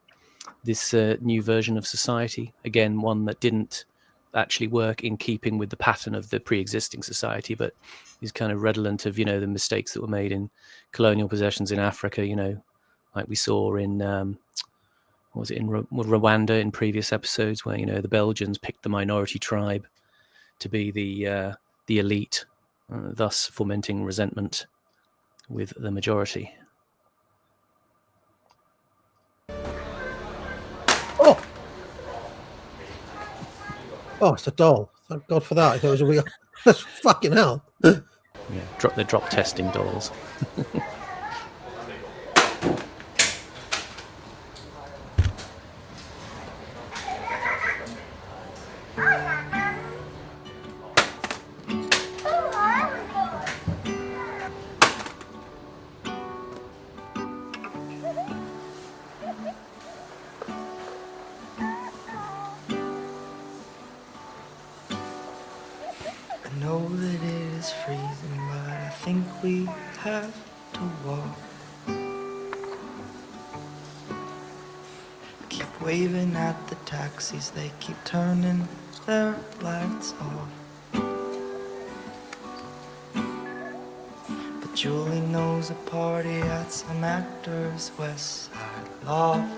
new version of society. Again, one that didn't actually work in keeping with the pattern of the pre-existing society, but is kind of redolent of the mistakes that were made in colonial possessions in Africa. Like we saw in Rwanda in previous episodes, where the Belgians picked the minority tribe to be the elite, thus fomenting resentment with the majority. Oh, it's a doll. Thank God for that. I thought it was a real... That's fucking hell. Yeah, they're drop testing dolls. I know that it is freezing, but I think we have to walk. Keep waving at the taxis, they keep turning their lights off. But Julie knows a party at some actor's West Side loft.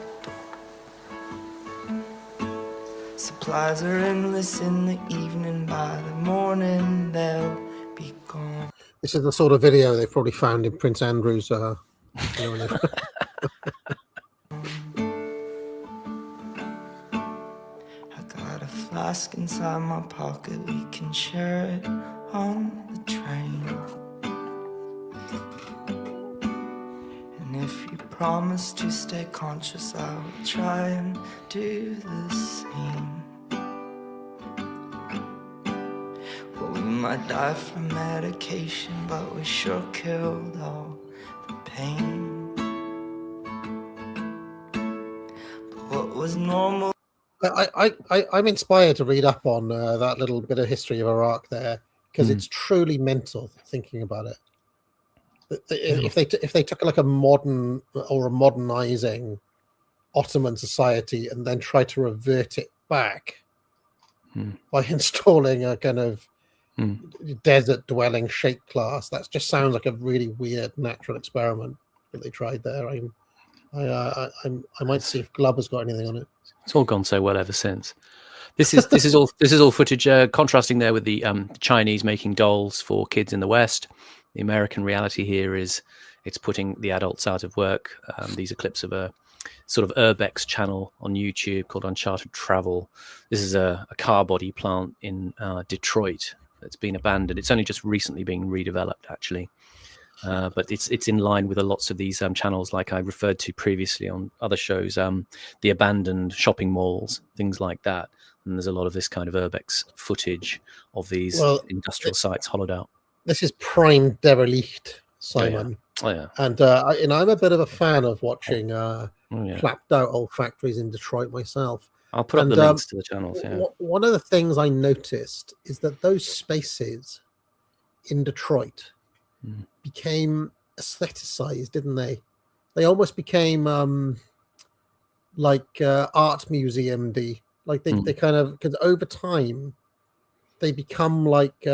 Supplies are endless in the evening, by the morning they'll be gone. This is the sort of video they probably found in Prince Andrew's. I got a flask inside my pocket, we can share it on the train. And if you promise to stay conscious, I will try and do the same. Well, we might die from medication, but we sure killed all the pain. But what was normal? I'm inspired to read up on that little bit of history of Iraq there, because it's truly mental thinking about it. If they took like a modern or a modernizing Ottoman society and then tried to revert it back by installing a kind of desert dwelling sheikh class, that just sounds like a really weird natural experiment that they tried there. I might see if Glub has got anything on it. It's all gone so well ever since. This is all footage contrasting there with the Chinese making dolls for kids in the West. The American reality here is it's putting the adults out of work. These are clips of a sort of Urbex channel on YouTube called Uncharted Travel. This is a car body plant in Detroit that's been abandoned. It's only just recently being redeveloped, actually. But it's in line with lots of these channels, like I referred to previously on other shows, the abandoned shopping malls, things like that. And there's a lot of this kind of Urbex footage of these industrial sites hollowed out. This is prime derelict, Simon. Oh yeah. And I'm a bit of a fan of watching flapped out old factories in Detroit myself. I'll put up the links to the channels. Yeah. One of the things I noticed is that those spaces in Detroit became aestheticized, didn't they? They almost became like art museum-y. Like they kind of, because over time they become like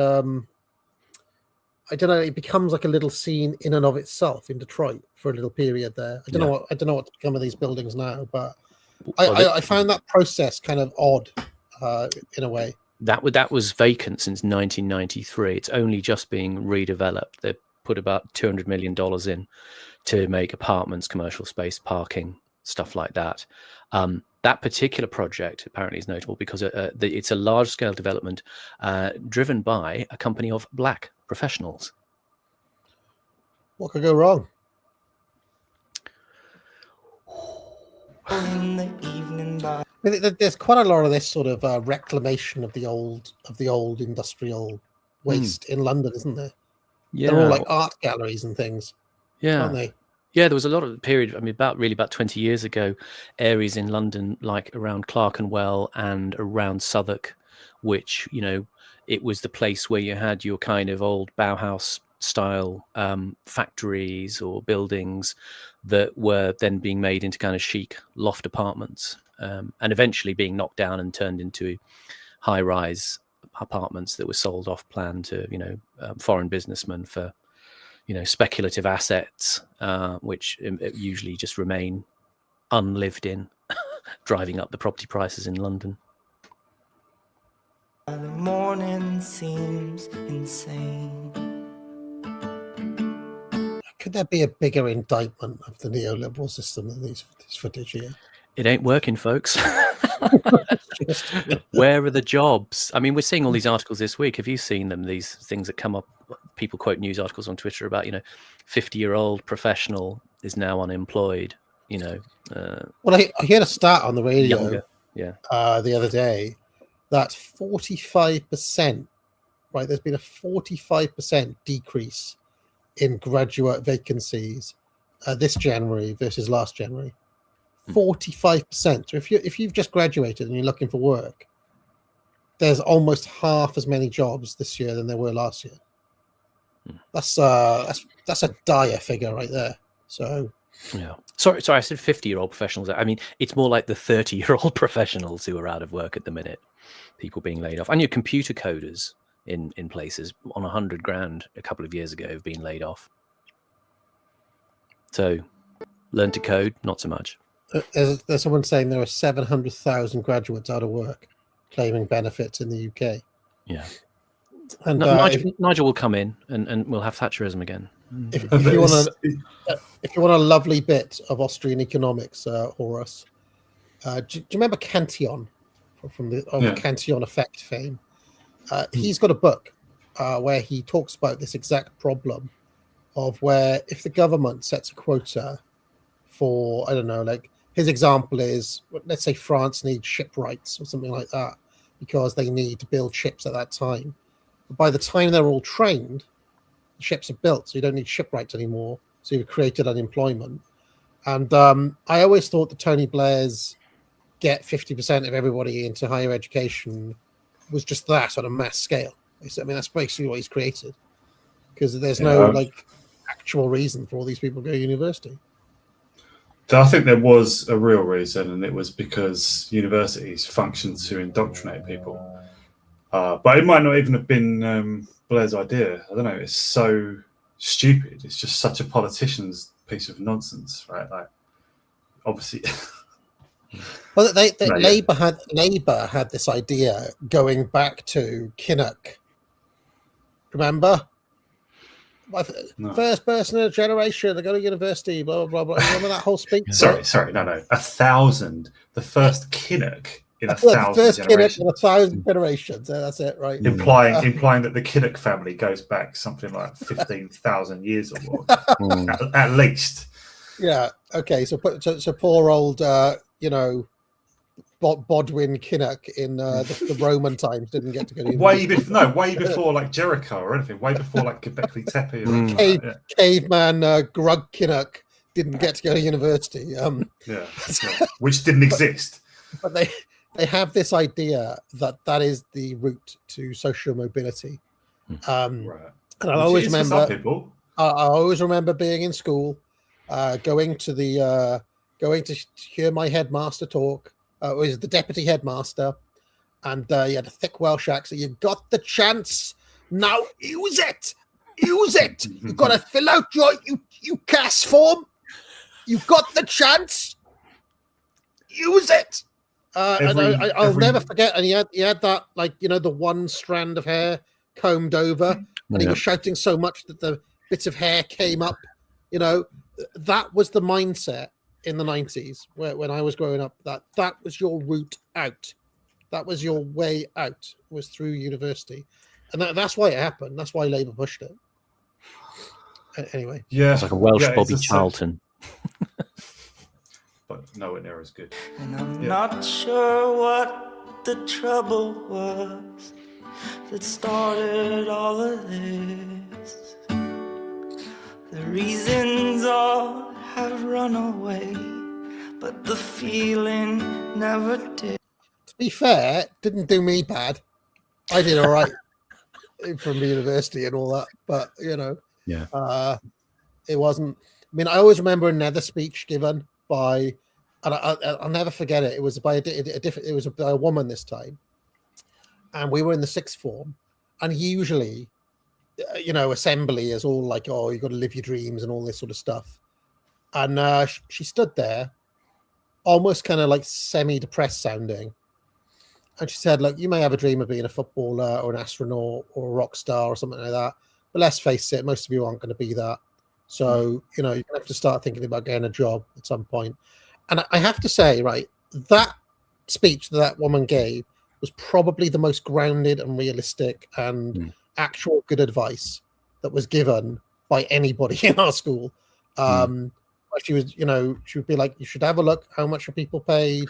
I don't know. It becomes like a little scene in and of itself in Detroit for a little period there. I don't know what to become of these buildings now, but I found that process kind of odd in a way. That was vacant since 1993. It's only just being redeveloped. They put about $200 million in to make apartments, commercial space, parking, stuff like that. That particular project apparently is notable because it's a large-scale development driven by a company of black professionals. What could go wrong? In the evening by I mean, there's quite a lot of this sort of reclamation of the old industrial waste in London, isn't there? Yeah, they're all like art galleries and things, yeah, aren't they? Yeah, there was a lot of period. I mean, about 20 years ago, areas in London like around Clerkenwell and around Southwark, which it was the place where you had your kind of old Bauhaus style factories or buildings that were then being made into kind of chic loft apartments, and eventually being knocked down and turned into high-rise apartments that were sold off plan to foreign businessmen for speculative assets, which usually just remain unlived in, driving up the property prices in London. the morning seems insane. Could there be a bigger indictment of the neoliberal system than this footage here? It ain't working, folks. Where are the jobs? I mean, we're seeing all these articles this week. Have you seen them? These things that come up, people quote news articles on Twitter about, 50-year-old professional is now unemployed, Well, I heard a stat on the radio younger. the other day that 45%, right, there's been a 45% decrease in graduate vacancies this January versus last January. 45%. So if you've just graduated and you're looking for work, there's almost half as many jobs this year than there were last year. That's a dire figure right there. So yeah. Sorry, I said 50-year-old professionals. I mean, it's more like the 30-year-old professionals who are out of work at the minute. People being laid off. And your computer coders in places on $100,000 a couple of years ago have been laid off. So learn to code, not so much. There's someone saying there are 700,000 graduates out of work claiming benefits in the UK. Yeah. And Nigel will come in and we'll have Thatcherism again. If you want a lovely bit of Austrian economics, Horus, do you remember Cantillon from the Cantillon effect fame? He's got a book where he talks about this exact problem of where if the government sets a quota for, I don't know, like his example is, let's say France needs shipwrights or something like that because they need to build ships at that time. But by the time they're all trained, the ships are built, so you don't need shipwrights anymore. So you've created unemployment. And I always thought that Tony Blair's get 50% of everybody into higher education was just that on a mass scale. I mean, that's basically what he's created because there's no actual reason for all these people to go to university. I think there was a real reason, and it was because universities function to indoctrinate people. But it might not even have been Blair's idea. I don't know. It's so stupid. It's just such a politician's piece of nonsense, right? Like, obviously. Well, Labour had this idea going back to Kinnock. Remember? First person in a generation to go to university, blah, blah, blah. Remember that whole speech? Sorry, no. 1,000. The first Kinnock in 1,000 first generations. Kinnock in 1,000 generations. That's it, right? Implying that the Kinnock family goes back something like 15,000 years or more, at least. Yeah. Okay. So poor old, Bodwin Kinnock in the Roman times didn't get to go to university. Way before like Jericho or anything. Way before like Göbekli Tepe. Caveman Grug Kinnock didn't get to go to university. Which didn't exist. But they have this idea that is the route to social mobility. And I always remember being in school, going to hear my headmaster talk. It was the deputy headmaster, and he had a thick Welsh accent. You got the chance, now use it. Use it. You've got to fill out your UCAS form. You've got the chance. Use it. I'll never forget. And he had that, like, you know, the one strand of hair combed over, and he was shouting so much that the bits of hair came up. You know, that was the mindset in the 90s when I was growing up. That was your route out. That was your way out, was through university. And that's why it happened. That's why Labour pushed it. Anyway. It's like a Welsh Bobby Charlton. But nowhere near as good. And I'm not sure what the trouble was that started all of this. The reasons all have run away, but the feeling never did. To be fair, it didn't do me bad. I did all right from the university and all that, but you know, it wasn't. I mean, I always remember another speech given by, and I'll never forget it. It was by a different. It was by a woman this time, and we were in the sixth form, and usually, you know, assembly is all like, oh, you got to live your dreams and all this sort of stuff, and she stood there, almost kind of like semi-depressed sounding. And she said, look, you may have a dream of being a footballer or an astronaut or a rock star or something like that. But let's face it, most of you aren't going to be that. So, you know, you're going to have to start thinking about getting a job at some point. And I have to say, right, that speech that woman gave was probably the most grounded and realistic and actual good advice that was given by anybody in our school. She was, you know, she would be like, you should have a look how much are people paid.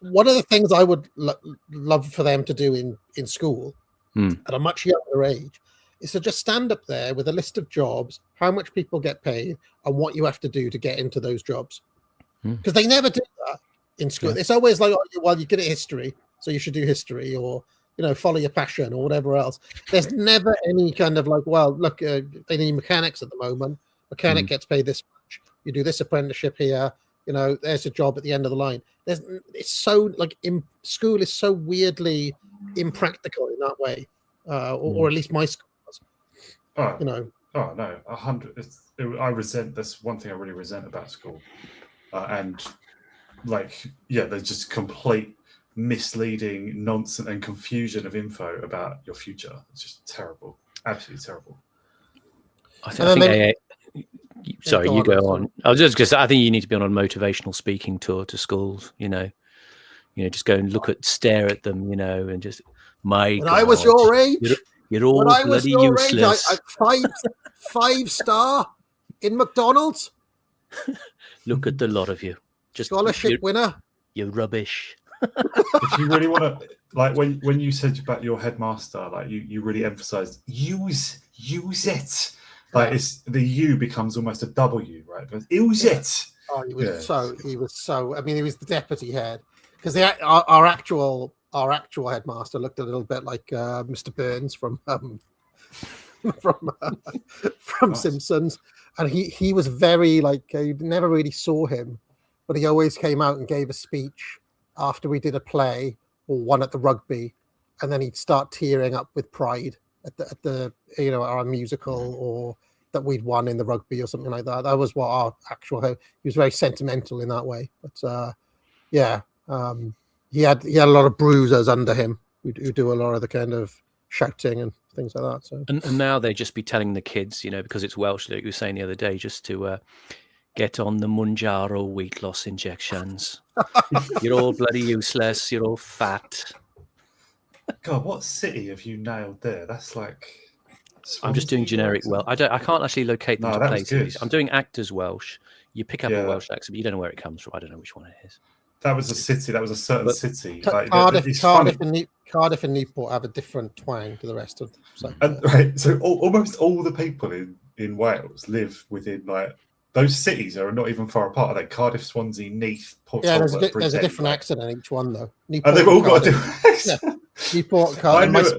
One of the things I would love for them to do in school at a much younger age is to just stand up there with a list of jobs, how much people get paid, and what you have to do to get into those jobs. Because they never do that in school. It's always like, oh, well, you're good at history, so you should do history, or, you know, follow your passion or whatever else. There's never any kind of like, well, look, they need mechanics at the moment. Mechanic gets paid this much. You do this apprenticeship here. You know, there's a job at the end of the line. It's so like school is so weirdly impractical in that way, or at least my school was. Oh, you know. Oh no, 100. I resent. That's one thing I really resent about school, and like, there's just complete misleading nonsense and confusion of info about your future. It's just terrible, absolutely terrible. I think sorry, you go on. I was just because I think you need to be on a motivational speaking tour to schools. You know, just go and stare at them. You know, and just When I was your age, you're all bloody useless. I 5-star in McDonald's. Look at the lot of you. Just scholarship winner. You're rubbish. If you really want to, like when you said about your headmaster, like you really emphasized use it. Like it's the U becomes almost a W, right? But use it. Oh, he was so. I mean, he was the deputy head because our actual headmaster looked a little bit like Mr. Burns from Nice. Simpsons, and he was very like you never really saw him, but he always came out and gave a speech after we did a play or one at the rugby, and then he'd start tearing up with pride at the you know, our musical or that we'd won in the rugby or something like that. That was what our actual. He was very sentimental in that way, but he had a lot of bruisers under him who do a lot of the kind of shouting and things like that. So and now they just be telling the kids, you know, because it's Welsh, like you were saying the other day, just to get on the Mounjaro weight loss injections. You're all bloody useless. You're all fat. God, what city have you nailed there? That's like. I'm just doing generic Welsh. I can't actually locate them to places. I'm doing actors Welsh. You pick up a Welsh accent, but you don't know where it comes from. I don't know which one it is. That was a city. That was a certain city. Like, Cardiff and Newport have a different twang to the rest of them. Right. So almost all the people in Wales live within like those cities are not even far apart. Are they Cardiff, Swansea, Neath, Port Talbot, there's a different accent in each one though. Newport, they've all got a different accent. Yeah. Newport, Cardiff.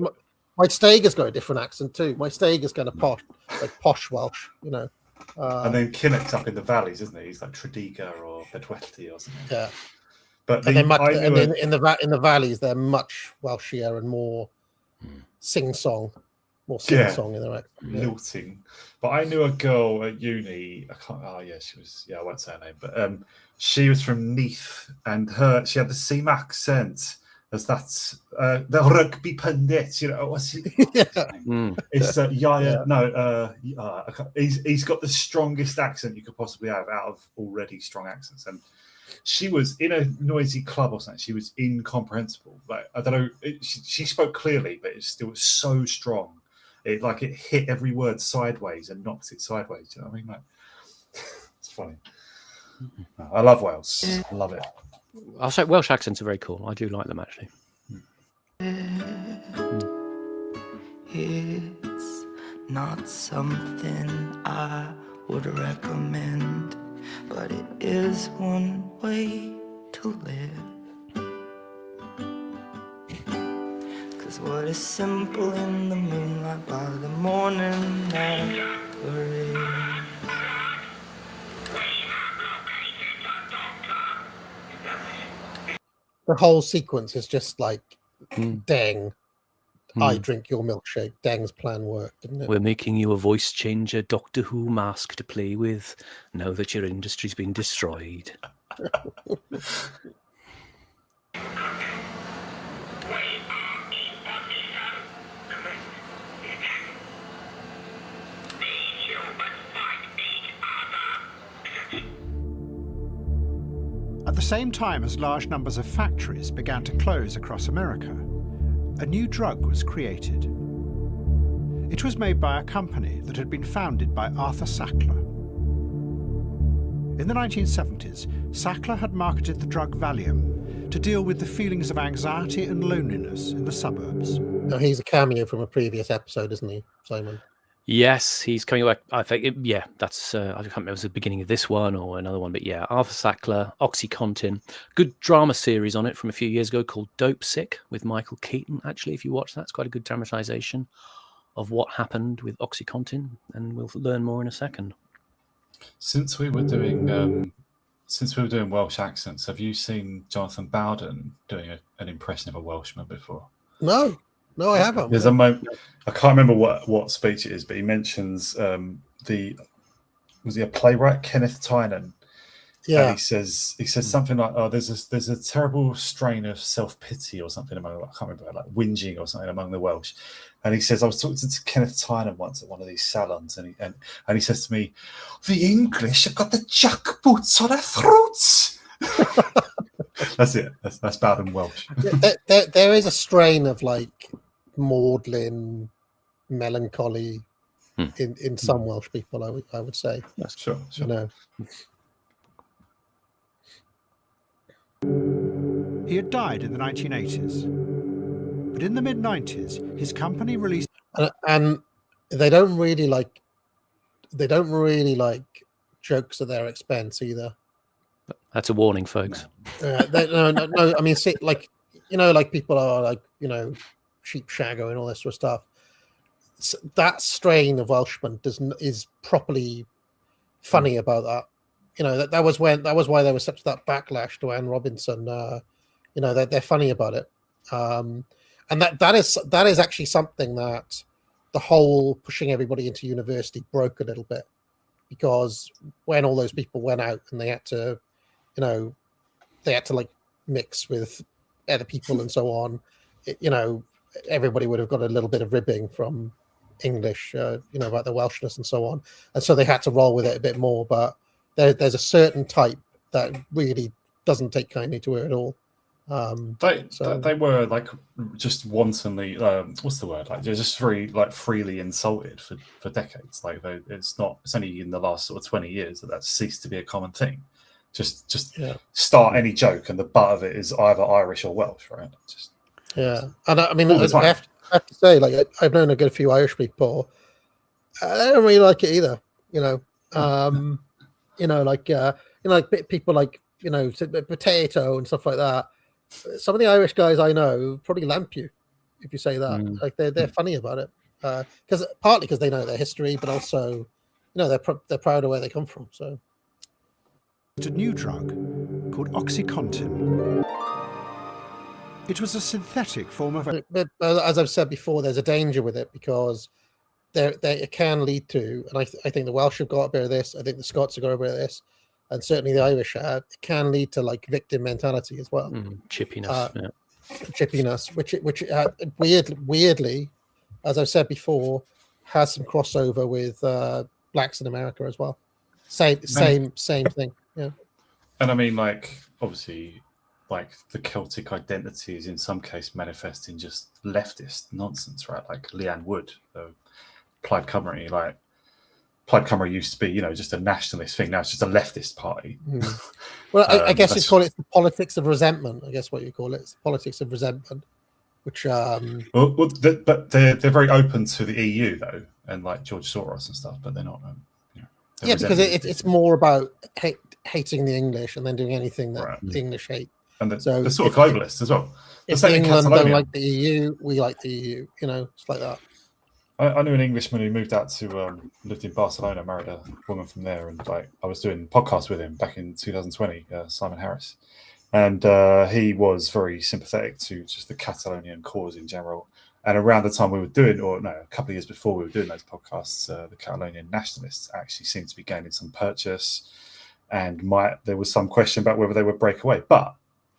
My Steger's got a different accent too. My Steger's kind of posh Welsh, you know. And then Kinnock's up in the valleys, isn't he? He's like Tredegar or Bedwellty or something. Yeah. But in the valleys, they're much Welshier and more sing-song. more sing-song in their accent. Lilting. But I knew a girl at uni. She was. Yeah, I won't say her name, but she was from Neath, and she had the same accent as that the rugby pundit. You know, what's he? It's he's got the strongest accent you could possibly have out of already strong accents, and she was in a noisy club or something. She was incomprehensible. Like, I don't know. She spoke clearly, but it still was so strong. It hit every word sideways and knocked it sideways. Do you know what I mean? Like, it's funny. I love Wales. I love it. I'll say Welsh accents are very cool. I do like them, actually. It's not something I would recommend, but it is one way to live. 'Cause what is simple in the moonlight by the morning never is. The whole sequence is just like, dang, I drink your milkshake. Dang's plan worked, didn't it? We're making you a voice changer Doctor Who mask to play with now that your industry's been destroyed. At the same time as large numbers of factories began to close across America, a new drug was created. It was made by a company that had been founded by Arthur Sackler. In the 1970s, Sackler had marketed the drug Valium to deal with the feelings of anxiety and loneliness in the suburbs. Now, he's a cameo from a previous episode, isn't he, Simon? Yes, he's coming back. I think, that's, I can't remember if it was the beginning of this one or another one, but yeah, Arthur Sackler, OxyContin. Good drama series on it from a few years ago called Dope Sick with Michael Keaton, actually, if you watch that. It's quite a good dramatization of what happened with OxyContin, and we'll learn more in a second. Since we were doing Welsh accents, have you seen Jonathan Bowden doing an impression of a Welshman before? No, I haven't. There's a moment, I can't remember what speech it is, but he mentions was he a playwright, Kenneth Tynan? Yeah. And he says something like, "Oh, there's a terrible strain of self-pity or something among, I can't remember, like whinging or something among the Welsh." And he says, "I was talking to Kenneth Tynan once at one of these salons, and he says to me, the English have got the jackboots on their throats." That's it. That's Bowden Welsh. There is a strain of like maudlin melancholy in some Welsh people. I would say. That's sure. You know. He had died in the 1980s, but in the mid-90s, his company released... And they don't really like jokes at their expense either. That's a warning, folks. No. I mean, see, like, like people are like, sheep shaggo and all this sort of stuff. That strain of Welshman is properly funny about that. That was why there was such that backlash to Anne Robinson. They're funny about it, and that is actually something that the whole pushing everybody into university broke a little bit, because when all those people went out and they had to like mix with other people and so on, everybody would have got a little bit of ribbing from English, about the Welshness and so on, and so they had to roll with it a bit more. But there's a certain type that really doesn't take kindly to it at all. They were like just wantonly, what's the word? Like they're just very like freely insulted for decades. Like it's only in the last sort of 20 years that ceased to be a common thing. Just start any joke and the butt of it is either Irish or Welsh, right? And I mean, I have to say, like I've known a good few Irish people. They don't really like it either. Like people like potato and stuff like that. Some of the Irish guys I know probably lamp you if you say that. Like they're funny about it, partly because they know their history, but also they're proud of where they come from. So a new drug called OxyContin. It was a synthetic form of... But as I've said before, there's a danger with it because it can lead to, and I think the Welsh have got a bit of this, I think the Scots have got a bit of this, and certainly the Irish have, it can lead to like victim mentality as well. Chippiness. Chippiness, which weirdly, as I've said before, has some crossover with blacks in America as well. Same thing. Yeah. And I mean, like, obviously, like the Celtic identity is in some case manifest in just leftist nonsense, right? Like Leanne Wood, Plaid Cymru, like Plaid Cymru used to be, just a nationalist thing. Now it's just a leftist party. Well, I guess you call it the politics of resentment. I guess what you call it. It's the politics of resentment, which. But they're very open to the EU though, and like George Soros and stuff. But they're not. Because it's more about hating the English and then doing anything that the English hate. And they're sort of globalist as well. If England don't like the EU, we like the EU. It's like that. I knew an Englishman who moved out to lived in Barcelona, married a woman from there, and like I was doing podcasts with him back in 2020, Simon Harris, and he was very sympathetic to just the Catalonian cause in general. And around the time we were doing, a couple of years before we were doing those podcasts, the Catalonian nationalists actually seemed to be gaining some purchase, and there was some question about whether they would break away, but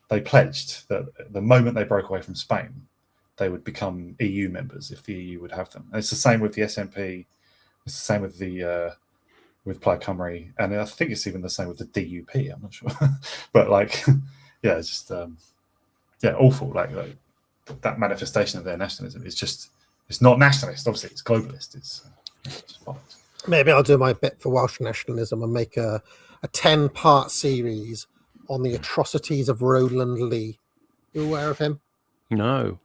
they pledged that the moment they broke away from Spain, they would become EU members if the EU would have them. And it's the same with the SNP. It's the same with the with Plaid Cymru, and I think it's even the same with the DUP. I'm not sure, but like, yeah, it's just awful. Like that manifestation of their nationalism is it's not nationalist. Obviously, it's globalist. It's just bollocks. Maybe I'll do my bit for Welsh nationalism and make a 10-part series on the atrocities of Roland Lee. You aware of him? No.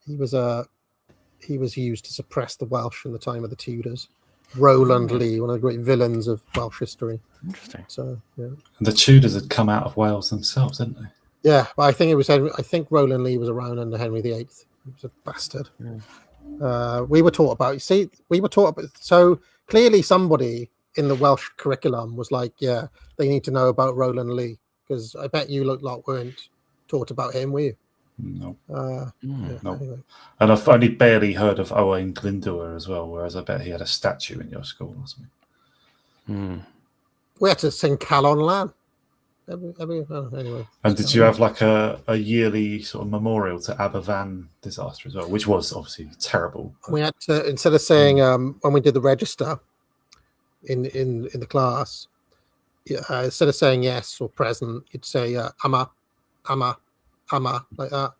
He was used to suppress the Welsh in the time of the Tudors. Roland Lee, one of the great villains of Welsh history. Interesting. So, yeah. And the Tudors had come out of Wales themselves, didn't they? Yeah, but I think Roland Lee was around under Henry VIII. He was a bastard. Yeah. We were taught about. So clearly, somebody in the Welsh curriculum was like, "Yeah, they need to know about Roland Lee," because I bet you lot weren't taught about him, were you? No. No. Anyway. And I've only barely heard of Owain Glyndwr as well, whereas I bet he had a statue in your school or something. We had to sing Calon Lan. Anyway. And did you have like a yearly sort of memorial to Aberfan disaster as well, which was obviously terrible? We had to, instead of saying when we did the register in the class, instead of saying yes or present, you'd say ama, like that,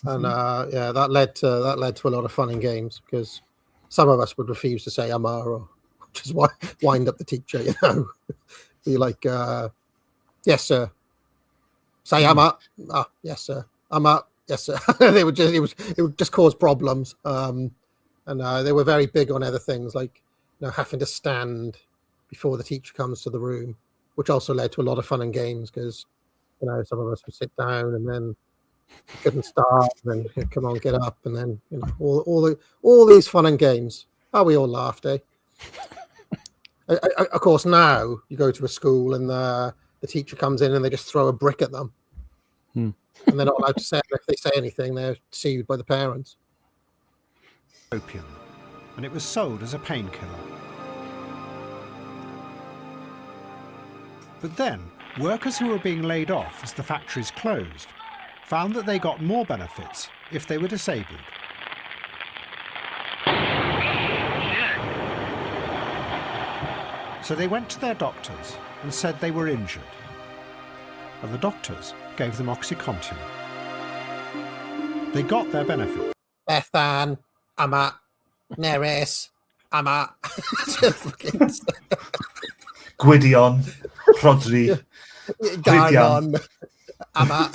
and that led to a lot of fun and games because some of us would refuse to say ama, or just wind up the teacher, be like, yes sir, say ama, yes sir, ama, yes sir. It would just cause problems, and they were very big on other things like having to stand before the teacher comes to the room, which also led to a lot of fun and games because some of us would sit down and then couldn't start, and then come on, get up, and then all these fun and games. Oh, we all laughed, eh? Of course, now you go to a school and the teacher comes in and they just throw a brick at them, and they're not allowed to say. If they say anything, they're sued by the parents. Opium, and it was sold as a painkiller. But then, workers who were being laid off as the factories closed found that they got more benefits if they were disabled. So they went to their doctors and said they were injured. And the doctors gave them OxyContin. They got their benefit. Bethan, ama, Neris, ama. Gwydion, Rodri, Garnon, ama.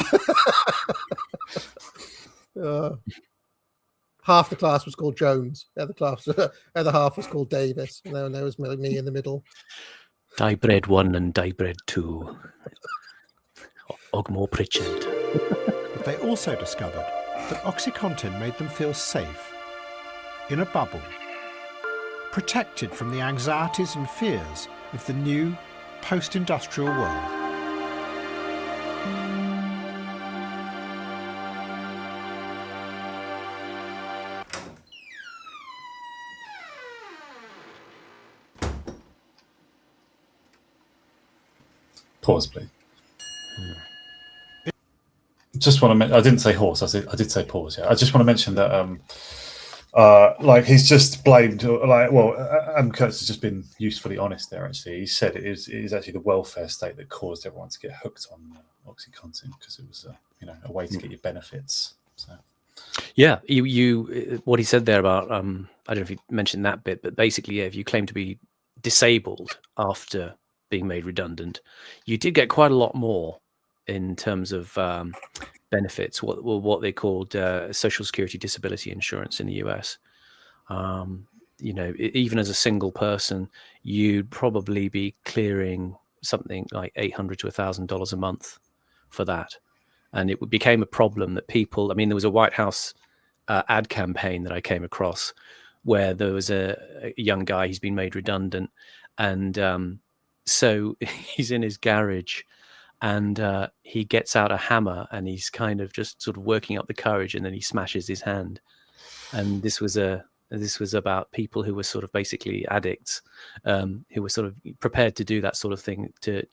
Half the class was called Jones. The other half was called Davis. And then there was me in the middle. Diebread 1 and Diebread 2. Ogmore Pritchard. But they also discovered that OxyContin made them feel safe, in a bubble, protected from the anxieties and fears of the new post-industrial world. Pause, please. Just want to mention, I didn't say horse. I did say pause. Yeah, I just want to mention that like he's just blamed. Like, well, Adam Kurtz has just been usefully honest there. Actually, he said it is actually the welfare state that caused everyone to get hooked on OxyContin because it was a way to get your benefits. So. Yeah, you what he said there about I don't know if you mentioned that bit, but basically, yeah, if you claim to be disabled after being made redundant, you did get quite a lot more in terms of benefits, what they called Social Security disability insurance in the US. Even as a single person, you'd probably be clearing something like $800 to $1,000 a month for that. And it became a problem that people, there was a White House ad campaign that I came across where there was a young guy, he's been made redundant. And so he's in his garage and he gets out a hammer and he's kind of just sort of working up the courage, and then he smashes his hand. And this was about people who were sort of basically addicts, who were sort of prepared to do that sort of thing to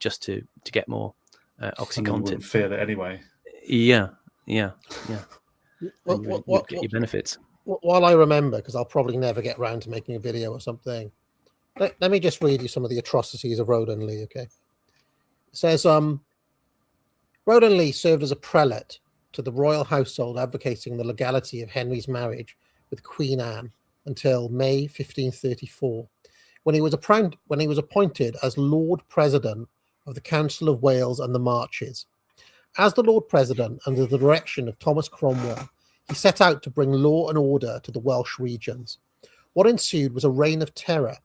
get more OxyContin. Wouldn't feel it anyway. Yeah. Well, What get your benefits. While I remember, because I'll probably never get round to making a video or something, let me just read you some of the atrocities of Roland Lee, okay? It says, Roland Lee served as a prelate to the royal household, advocating the legality of Henry's marriage with Queen Anne until May 1534, when he was appointed as Lord President of the Council of Wales and the Marches. As the Lord President, under the direction of Thomas Cromwell, he set out to bring law and order to the Welsh regions. What ensued was a reign of terror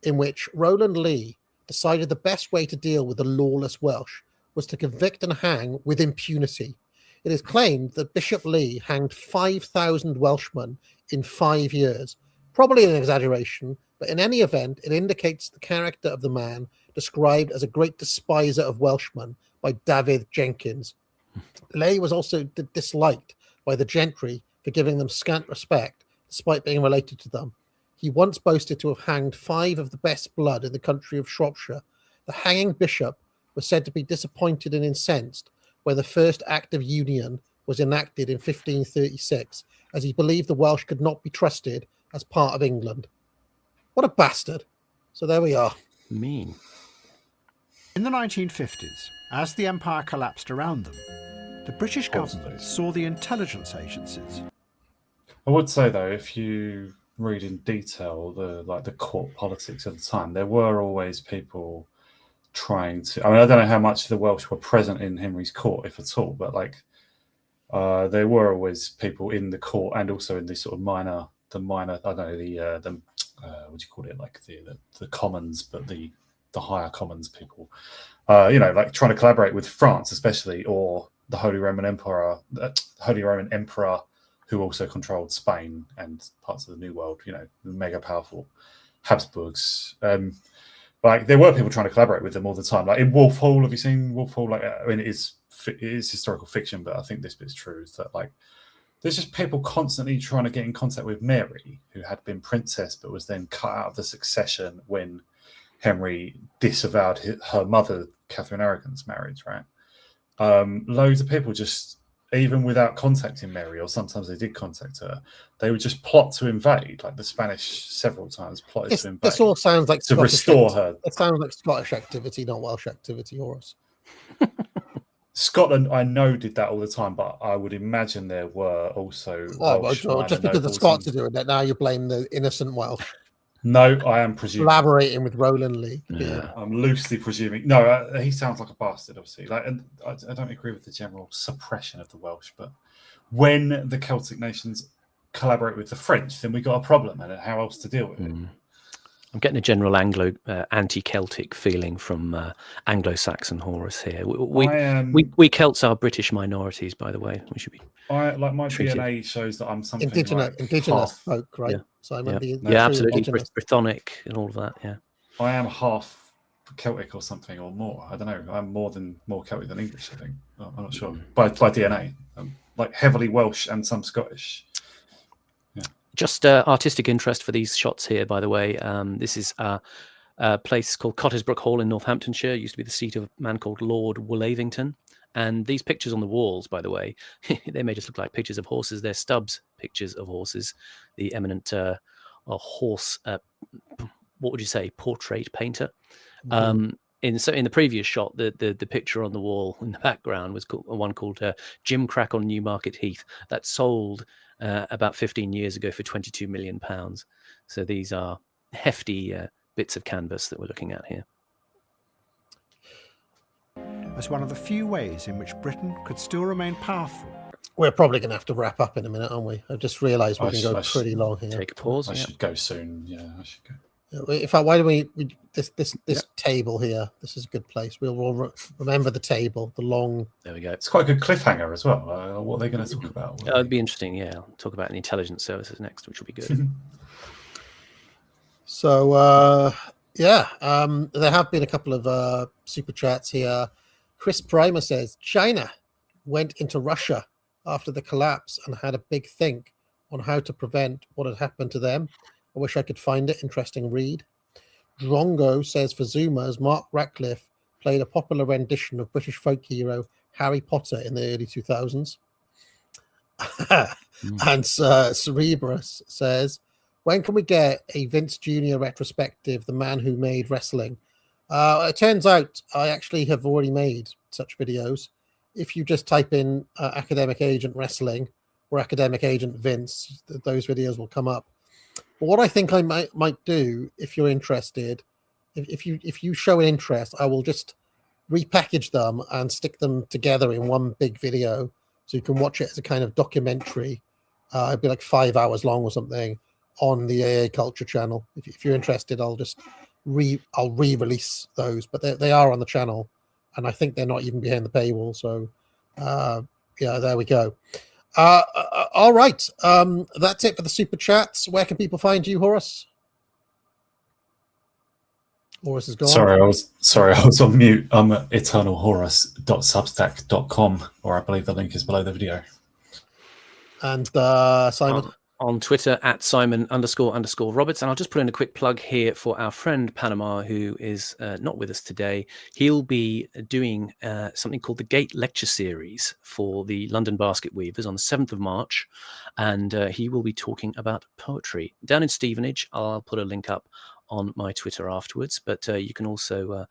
in which Roland Lee decided the best way to deal with the lawless Welsh was to convict and hang with impunity. It is claimed that Bishop Lee hanged 5,000 Welshmen in 5 years. Probably an exaggeration, but in any event, it indicates the character of the man described as a great despiser of Welshmen by David Jenkins. Lee was also disliked by the gentry for giving them scant respect, despite being related to them. He once boasted to have hanged 5 of the best blood in the country of Shropshire. The hanging bishop was said to be disappointed and incensed when the first Act of Union was enacted in 1536, as he believed the Welsh could not be trusted as part of England. What a bastard. So there we are. Mean. In the 1950s, as the empire collapsed around them, the British government saw the intelligence agencies. I would say, though, if you read in detail the court politics at the time, there were always people trying to. I don't know how much the Welsh were present in Henry's court, if at all, but there were always people in the court and also in the sort of minor. I don't know the what do you call it? Like the commons, but the higher commons people. Like trying to collaborate with France, especially, or the Holy Roman Emperor, who also controlled Spain and parts of the New World. The mega powerful Habsburgs. There were people trying to collaborate with them all the time. Like in Wolf Hall, have you seen Wolf Hall? It is historical fiction, but I think this bit's true. Is that there's just people constantly trying to get in contact with Mary, who had been princess but was then cut out of the succession when Henry disavowed her mother, Catherine Aragon's marriage, right? Loads of people just, even without contacting Mary, or sometimes they did contact her, they would just plot to invade, like the Spanish several times plotted to invade. This all sounds like to restore her. It sounds like Scottish activity, not Welsh activity, Horace. Scotland, I know, did that all the time, but I would imagine there were also. Just because the Scots are doing that, now you blame the innocent Welsh. No, I am presuming. Collaborating with Roland Lee. Yeah. I'm loosely presuming. No, he sounds like a bastard, obviously. And I don't agree with the general suppression of the Welsh, but when the Celtic nations collaborate with the French, then we got a problem, and how else to deal with it? I'm getting a general anti-Celtic feeling from Anglo-Saxon Horace here. We Celts are British minorities, by the way. We should be. My DNA shows that I'm something indigenous folk, right? Yeah. So I'm absolutely Brythonic and all of that. Yeah, I am half Celtic or something or more. I don't know. I'm more Celtic than English. I think. I'm not sure by DNA. I'm heavily Welsh and some Scottish. Just artistic interest for these shots here, by the way. This is a place called Cottersbrook Hall in Northamptonshire. It used to be the seat of a man called Lord Woollavington. And these pictures on the walls, by the way, they may just look like pictures of horses. They're Stubbs pictures of horses. The eminent horse, what would you say, portrait painter. In the previous shot, the picture on the wall in the background was one called Jim Crack on Newmarket Heath, that sold about 15 years ago for £22 million. So these are hefty bits of canvas that we're looking at here. As one of the few ways in which Britain could still remain powerful. We're probably going to have to wrap up in a minute, aren't we? I've just realised we can go pretty long here. Take a pause. I should go soon. Yeah, I should go. In fact, why don't we this table here? This is a good place. We'll all remember the table, the long. There we go. It's quite a good cliffhanger as well. What are they going to talk about? It'd be interesting. Yeah, I'll talk about the intelligence services next, which will be good. So there have been a couple of super chats here. Chris Primer says China went into Russia after the collapse and had a big think on how to prevent what had happened to them. I wish I could find it. Interesting read. Drongo says for Zoomers, Mark Ratcliffe played a popular rendition of British folk hero Harry Potter in the early 2000s. And Cerebrus says, when can we get a Vince Jr. retrospective, the man who made wrestling? It turns out I actually have already made such videos. If you just type in Academic Agent Wrestling or Academic Agent Vince, those videos will come up. But what I think I might do, if you're interested, if you show an interest, I will just repackage them and stick them together in one big video, so you can watch it as a kind of documentary. It'd be like 5 hours long or something on the AA Culture channel. If you're interested, I'll just I'll re-release those, but they are on the channel, and I think they're not even behind the paywall. So there we go. All right, that's it for the super chats. Where can people find you, Horace? Horace is gone. Sorry, I was on mute. I'm at eternalhorus.substack.com, or I believe the link is below the video. And Simon? On Twitter at Simon__Roberts. And I'll just put in a quick plug here for our friend Panama, who is not with us today. He'll be doing something called the Gate Lecture Series for the London Basket Weavers on the 7th of March. And he will be talking about poetry down in Stevenage. I'll put a link up on my Twitter afterwards. But you can also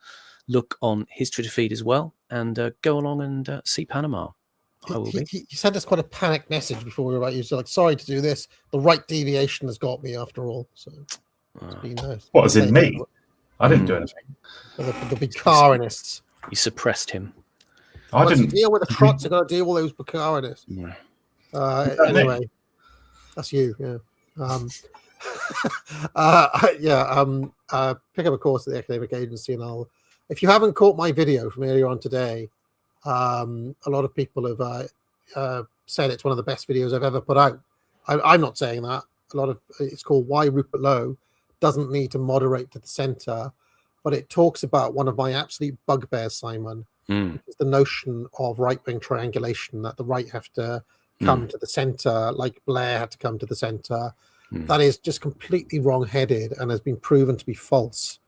look on his Twitter feed as well and go along and see Panama. He sent us quite a panicked message before we were about you. So, like, sorry to do this. The right deviation has got me after all. So, it's been nice. What, as in me? I didn't do anything. The Bukharinists. You suppressed him. I didn't deal with the trots. I got to deal with those Bukharinists. Anyway, that's you. Yeah. Pick up a course at the Academic Agency, and if you haven't caught my video from earlier on today. A lot of people have said it's one of the best videos I've ever put out. I'm not saying that. It's called Why Rupert Lowe Doesn't Need to Moderate to the Center, but it talks about one of my absolute bugbears, Simon, which is the notion of right-wing triangulation, that the right have to come to the center, like Blair had to come to the center. That is just completely wrong-headed and has been proven to be false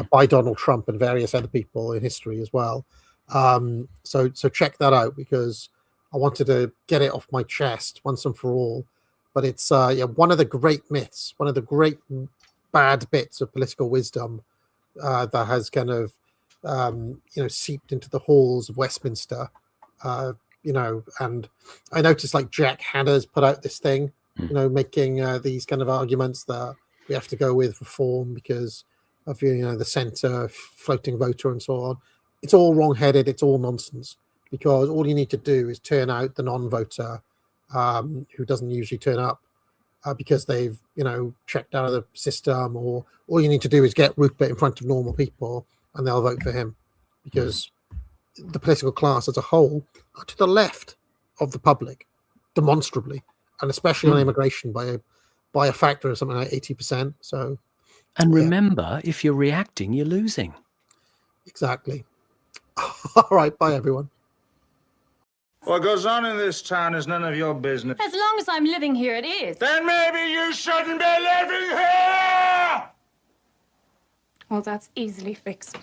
by Donald Trump and various other people in history as well. So check that out, because I wanted to get it off my chest once and for all. But it's one of the great myths, one of the great bad bits of political wisdom that has kind of seeped into the halls of Westminster. And I noticed like Jack Hanna's put out this thing, making these kind of arguments that we have to go with reform because of the centre floating voter and so on. It's all wrong-headed. It's all nonsense, because all you need to do is turn out the non-voter who doesn't usually turn up because they've, checked out of the system, or all you need to do is get Rupert in front of normal people and they'll vote for him, because the political class as a whole are to the left of the public, demonstrably, and especially on immigration by a factor of something like 80%. So, and remember, if you're reacting, you're losing. Exactly. All right, bye everyone. What goes on in this town is none of your business. As long as I'm living here, it is. Then maybe you shouldn't be living here! Well, that's easily fixed.